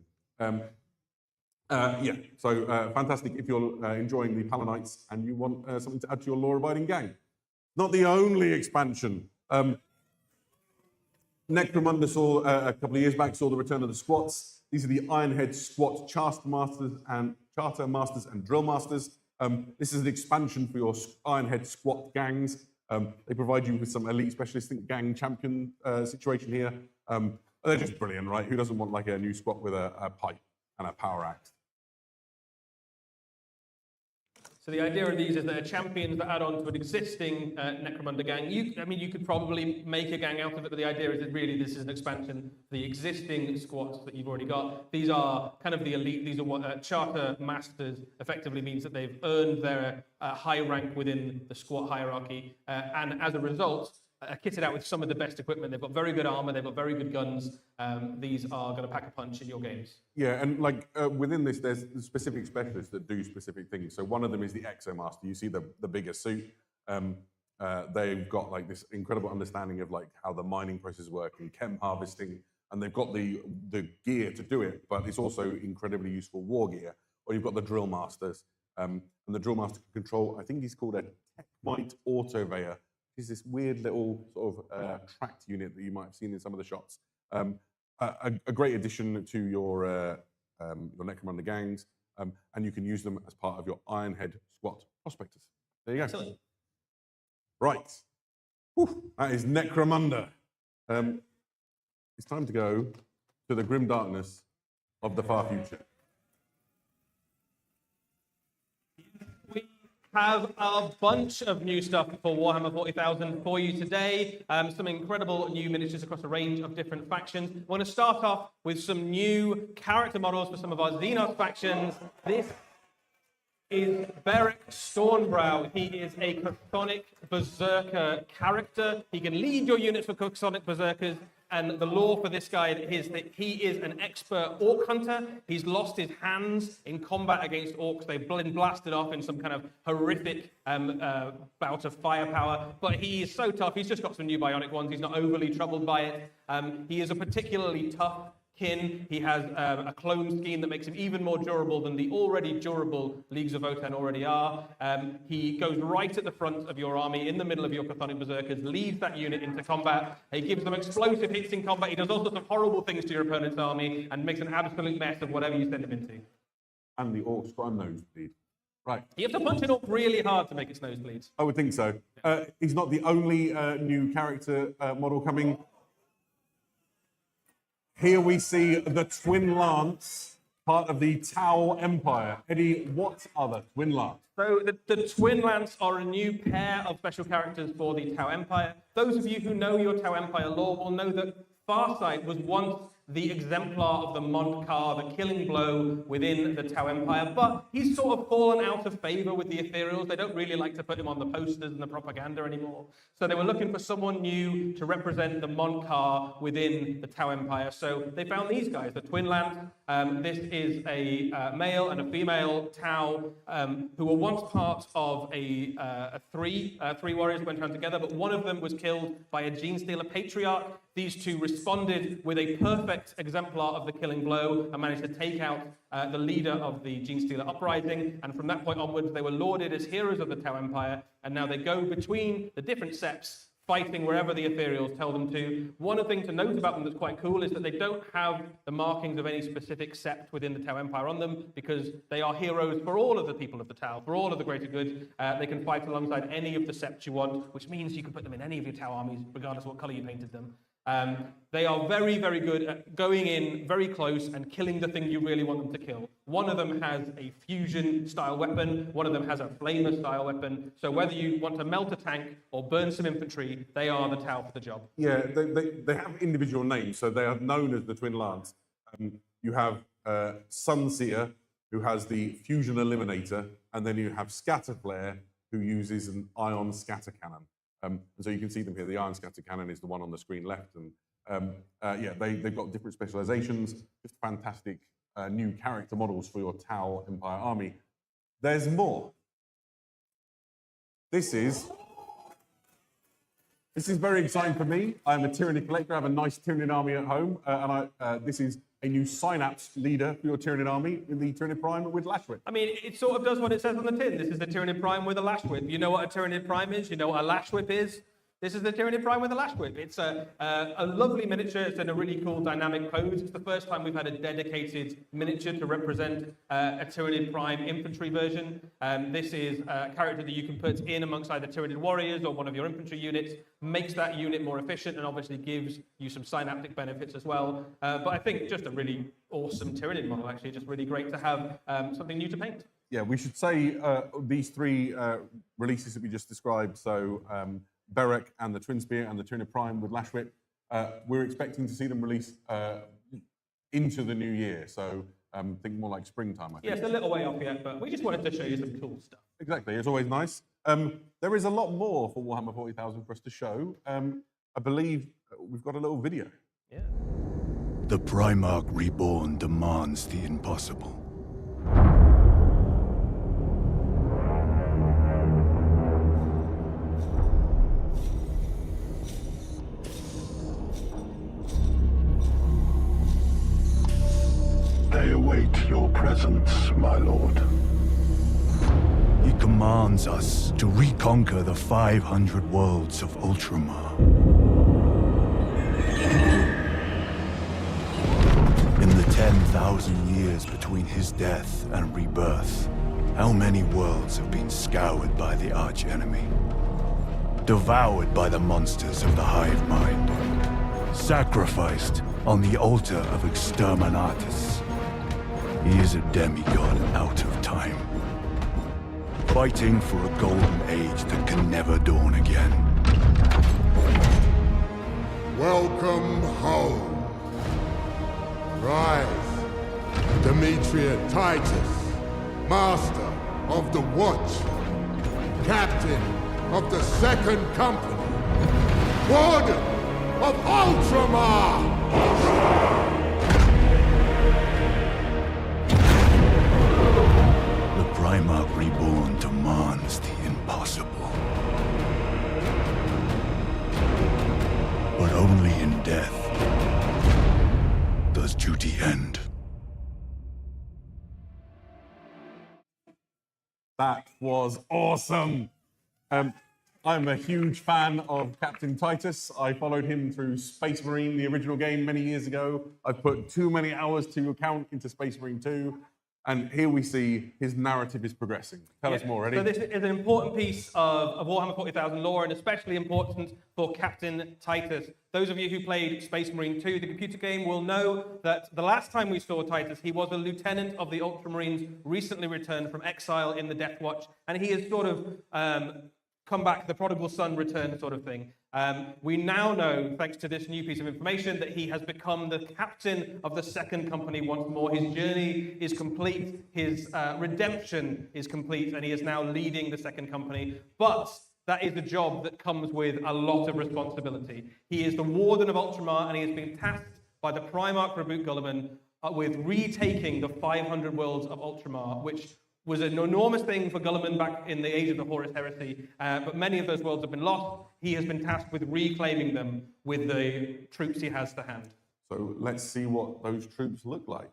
So fantastic if you're enjoying the Palanites and you want something to add to your law-abiding gang. Not the only expansion. Necromunda saw, a couple of years back, saw the return of the squats. These are the Ironhead Squat Charter Masters and Drill Masters. This is an expansion for your Ironhead Squat gangs. They provide you with some elite specialist gang champion situation here. They're just brilliant, right? Who doesn't want a new squat with a pipe and a power axe? So the idea of these is they're champions that add on to an existing Necromunda gang. You could probably make a gang out of it, but the idea is that really this is an expansion. The existing squats that you've already got, these are kind of the elite. These are what Charter Masters effectively means that they've earned their high rank within the squat hierarchy, and as a result, kitted out with some of the best equipment. They've got very good armor, they've got very good guns. These are going to pack a punch in your games. Yeah, and within this, there's specific specialists that do specific things. So one of them is the Exomaster. You see the bigger suit. They've got this incredible understanding of how the mining processes work and chem harvesting, and they've got the gear to do it, but it's also incredibly useful war gear. Or you've got the Drill Masters, and the Drill Master can control, I think he's called a Techmite Autoveyor. Is this weird little sort of tracked unit that you might have seen in some of the shots. A great addition to your Necromunda gangs, and you can use them as part of your Ironhead Squat Prospectors. There you go. Excellent. Right. Whew, that is Necromunda. It's time to go to the grim darkness of the far future. Have a bunch of new stuff for Warhammer 40,000 for you today. Some incredible new miniatures across a range of different factions. I want to start off with some new character models for some of our Xenos factions. This is Beric Stormbrow. He is a Chthonic Berserker character. He can lead your units for Chthonic Berserkers. And the lore for this guy is that he is an expert orc hunter. He's lost his hands in combat against orcs. They've been blasted off in some kind of horrific bout of firepower. But he is so tough. He's just got some new bionic ones. He's not overly troubled by it. He is a particularly tough kin. He has a clone scheme that makes him even more durable than the already durable Leagues of Votan already are. He goes right at the front of your army, in the middle of your Chthonic Berserkers, leads that unit into combat. He gives them explosive hits in combat. He does all sorts of horrible things to your opponent's army and makes an absolute mess of whatever you send him into. And the orc's got a nosebleed. Right. You have to punch an orc really hard to make its nosebleed. I would think so. He's not the only new character model coming. Here we see the Twin Lance, part of the Tau Empire. Eddie, what are the Twin Lance? So the Twin Lance are a new pair of special characters for the Tau Empire. Those of you who know your Tau Empire lore will know that Farsight was once the exemplar of the Mondkar, the killing blow within the Tau Empire, but he's sort of fallen out of favor with the Ethereals. They don't really like to put him on the posters and the propaganda anymore. So they were looking for someone new to represent the Mondkar within the Tau Empire. So they found these guys, the Twin Lance. This is a male and a female Tau who were once part of three warriors went around together, but one of them was killed by a gene stealer patriarch. These two responded with a perfect exemplar of the killing blow and managed to take out the leader of the Gene Stealer uprising. And from that point onwards, they were lauded as heroes of the Tau Empire. And now they go between the different septs, fighting wherever the Ethereals tell them to. One thing to note about them that's quite cool is that they don't have the markings of any specific sept within the Tau Empire on them, because they are heroes for all of the people of the Tau, for all of the greater good. They can fight alongside any of the septs you want, which means you can put them in any of your Tau armies, regardless of what color you painted them. They are very, very good at going in very close and killing the thing you really want them to kill. One of them has a fusion-style weapon. One of them has a flamer-style weapon. So whether you want to melt a tank or burn some infantry, they are the Tau for the job. Yeah, they have individual names, so they are known as the Twin Lance. You have Sunseer, who has the Fusion Eliminator, and then you have Scatterflare, who uses an ion scatter cannon. And so you can see them here. The ion scatter cannon is the one on the screen left. And yeah, they've got different specializations, just fantastic new character models for your Tau Empire army. There's more. This is very exciting for me. I'm a Tyranid collector. I have a nice Tyranid army at home. This is a new Synapse leader for your Tyranid army in the Tyranid Prime with Lash Whip. I mean, it sort of does what it says on the tin. This is the Tyranid Prime with a Lash Whip. You know what a Tyranid Prime is? You know what a Lash Whip is? This is the Tyranid Prime with a Lash Whip. It's a lovely miniature. It's in a really cool dynamic pose. It's the first time we've had a dedicated miniature to represent a Tyranid Prime infantry version. This is a character that you can put in amongst either Tyranid warriors or one of your infantry units, makes that unit more efficient and obviously gives you some synaptic benefits as well. But I think just a really awesome Tyranid model, actually. Just really great to have something new to paint. Yeah, we should say these three releases that we just described, so Berek and the Twin Spear and the Tyranid Prime with Lash Whip, we're expecting to see them release into the new year. So think more like springtime, I think. Yeah, it's a little way off yet, but we just wanted to show you some cool stuff. Exactly, it's always nice. There is a lot more for Warhammer 40,000 for us to show. I believe we've got a little video. Yeah. The Primarch Reborn demands the impossible. They await your presence, my lord. He commands us to reconquer the 500 worlds of Ultramar. In the 10,000 years between his death and rebirth, how many worlds have been scoured by the archenemy? Devoured by the monsters of the hive mind? Sacrificed on the altar of Exterminatus? He is a demigod out of time, fighting for a golden age that can never dawn again. Welcome home. Rise, Demetria Titus, Master of the Watch, Captain of the Second Company, Warden of Ultramar! Primarch Reborn demands the impossible. But only in death does duty end. That was awesome. I'm a huge fan of Captain Titus. I followed him through Space Marine, the original game, many years ago. I've put too many hours to account into Space Marine 2. And here we see his narrative is progressing. Tell us more, Eddie. So this is an important piece of Warhammer 40,000 lore, and especially important for Captain Titus. Those of you who played Space Marine 2, the computer game, will know that the last time we saw Titus, he was a lieutenant of the Ultramarines, recently returned from exile in the Death Watch, and he has sort of come back, the prodigal son return sort of thing. We now know, thanks to this new piece of information, that he has become the captain of the second company once more. His journey is complete, his redemption is complete, and he is now leading the second company. But that is a job that comes with a lot of responsibility. He is the warden of Ultramar, and he has been tasked by the Primarch Reboot Guilliman with retaking the 500 worlds of Ultramar, which was an enormous thing for Guilliman back in the age of the Horus Heresy, but many of those worlds have been lost. He has been tasked with reclaiming them with the troops he has to hand. So let's see what those troops look like.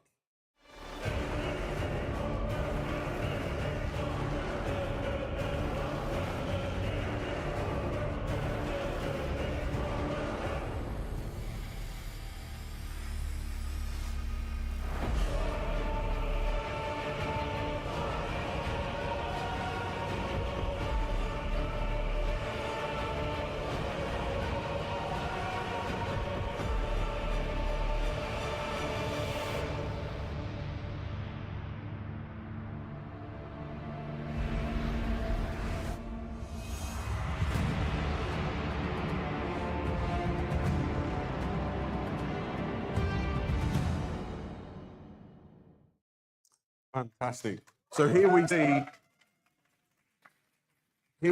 Fantastic. So here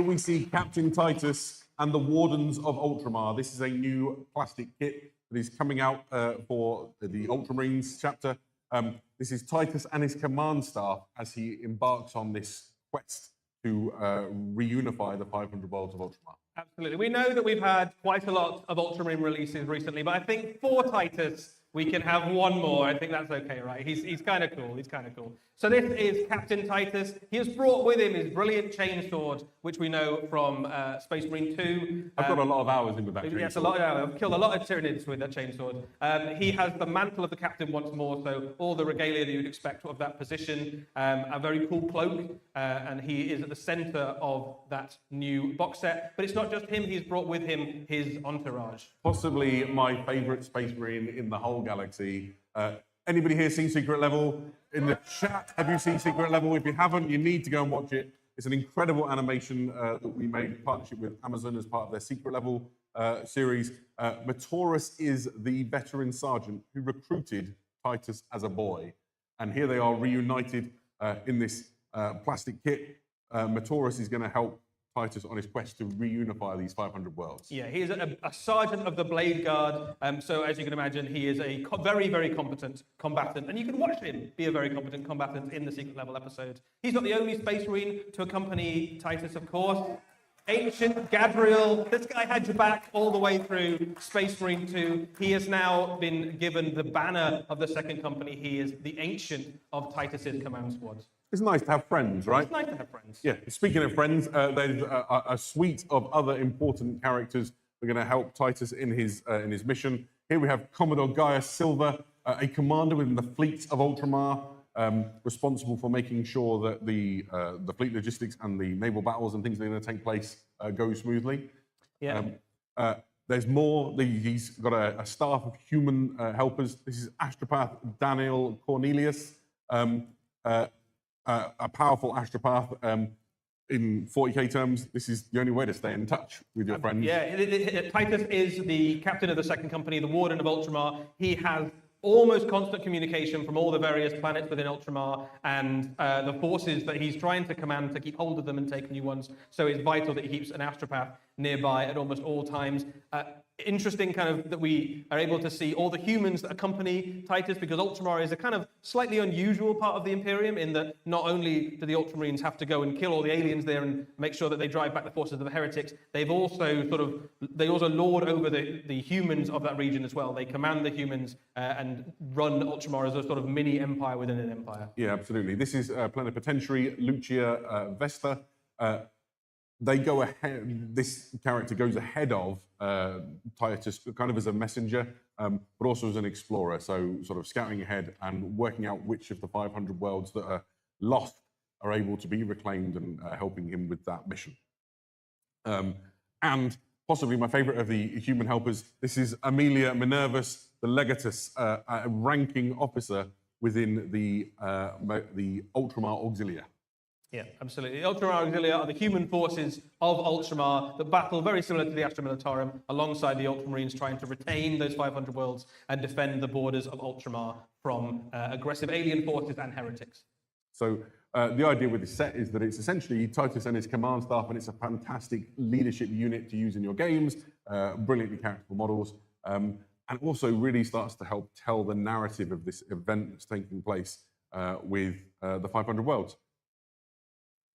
we see Captain Titus and the Wardens of Ultramar. This is a new plastic kit that is coming out for the Ultramarines chapter. This is Titus and his command staff as he embarks on this quest to reunify the 500 worlds of Ultramar. Absolutely. We know that we've had quite a lot of Ultramarine releases recently, but I think for Titus, we can have one more. I think that's okay, right? He's kind of cool. He's kind of cool. So this is Captain Titus. He has brought with him his brilliant chainsword, which we know from Space Marine 2. I've got a lot of hours in with that chainsword. Yes, a lot of hours. I've killed a lot of Tyranids with that chainsword. He has the mantle of the captain once more, so all the regalia that you'd expect of that position. A very cool cloak, and he is at the center of that new box set. But it's not just him. He's brought with him his entourage. Possibly my favorite Space Marine in the whole galaxy. Anybody here seen Secret Level? In the chat, have you seen Secret Level? If you haven't, you need to go and watch it. It's an incredible animation that we made in partnership with Amazon as part of their Secret Level series. Matoris is the veteran sergeant who recruited Titus as a boy. And here they are reunited in this plastic kit. Matoris is going to help Titus on his quest to reunify these 500 worlds. Yeah, he is a sergeant of the Blade Guard, so as you can imagine, he is a very, very competent combatant, and you can watch him be a very competent combatant in the Secret Level episode. He's not the only Space Marine to accompany Titus, of course. Ancient Gabriel, this guy had your back all the way through Space Marine 2. He has now been given the banner of the second company. He is the Ancient of Titus's command squad. It's nice to have friends, right? It's nice to have friends. Yeah, speaking of friends, there's a suite of other important characters who are going to help Titus in his mission. Here we have Commodore Gaius Silver, a commander within the fleet of Ultramar, responsible for making sure that the fleet logistics and the naval battles and things that are going to take place go smoothly. Yeah. There's more. He's got a staff of human helpers. This is astropath Daniel Cornelius. A powerful astropath. In 40k terms, this is the only way to stay in touch with your friends. Yeah, Titus is the captain of the second company, the warden of Ultramar. He has almost constant communication from all the various planets within Ultramar and the forces that he's trying to command to keep hold of them and take new ones. So it's vital that he keeps an astropath nearby at almost all times. Interesting kind of that we are able to see all the humans that accompany Titus, because Ultramar is a kind of slightly unusual part of the Imperium in that not only do the Ultramarines have to go and kill all the aliens there and make sure that they drive back the forces of the heretics, they also lord over the humans of that region as well. They command the humans and run Ultramar as a sort of mini empire within an empire. Yeah, absolutely. This is plenipotentiary Lucia Vesta. they go ahead. This character goes ahead of Titus, kind of as a messenger, but also as an explorer. So, sort of scouting ahead and working out which of the 500 worlds that are lost are able to be reclaimed, and helping him with that mission. And possibly my favourite of the human helpers. This is Amelia Minervus, the Legatus, a ranking officer within the Ultramar Auxilia. Yeah, absolutely. The Ultramar Auxilia are the human forces of Ultramar that battle very similar to the Astra Militarum alongside the Ultramarines, trying to retain those 500 worlds and defend the borders of Ultramar from aggressive alien forces and heretics. So the idea with this set is that it's essentially Titus and his command staff, and it's a fantastic leadership unit to use in your games, brilliantly characterful models, and also really starts to help tell the narrative of this event that's taking place with the 500 worlds.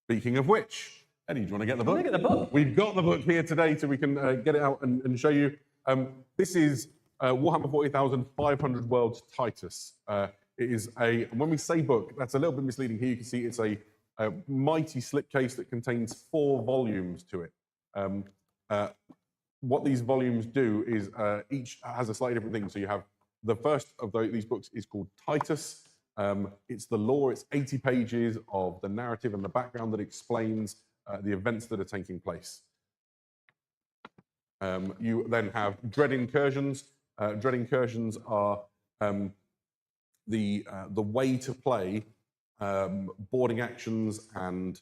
Speaking of which, Eddie, do you want to get the book? Get the book. We've got the book here today, so we can get it out and show you. This is Warhammer 40,000 500 Worlds Titus. It is when we say book, that's a little bit misleading. Here you can see it's a mighty slipcase that contains 4 volumes to it. What these volumes do is each has a slightly different thing. So you have the first of these books is called Titus. It's the lore, it's 80 pages of the narrative and the background that explains the events that are taking place. You then have Dread Incursions. Dread Incursions are the way to play boarding actions and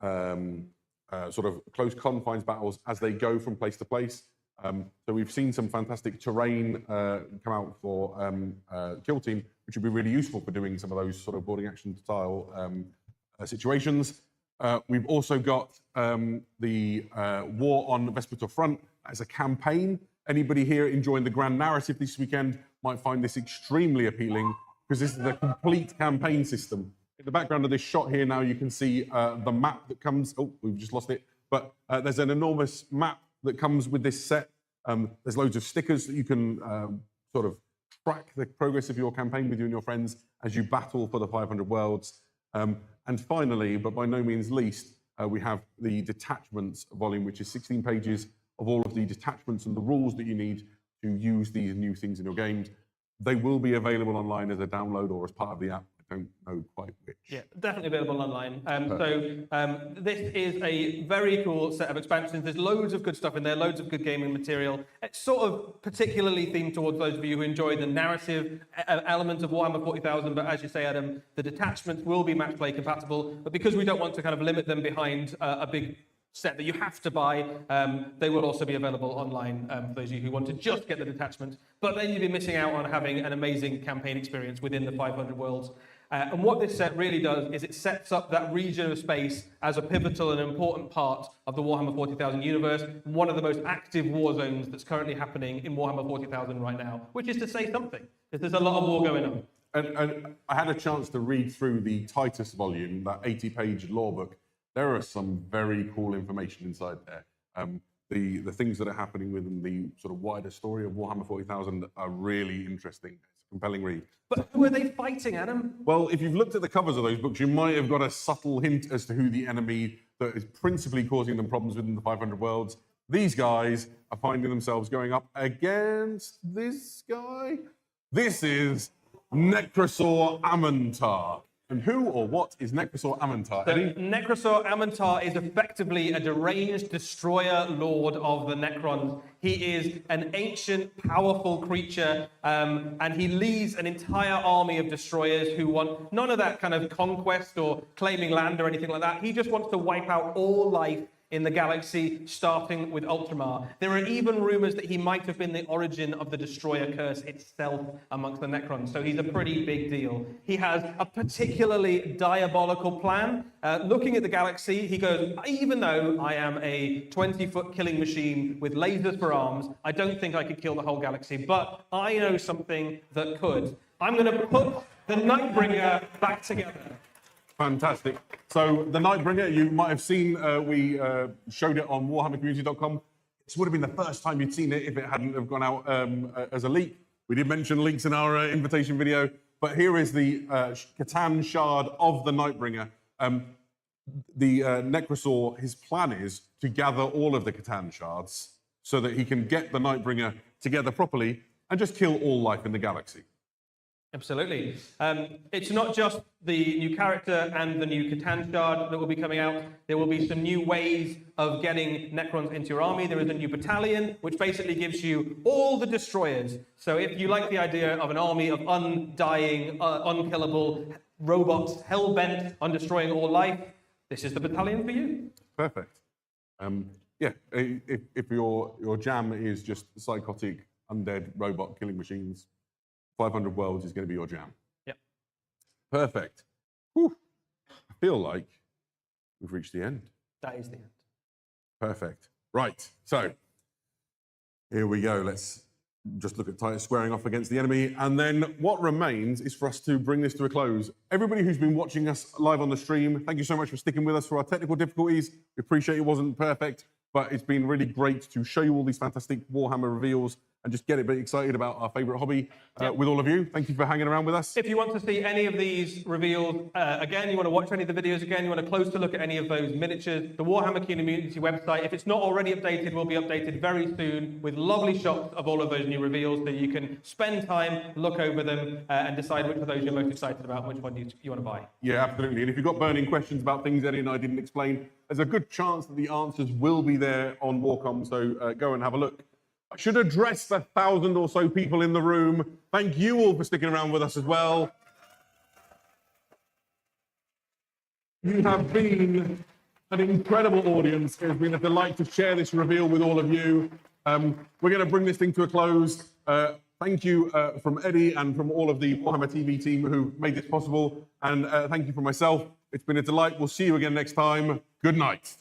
sort of close confines battles as they go from place to place. So we've seen some fantastic terrain come out for Kill Team, which would be really useful for doing some of those sort of boarding action style situations. We've also got the War on Vespertor Front as a campaign. Anybody here enjoying the grand narrative this weekend might find this extremely appealing, because this is a complete campaign system. In the background of this shot here now, you can see the map that comes. Oh, we've just lost it. But there's an enormous map that comes with this set. There's loads of stickers that you can sort of track the progress of your campaign with you and your friends as you battle for the 500 worlds. And finally, but by no means least, we have the detachments volume, which is 16 pages of all of the detachments and the rules that you need to use these new things in your games. They will be available online as a download or as part of the app. I don't know quite which. Yeah, definitely available online. This is a very cool set of expansions. There's loads of good stuff in there, loads of good gaming material. It's sort of particularly themed towards those of you who enjoy the narrative element of Warhammer 40,000, but as you say, Adam, the detachments will be match play compatible, but because we don't want to kind of limit them behind a big set that you have to buy, they will also be available online for those of you who want to just get the detachment, but then you'd be missing out on having an amazing campaign experience within the 500 worlds. And what this set really does is it sets up that region of space as a pivotal and important part of the Warhammer 40,000 universe, one of the most active war zones that's currently happening in Warhammer 40,000 right now, which is to say something, because there's a lot of war going on. And I had a chance to read through the Titus volume, that 80-page lore book. There are some very cool information inside there. The things that are happening within the sort of wider story of Warhammer 40,000 are really interesting. It's a compelling read. But who are they fighting, Adam? Well, if you've looked at the covers of those books, you might have got a subtle hint as to who the enemy that is principally causing them problems within the 500 worlds. These guys are finding themselves going up against this guy. This is Necrosaur Amantar. And who or what is Necrosaur Amantar? So Necrosaur Amantar is effectively a deranged destroyer lord of the Necrons. He is an ancient, powerful creature, and he leads an entire army of destroyers who want none of that kind of conquest or claiming land or anything like that. He just wants to wipe out all life in the galaxy, starting with Ultramar. There are even rumors that he might have been the origin of the Destroyer curse itself amongst the Necrons, so he's a pretty big deal. He has a particularly diabolical plan. Looking at the galaxy, he goes, even though I am a 20-foot killing machine with lasers for arms, I don't think I could kill the whole galaxy, but I know something that could. I'm going to put the Nightbringer back together. Fantastic. So the Nightbringer, you might have seen, we showed it on warhammercommunity.com. This would have been the first time you'd seen it if it hadn't have gone out as a leak. We did mention leaks in our invitation video, but here is the Catan shard of the Nightbringer. the Necrosaur, his plan is to gather all of the Catan shards so that he can get the Nightbringer together properly and just kill all life in the galaxy. Absolutely. It's not just the new character and the new Catan shard that will be coming out. There will be some new ways of getting Necrons into your army. There is a new battalion, which basically gives you all the destroyers. So if you like the idea of an army of undying, unkillable robots hell-bent on destroying all life, this is the battalion for you. Perfect. Yeah, if your jam is just psychotic, undead, robot killing machines, 500 Worlds is going to be your jam. Yep. Perfect. Whew. I feel like we've reached the end. That is the end. Perfect. Right, so here we go. Let's just look at Titus squaring off against the enemy. And then what remains is for us to bring this to a close. Everybody who's been watching us live on the stream, thank you so much for sticking with us for our technical difficulties. We appreciate it wasn't perfect, but it's been really great to show you all these fantastic Warhammer reveals and just get a bit excited about our favourite hobby with all of you. Thank you for hanging around with us. If you want to see any of these reveals again, you want to watch any of the videos again, you want a closer look at any of those miniatures, the Warhammer Community website, if it's not already updated, will be updated very soon with lovely shots of all of those new reveals so you can spend time, look over them, and decide which of those you're most excited about and which one you want to buy. Yeah, absolutely. And if you've got burning questions about things Eddie and I didn't explain, there's a good chance that the answers will be there on Warcom, so go and have a look. I should address the 1,000 or so people in the room. Thank you all for sticking around with us as well. You have been an incredible audience. It has been a delight to share this reveal with all of you. We're going to bring this thing to a close. Thank you from Eddie and from all of the Warhammer TV team who made this possible. And thank you from myself. It's been a delight. We'll see you again next time. Good night.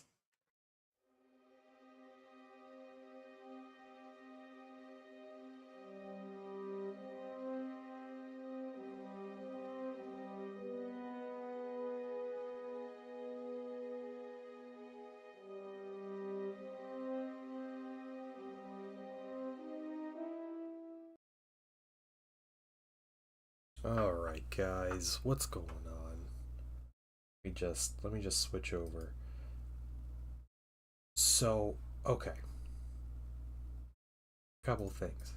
All right, guys, what's going on? Let me just switch over. So, okay, couple things.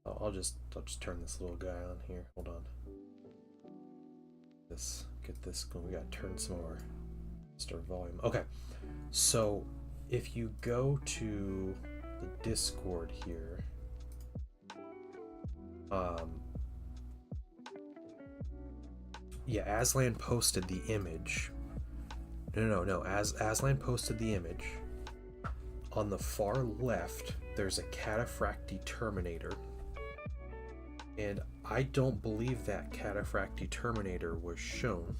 I'll just turn this little guy on here. Hold on. Get this going. We gotta turn some more. Start volume. Okay, so if you go to the Discord here, yeah, Aslan posted the image. No. Aslan posted the image. On the far left, there's a Cataphractii Terminator. And I don't believe that Cataphractii Terminator was shown.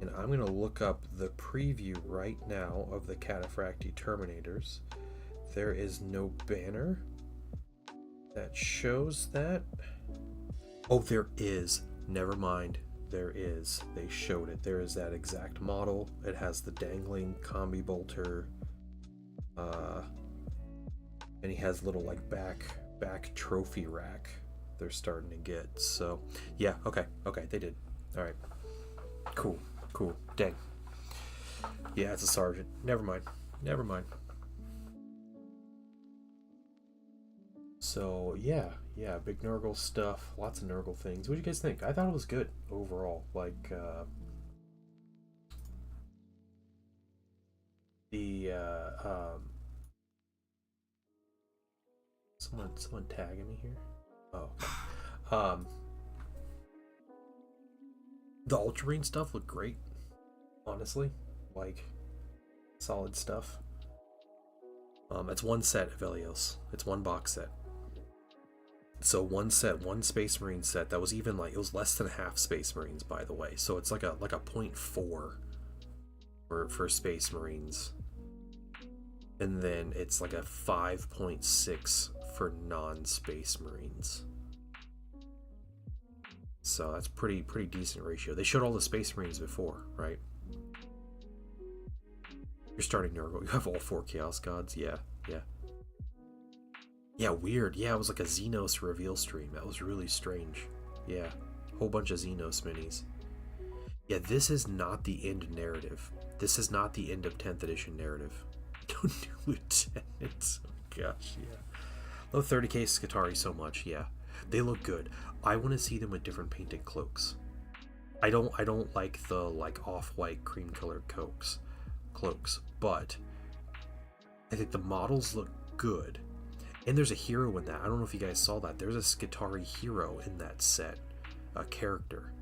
And I'm going to look up the preview right now of the Cataphractii Terminators. There is no banner that shows that. Oh, there is. Never mind. There is. They showed it. There is that exact model. It has the dangling combi bolter. And he has little like back trophy rack they're starting to get. So yeah, okay, they did. All right, cool. Dang. Yeah, it's a sergeant. Never mind. So yeah, big Nurgle stuff, lots of Nurgle things. What do you guys think? I thought it was good overall. Like someone tagging me here. Oh, the Ultramarine stuff looked great. Honestly, like solid stuff. It's one set of Elios. It's one box set. So one Space Marine set that was even like, it was less than half Space Marines, by the way. So it's like a 0.4 for Space Marines, and then it's like a 5.6 for non-Space Marines. So that's pretty decent ratio. They showed all the Space Marines before, right? You're starting Nurgle. You have all 4 Chaos Gods. Yeah. Yeah, weird. Yeah, it was like a Xenos reveal stream. That was really strange. Yeah, whole bunch of Xenos minis. Yeah, this is not the end narrative. This is not the end of 10th edition narrative. Don't do lieutenants. Oh gosh, yeah. Love 30k Skitarii so much, yeah. They look good. I want to see them with different painted cloaks. I don't like the like off-white cream colored cloaks, but I think the models look good. And there's a hero in that. I don't know if you guys saw that. There's a Skitarii hero in that set, a character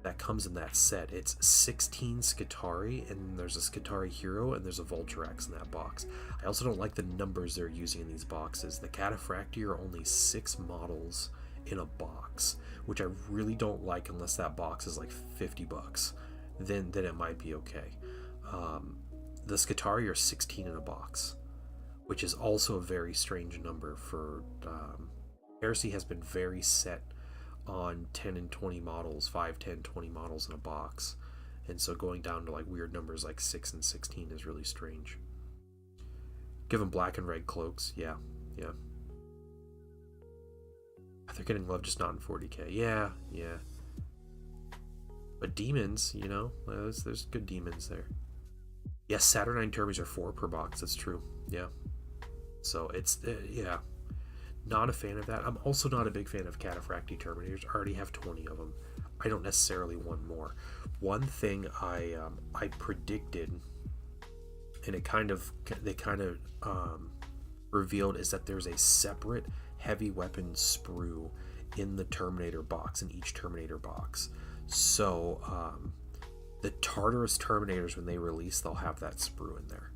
that comes in that set. It's 16 Skitarii, and there's a Skitarii hero, and there's a Vulturax in that box. I also don't like the numbers they're using in these boxes. The Cataphractii are only 6 models in a box, which I really don't like unless that box is like $50. Then it might be okay. The Skitarii are 16 in a box, which is also a very strange number for Heresy has been very set on 10 and 20 models, 5, 10, 20 models in a box. And so going down to like weird numbers like 6 and 16 is really strange. Give them black and red cloaks. Yeah. They're getting love, just not in 40k. Yeah. But demons, you know, there's good demons there. Yes, Saturnine Termies are 4 per box. That's true. Yeah. So it's, yeah. Not a fan of that. I'm also not a big fan of Cataphractii Terminators. I already have 20 of them. I don't necessarily want more. One thing I predicted, and they kind of revealed, is that there's a separate heavy weapon sprue in the Terminator box, in each Terminator box. So the Tartarus Terminators, when they release, they'll have that sprue in there.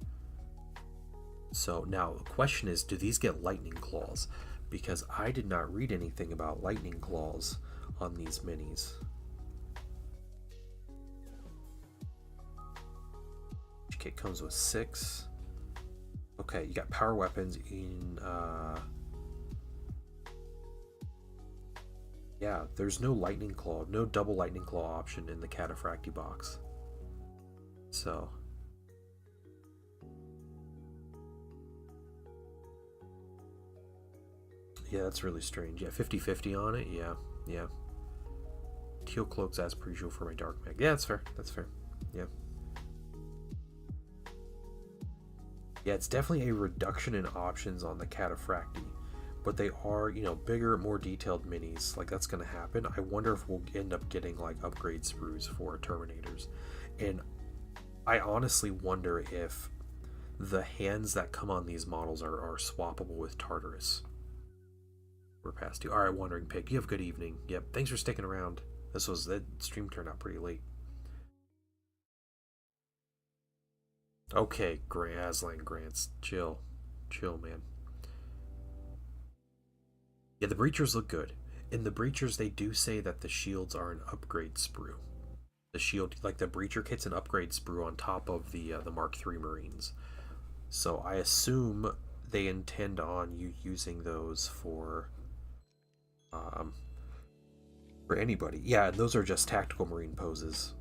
So now the question is, do these get lightning claws? Because I did not read anything about lightning claws on these minis. Each kit comes with 6. Okay, you got power weapons in yeah, there's no lightning claw, no double lightning claw option in the Cataphractii box. So yeah, that's really strange. Yeah, 50-50 on it. Yeah. Teal cloaks as per usual for my dark mag. Yeah, that's fair. Yeah. Yeah, it's definitely a reduction in options on the Cataphractii, but they are, you know, bigger, more detailed minis. Like, that's going to happen. I wonder if we'll end up getting like upgrade sprues for Terminators, and I honestly wonder if the hands that come on these models are swappable with Tartarus. We're past 2. Alright, Wandering Pig, you have a good evening. Yep, thanks for sticking around. That stream turned out pretty late. Okay, Aslan Grants. Chill, man. Yeah, the Breachers look good. In the Breachers, they do say that the shields are an upgrade sprue. The shield, like the Breacher kit's an upgrade sprue on top of the Mark III Marines. So I assume they intend on you using those for anybody. Yeah, those are just tactical Marine poses.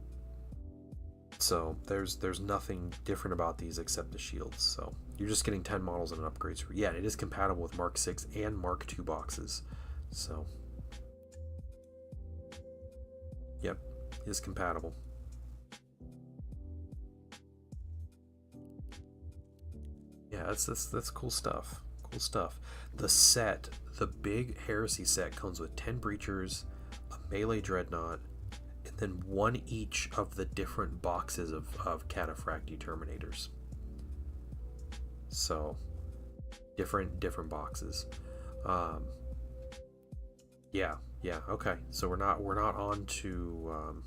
So there's nothing different about these except the shields. So you're just getting 10 models and an upgrade sprue. Yeah, it is compatible with Mark 6 and Mark 2 boxes. So yep, it is compatible. Yeah, that's cool stuff. The set, the big Heresy set, comes with 10 Breachers, a melee Dreadnought, and then 1 each of the different boxes of Cataphractii Terminators. So different boxes. Yeah, okay. So we're not on to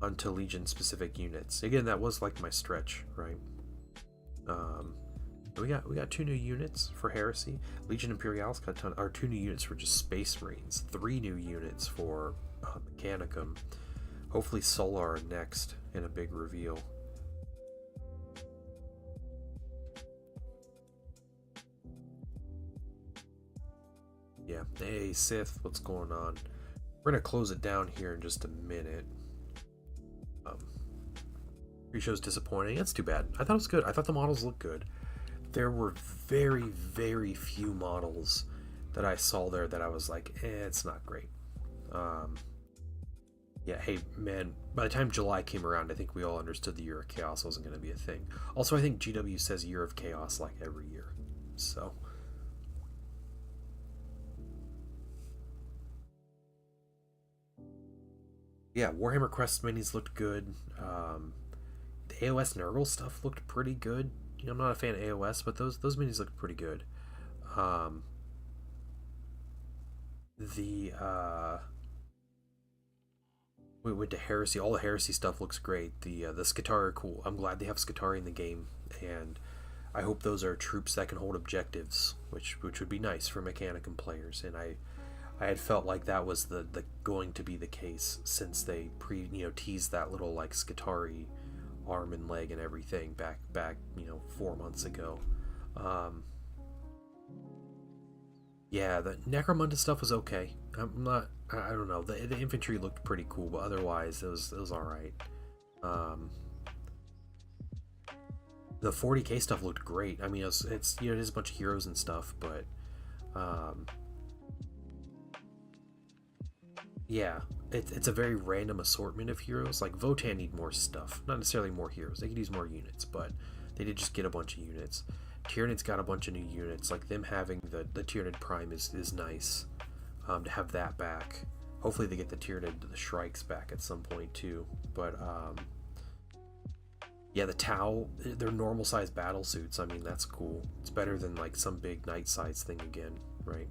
onto Legion specific units. Again, that was like my stretch, right? We got 2 new units for Heresy. Legion Imperialis got a ton, or 2 new units for just Space Marines. 3 new units for Mechanicum. Hopefully Solar next in a big reveal. Yeah. Hey Sith, what's going on? We're gonna close it down here in just a minute. Pre-show's disappointing. That's too bad. I thought it was good. I thought the models looked good. There were very, very few models that I saw there that I was like, it's not great. Yeah, hey, man, by the time July came around, I think we all understood the Year of Chaos wasn't going to be a thing. Also, I think GW says Year of Chaos like every year. So... yeah, Warhammer Quest minis looked good. The AOS Nurgle stuff looked pretty good. You know, I'm not a fan of AOS, but those minis looked pretty good. We went to Heresy. All the Heresy stuff looks great. The Skitarii are cool. I'm glad they have Skitarii in the game, and I hope those are troops that can hold objectives, which would be nice for Mechanicum players. And I had felt like that was the going to be the case since they teased that little like Skitarii arm and leg and everything back 4 months ago. Yeah, the Necromunda stuff was okay. I don't know. The infantry looked pretty cool, but otherwise it was all right. The 40k stuff looked great. I mean, it is a bunch of heroes and stuff, but yeah, it's a very random assortment of heroes. Like Votann need more stuff, not necessarily more heroes. They could use more units, but they did just get a bunch of units. Tyrannid's got a bunch of new units. Like them having the Tyrannid Prime is nice. To have that back. Hopefully they get the Shrikes back at some point too. But yeah, the Tau, they're normal size battle suits. I mean, that's cool. It's better than like some big knight size thing again, right?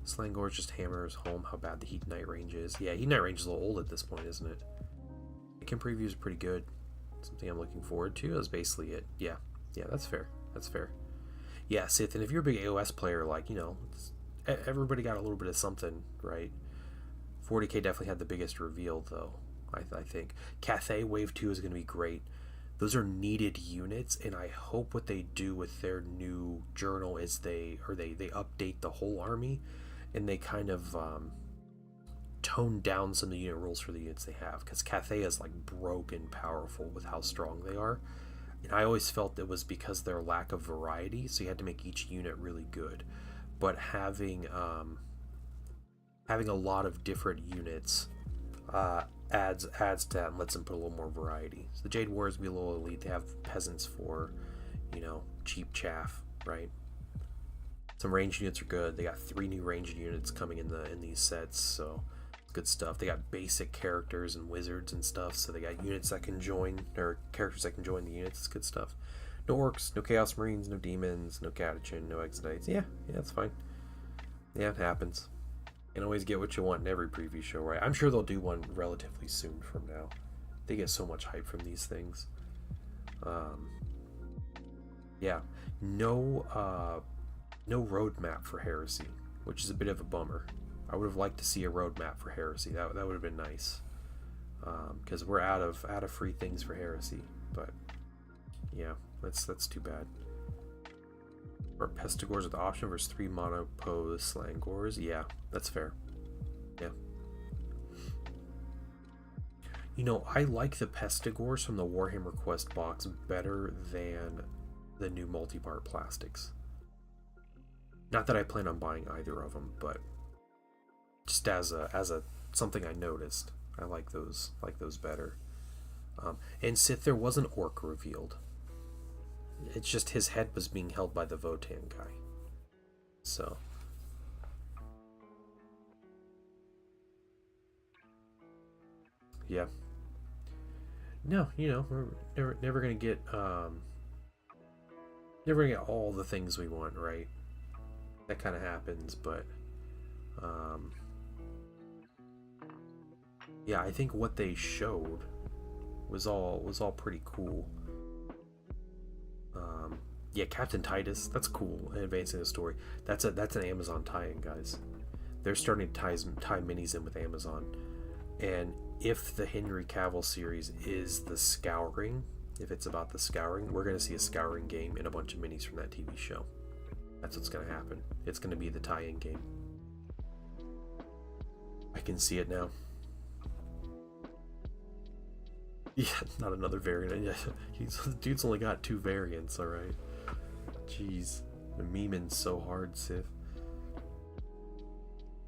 Slangor's just hammers home how bad the Heat Knight range is. Yeah, Heat Knight range is a little old at this point, isn't it? Icon preview is pretty good. Something I'm looking forward to. That's basically it. Yeah, that's fair. That's fair. Yeah, Sith, and if you're a big AOS player, like, everybody got a little bit of something, right? 40k definitely had the biggest reveal, though, I think. Cathay Wave 2 is going to be great. Those are needed units, and I hope what they do with their new journal is they update the whole army, and they kind of tone down some of the unit rules for the units they have, because Cathay is like broken powerful with how strong they are. And I always felt it was because of their lack of variety, so you had to make each unit really good. But having a lot of different units adds to that and lets them put a little more variety. So the Jade Warriors be a little elite. They have peasants for, cheap chaff, right? Some ranged units are good. They got 3 new ranged units coming in these sets, so good stuff. They got basic characters and wizards and stuff, so they got units that can join, or characters that can join the units. It's good stuff. No orcs, no chaos marines, no demons, no catachin, no exodites. Yeah, that's fine. Yeah, it happens. You can always get what you want in every preview show, right? I'm sure they'll do one relatively soon from now. They get so much hype from these things. Yeah, no roadmap for Heresy, which is a bit of a bummer. I would have liked to see a roadmap for Heresy. That would have been nice, because we're out of free things for Heresy. But yeah, that's too bad. Or Pestigors with the option versus 3 mono pose Slangors. Yeah, that's fair. Yeah. I like the Pestigors from the Warhammer Quest box better than the new multi-part plastics. Not that I plan on buying either of them, but just as a something I noticed, I like those better. And Sith, there was an orc revealed. It's just his head was being held by the Votann guy. So yeah. No, we're never gonna get all the things we want, right? That kind of happens, but yeah, I think what they showed was all pretty cool. Yeah, Captain Titus, that's cool. Advancing the story. That's an Amazon tie-in, guys. They're starting to tie minis in with Amazon. And if the Henry Cavill series is the Scouring, if it's about the Scouring, we're going to see a Scouring game and a bunch of minis from that TV show. That's what's going to happen. It's going to be the tie-in game. I can see it now. Yeah, not another variant. Yeah, dude's only got 2 variants, alright. Jeez. The memeing so hard, Sith.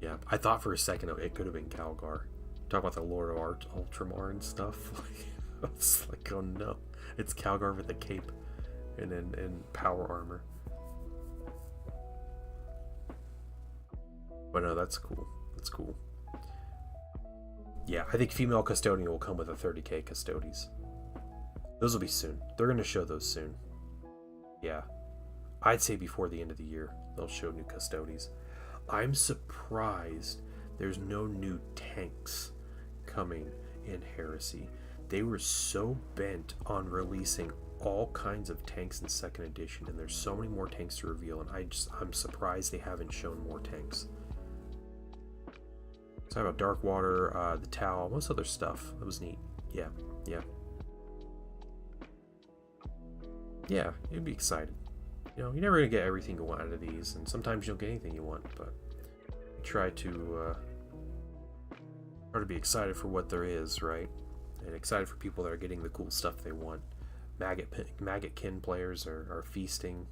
Yeah, I thought for a second it could have been Calgar. Talk about the Lord of Ultramar and stuff. It's like, oh no. It's Calgar with a cape and in power armor. But no, that's cool. That's cool. Yeah, I think female custodian will come with a 30k custodes. Those will be soon. They're going to show those soon. Yeah. I'd say before the end of the year, they'll show new custodes. I'm surprised there's no new tanks coming in Heresy. They were so bent on releasing all kinds of tanks in 2nd edition, and there's so many more tanks to reveal, and I'm surprised they haven't shown more tanks. Talk about Darkwater, the Tau, most other stuff. That was neat. Yeah, yeah. Yeah, you'd be excited. You know, you're never gonna get everything you want out of these, and sometimes you don't get anything you want, but try to be excited for what there is, right? And excited for people that are getting the cool stuff they want. Maggotkin players are feasting.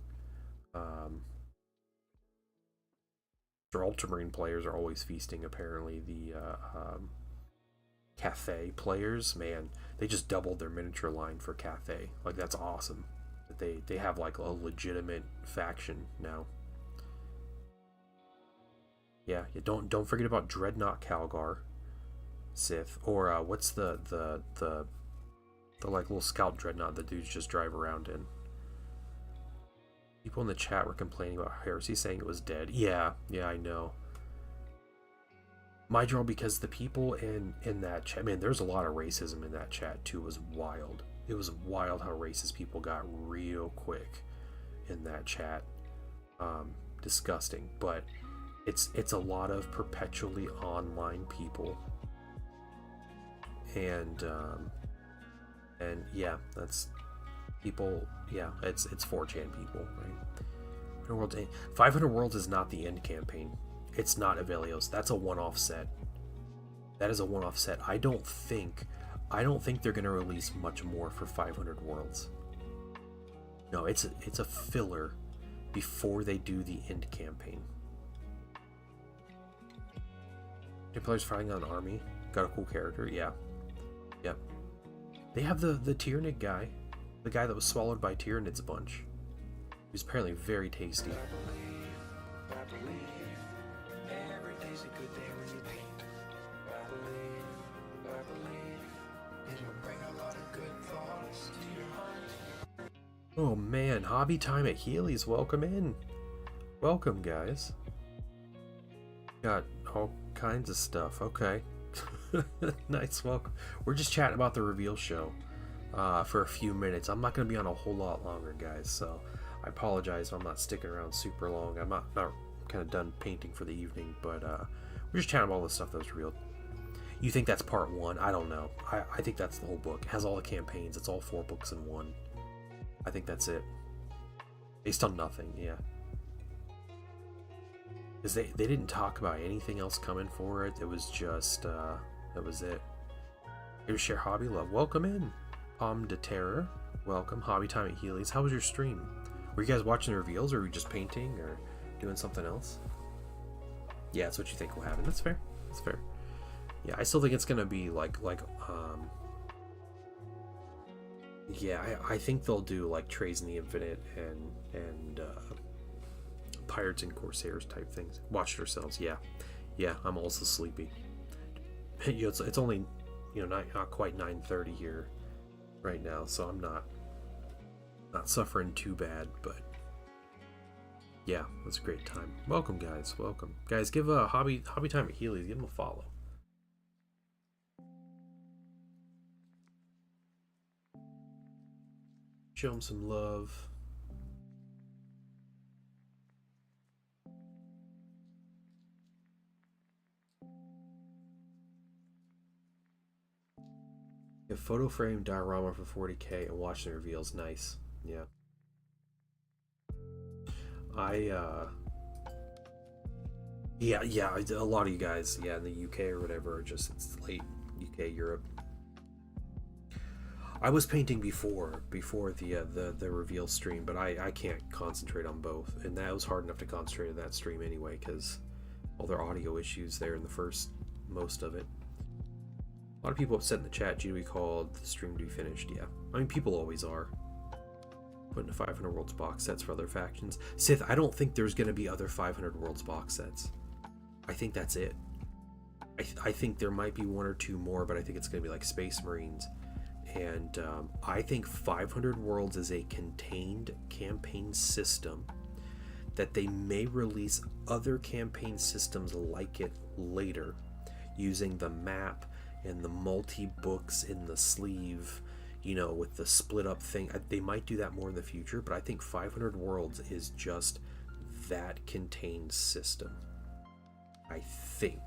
Ultramarine players are always feasting, apparently. The Cathay players, man, they just doubled their miniature line for Cathay. Like, that's awesome. That they have like a legitimate faction now. Yeah, don't forget about Dreadnought Calgar Sith, or what's the like little scout dreadnought that dudes just drive around in. People in the chat were complaining about Heresy, saying it was dead. Yeah, I know. My draw, because the people in that chat, man, there's a lot of racism in that chat too. It was wild. It was wild how racist people got real quick in that chat. Disgusting, but it's a lot of perpetually online people, and yeah, that's people. Yeah, it's 4chan people, right? 500 Worlds is not the end campaign. It's not Avelios. That's a one-off set. That is a one-off set. I don't think they're gonna release much more for 500 Worlds. No, it's a filler before they do the end campaign. New players fighting on army. Got a cool character, yeah. Yep. They have the Tyranid guy. The guy that was swallowed by Tyranids a bunch. He's apparently very tasty. Oh man, hobby time at Healy's. Welcome in. Welcome, guys. Got all kinds of stuff. Okay. Nice, welcome. We're just chatting about the reveal show for a few minutes. I'm not going to be on a whole lot longer, guys, so I apologize if I'm not sticking around super long. I'm not kind of done painting for the evening, but we're just chatting about all the stuff that was revealed. You think that's part one? I don't know. I think that's the whole book. It has all the campaigns. It's all 4 books in one. I think that's it. Based on nothing, yeah. Because they didn't talk about anything else coming for it. It was just, that was it. Here to share hobby love. Welcome in. Pomme de Terror. Welcome. Hobby time at Healy's. How was your stream? Were you guys watching the reveals, or were you just painting, or doing something else? Yeah, that's what you think will happen. That's fair. That's fair. Yeah, I still think it's gonna be yeah, I think they'll do like Trays in the Infinite and Pirates and Corsairs type things. Watch it yourselves. Yeah, I'm also sleepy. You know, it's only, you know, not quite 9:30 here right now, so I'm not suffering too bad, but yeah, it was a great time. Welcome, guys. Welcome, guys. Give a hobby time at Healy's. Give them a follow. Show them some love. Get photo frame diorama for 40k and watch the reveals. Nice. Yeah. Yeah, a lot of you guys, yeah, in the UK or whatever, just it's late UK, Europe. I was painting before the reveal stream, but I can't concentrate on both, and that was hard enough to concentrate on that stream anyway, because all their audio issues there in the first most of it. A lot of people have said in the chat, "GW called the stream to be finished." Yeah, I mean, people always are. Putting a 500 Worlds box sets for other factions. Sith, I don't think there's going to be other 500 Worlds box sets. I think that's it. I think there might be one or two more, but I think it's going to be like Space Marines. And I think 500 Worlds is a contained campaign system that they may release other campaign systems like it later, using the map and the multi-books in the sleeve, you know, with the split up thing. They might do that more in the future, but I think 500 Worlds is just that contained system, I think.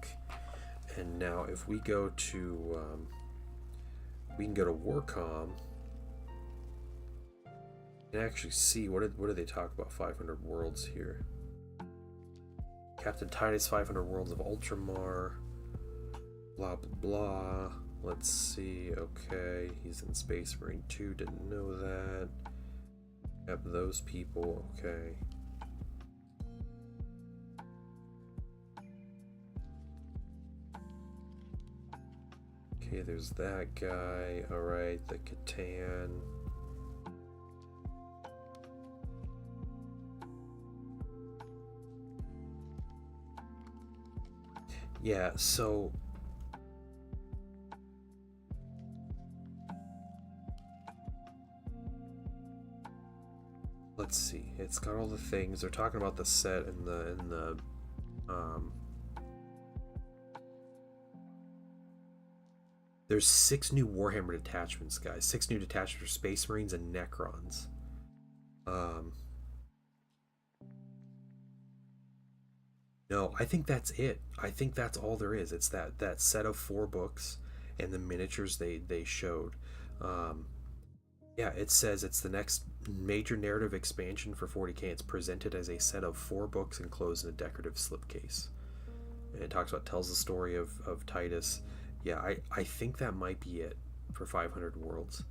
And now if we go to we can go to Warcom and actually see what do they talk about 500 Worlds here. Captain Titus 500 Worlds of Ultramar, blah blah blah. Let's see. Okay, he's in Space Marine 2, didn't know that. Have those people. Okay. Okay, there's that guy. Alright, the Catan. Yeah, so let's see. It's got all the things. They're talking about the set and the there's 6 new Warhammer detachments, guys. 6 new detachments for Space Marines and Necrons. No, I think that's it. I think that's all there is. It's that set of 4 books and the miniatures they showed. Yeah, it says it's the next major narrative expansion for 40k. It's presented as a set of 4 books enclosed in a decorative slipcase. And it tells the story of Titus. Yeah, I think that might be it for 500 Worlds.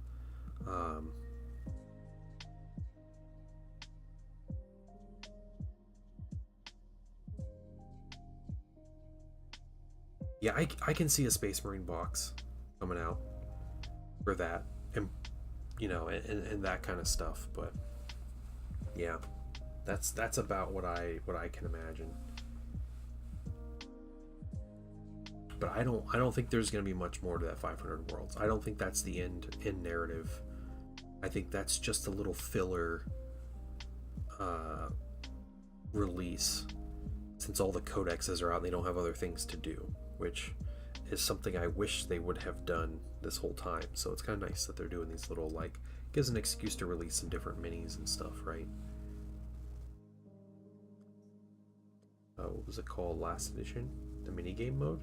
Yeah, I can see a Space Marine box coming out for that, and you know, and that kind of stuff. But yeah, that's about what I can imagine. But I don't think there's going to be much more to that 500 Worlds. I don't think that's the end narrative. I think that's just a little filler release, since all the codexes are out and they don't have other things to do, which is something I wish they would have done this whole time. So it's kind of nice that they're doing these little, like, gives an excuse to release some different minis and stuff, right? What was it called? Last edition? The minigame mode?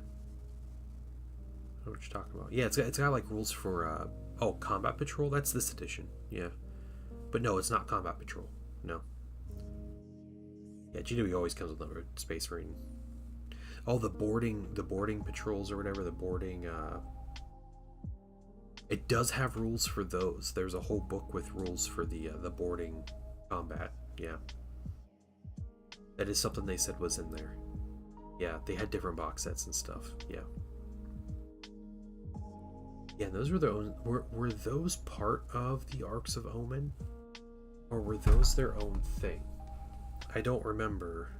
I don't know what you're talking about. Yeah, it's got like rules for Combat Patrol. That's this edition. Yeah, but no, it's not Combat Patrol. No. Yeah, GW always comes with another Space Marine. Oh, the boarding patrols or whatever. The boarding. It does have rules for those. There's a whole book with rules for the boarding combat. Yeah, that is something they said was in there. Yeah, they had different box sets and stuff. Yeah. Yeah, those were their own. Were those part of the Arcs of Omen, or were those their own thing? I don't remember.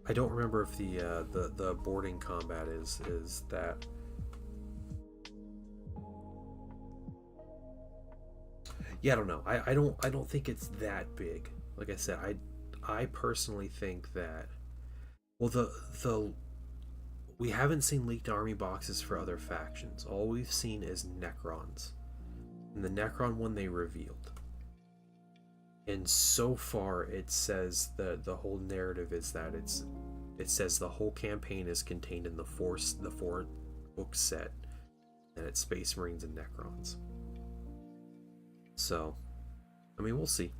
I don't remember if the boarding combat is that. Yeah, I don't know. I don't think it's that big. Like I said, I personally think that, well, we haven't seen leaked army boxes for other factions. All we've seen is Necrons, and the Necron one they revealed. And so far, it says the whole narrative is that it says the whole campaign is contained in the four book set, and it's Space Marines and Necrons. So, I mean, we'll see.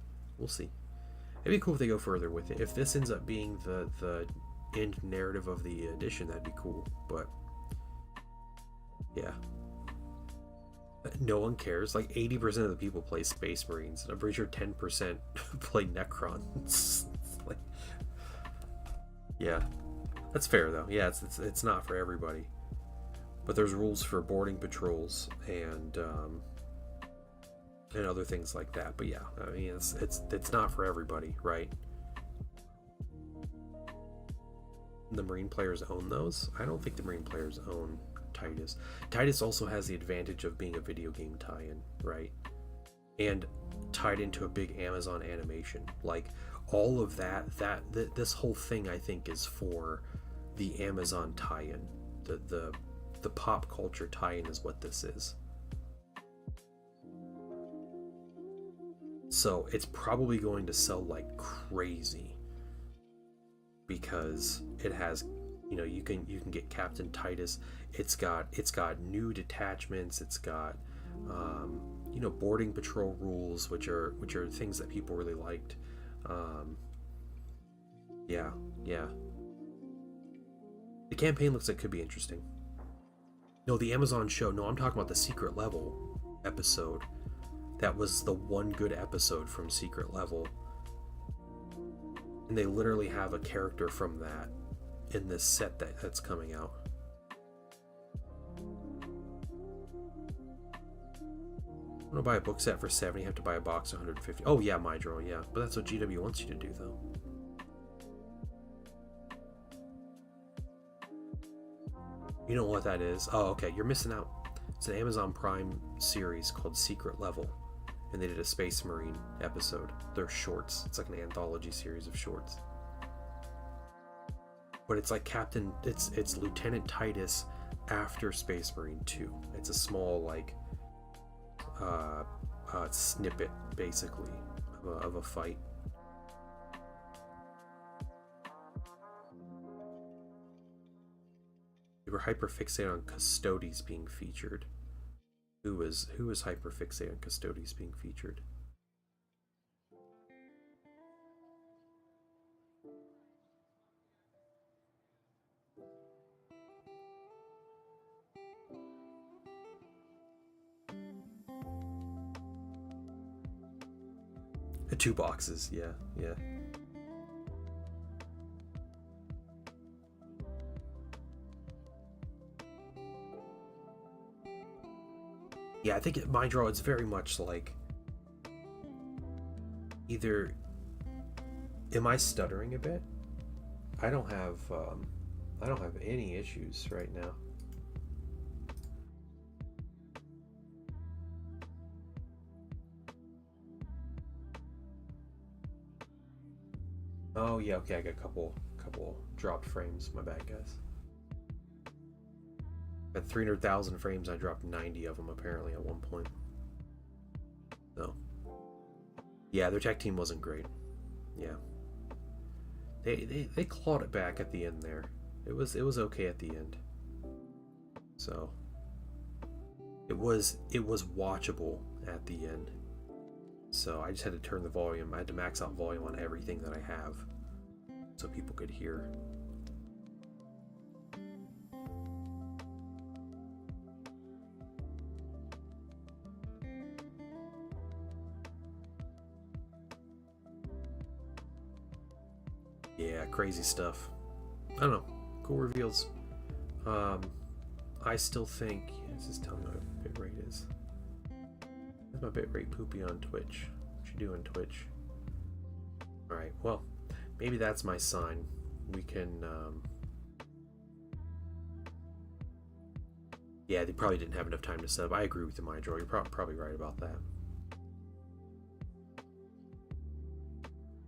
It'd be cool if they go further with it. If this ends up being the end narrative of the edition, that'd be cool. But yeah, no one cares. Like 80% of the people play Space Marines, and I'm pretty sure 10% play Necrons. Like, Yeah, that's fair though. Yeah, it's not for everybody, but there's rules for boarding patrols and other things like that. But yeah, I mean it's not for everybody, right? The Marine players own those? I don't think the Marine players own Titus. Titus also has the advantage of being a video game tie-in, right? And tied into a big Amazon animation. Like all of this whole thing I think is for the Amazon tie-in. The pop culture tie-in is what this is. So it's probably going to sell like crazy because it has, you know, you can get Captain Titus. It's got new detachments. It's got you know, boarding patrol rules, which are things that people really liked. Yeah. The campaign looks like it could be interesting. No, the Amazon show. No, I'm talking about the Secret Level episode. That was the one good episode from Secret Level. And they literally have a character from that in this set that's coming out. I want to buy a book set for $70, you have to buy a box of $150. Oh yeah, Mydro, yeah. But that's what GW wants you to do though. You know what that is? Oh, okay, you're missing out. It's an Amazon Prime series called Secret Level. And they did a Space Marine episode. They're shorts. It's like an anthology series of shorts. But it's like it's Lieutenant Titus after Space Marine 2. It's a small like snippet basically of a fight. We were hyperfixated on Custodes being featured. Who was hyperfixated on Custodes being featured? The 2 boxes, yeah. Yeah, I think my draw is very much like either. Am I stuttering a bit? I don't have any issues right now. Oh yeah, okay, I got a couple dropped frames. My bad, guys. At 300,000 frames, I dropped 90 of them apparently at one point. So, yeah, their tech team wasn't great. Yeah, they clawed it back at the end there. It was okay at the end. So, it was watchable at the end. So I just had to turn the volume. I had to max out volume on everything that I have, so people could hear. Yeah, crazy stuff. I don't know. Cool reveals. I still think this is telling me what bitrate is. Where's my bitrate poopy on Twitch? What you doing, Twitch? Alright, well, maybe that's my sign. We can yeah, they probably didn't have enough time to set up. I agree with the Mydro. You're probably right about that.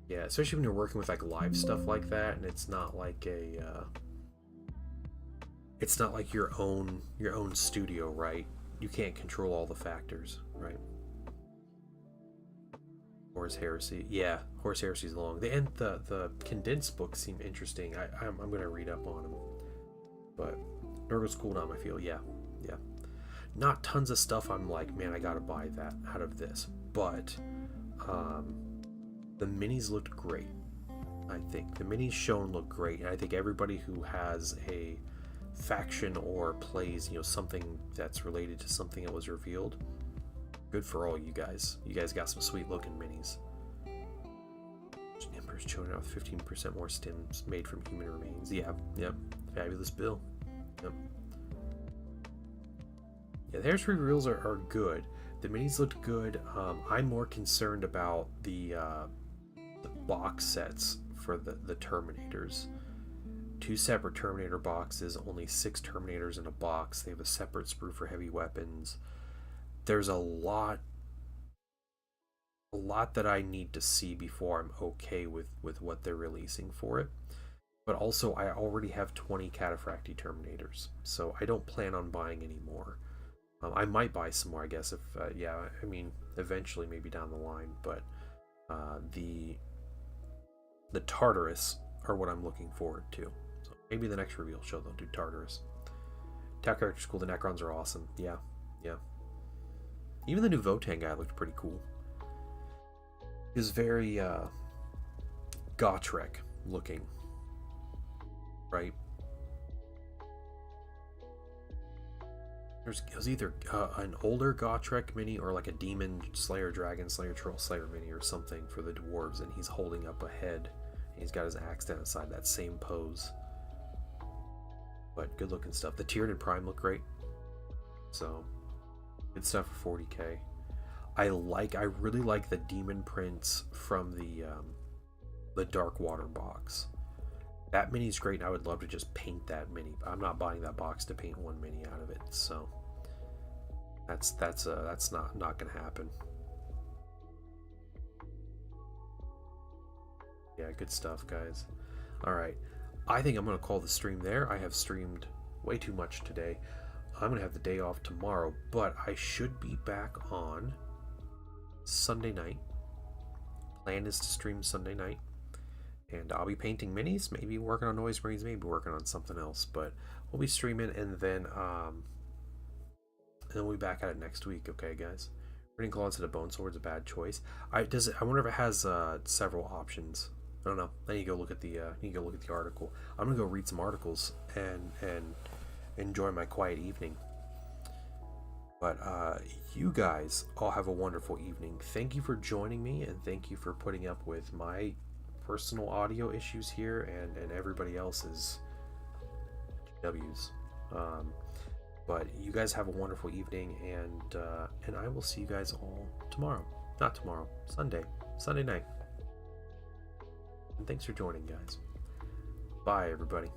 Yeah, especially when you're working with like live stuff like that, and it's not like it's not like your own studio, right? You can't control all the factors, right? Horus Heresy, yeah, Horus Heresy is long. The condensed books seem interesting. I'm gonna read up on them, but Nurgle's cool down my field, yeah. Not tons of stuff I'm like, man, I gotta buy that out of this, but the minis looked great. I think the minis shown look great, and I think everybody who has a faction or plays, you know, something that's related to something that was revealed, good for all you guys. You guys got some sweet looking minis. Emperor's children out with 15% more stims made from human remains. Yeah, yep. Fabulous bill. Yep. Yeah, the hairspray reveals are good. The minis looked good. I'm more concerned about the box sets for the Terminators. 2 separate Terminator boxes, only 6 Terminators in a box. They have a separate sprue for heavy weapons. There's a lot that I need to see before I'm okay with what they're releasing for it. But also, I already have 20 Cataphractii Terminators, so I don't plan on buying any more. I might buy some more, I guess, if, yeah, I mean, eventually, maybe down the line, but the Tartarus are what I'm looking forward to. So maybe the next reveal show they'll do Tartarus. Tau character's cool, the Necrons are awesome. Yeah, yeah. Even the new Votann guy looked pretty cool. He was very Gotrek looking, right? It was either an older Gotrek mini or like a Demon Slayer, Dragon Slayer, Troll Slayer mini or something for the dwarves, and he's holding up a head. And he's got his axe down inside that same pose. But good looking stuff. The Tyranid Prime looked great. So good stuff for 40k. I really like the demon prints from the Dark Water box. That mini's great, and I would love to just paint that mini. But I'm not buying that box to paint one mini out of it, so that's not gonna happen. Yeah, good stuff, guys. All right, I think I'm gonna call the stream there. I have streamed way too much today. I'm gonna have the day off tomorrow, but I should be back on Sunday night. Plan is to stream Sunday night, and I'll be painting minis, maybe working on Noise Marines, maybe working on something else, but we'll be streaming, and then we'll be back at it next week. Okay, guys. Reading Claw instead of Bone Sword's a bad choice. I wonder if it has several options. I don't know. I need to go look at the article. I'm gonna go read some articles and enjoy my quiet evening. But you guys all have a wonderful evening. Thank you for joining me, and thank you for putting up with my personal audio issues here and everybody else's W's. But you guys have a wonderful evening, and I will see you guys all tomorrow. Not tomorrow, Sunday night. And thanks for joining, guys. Bye, everybody.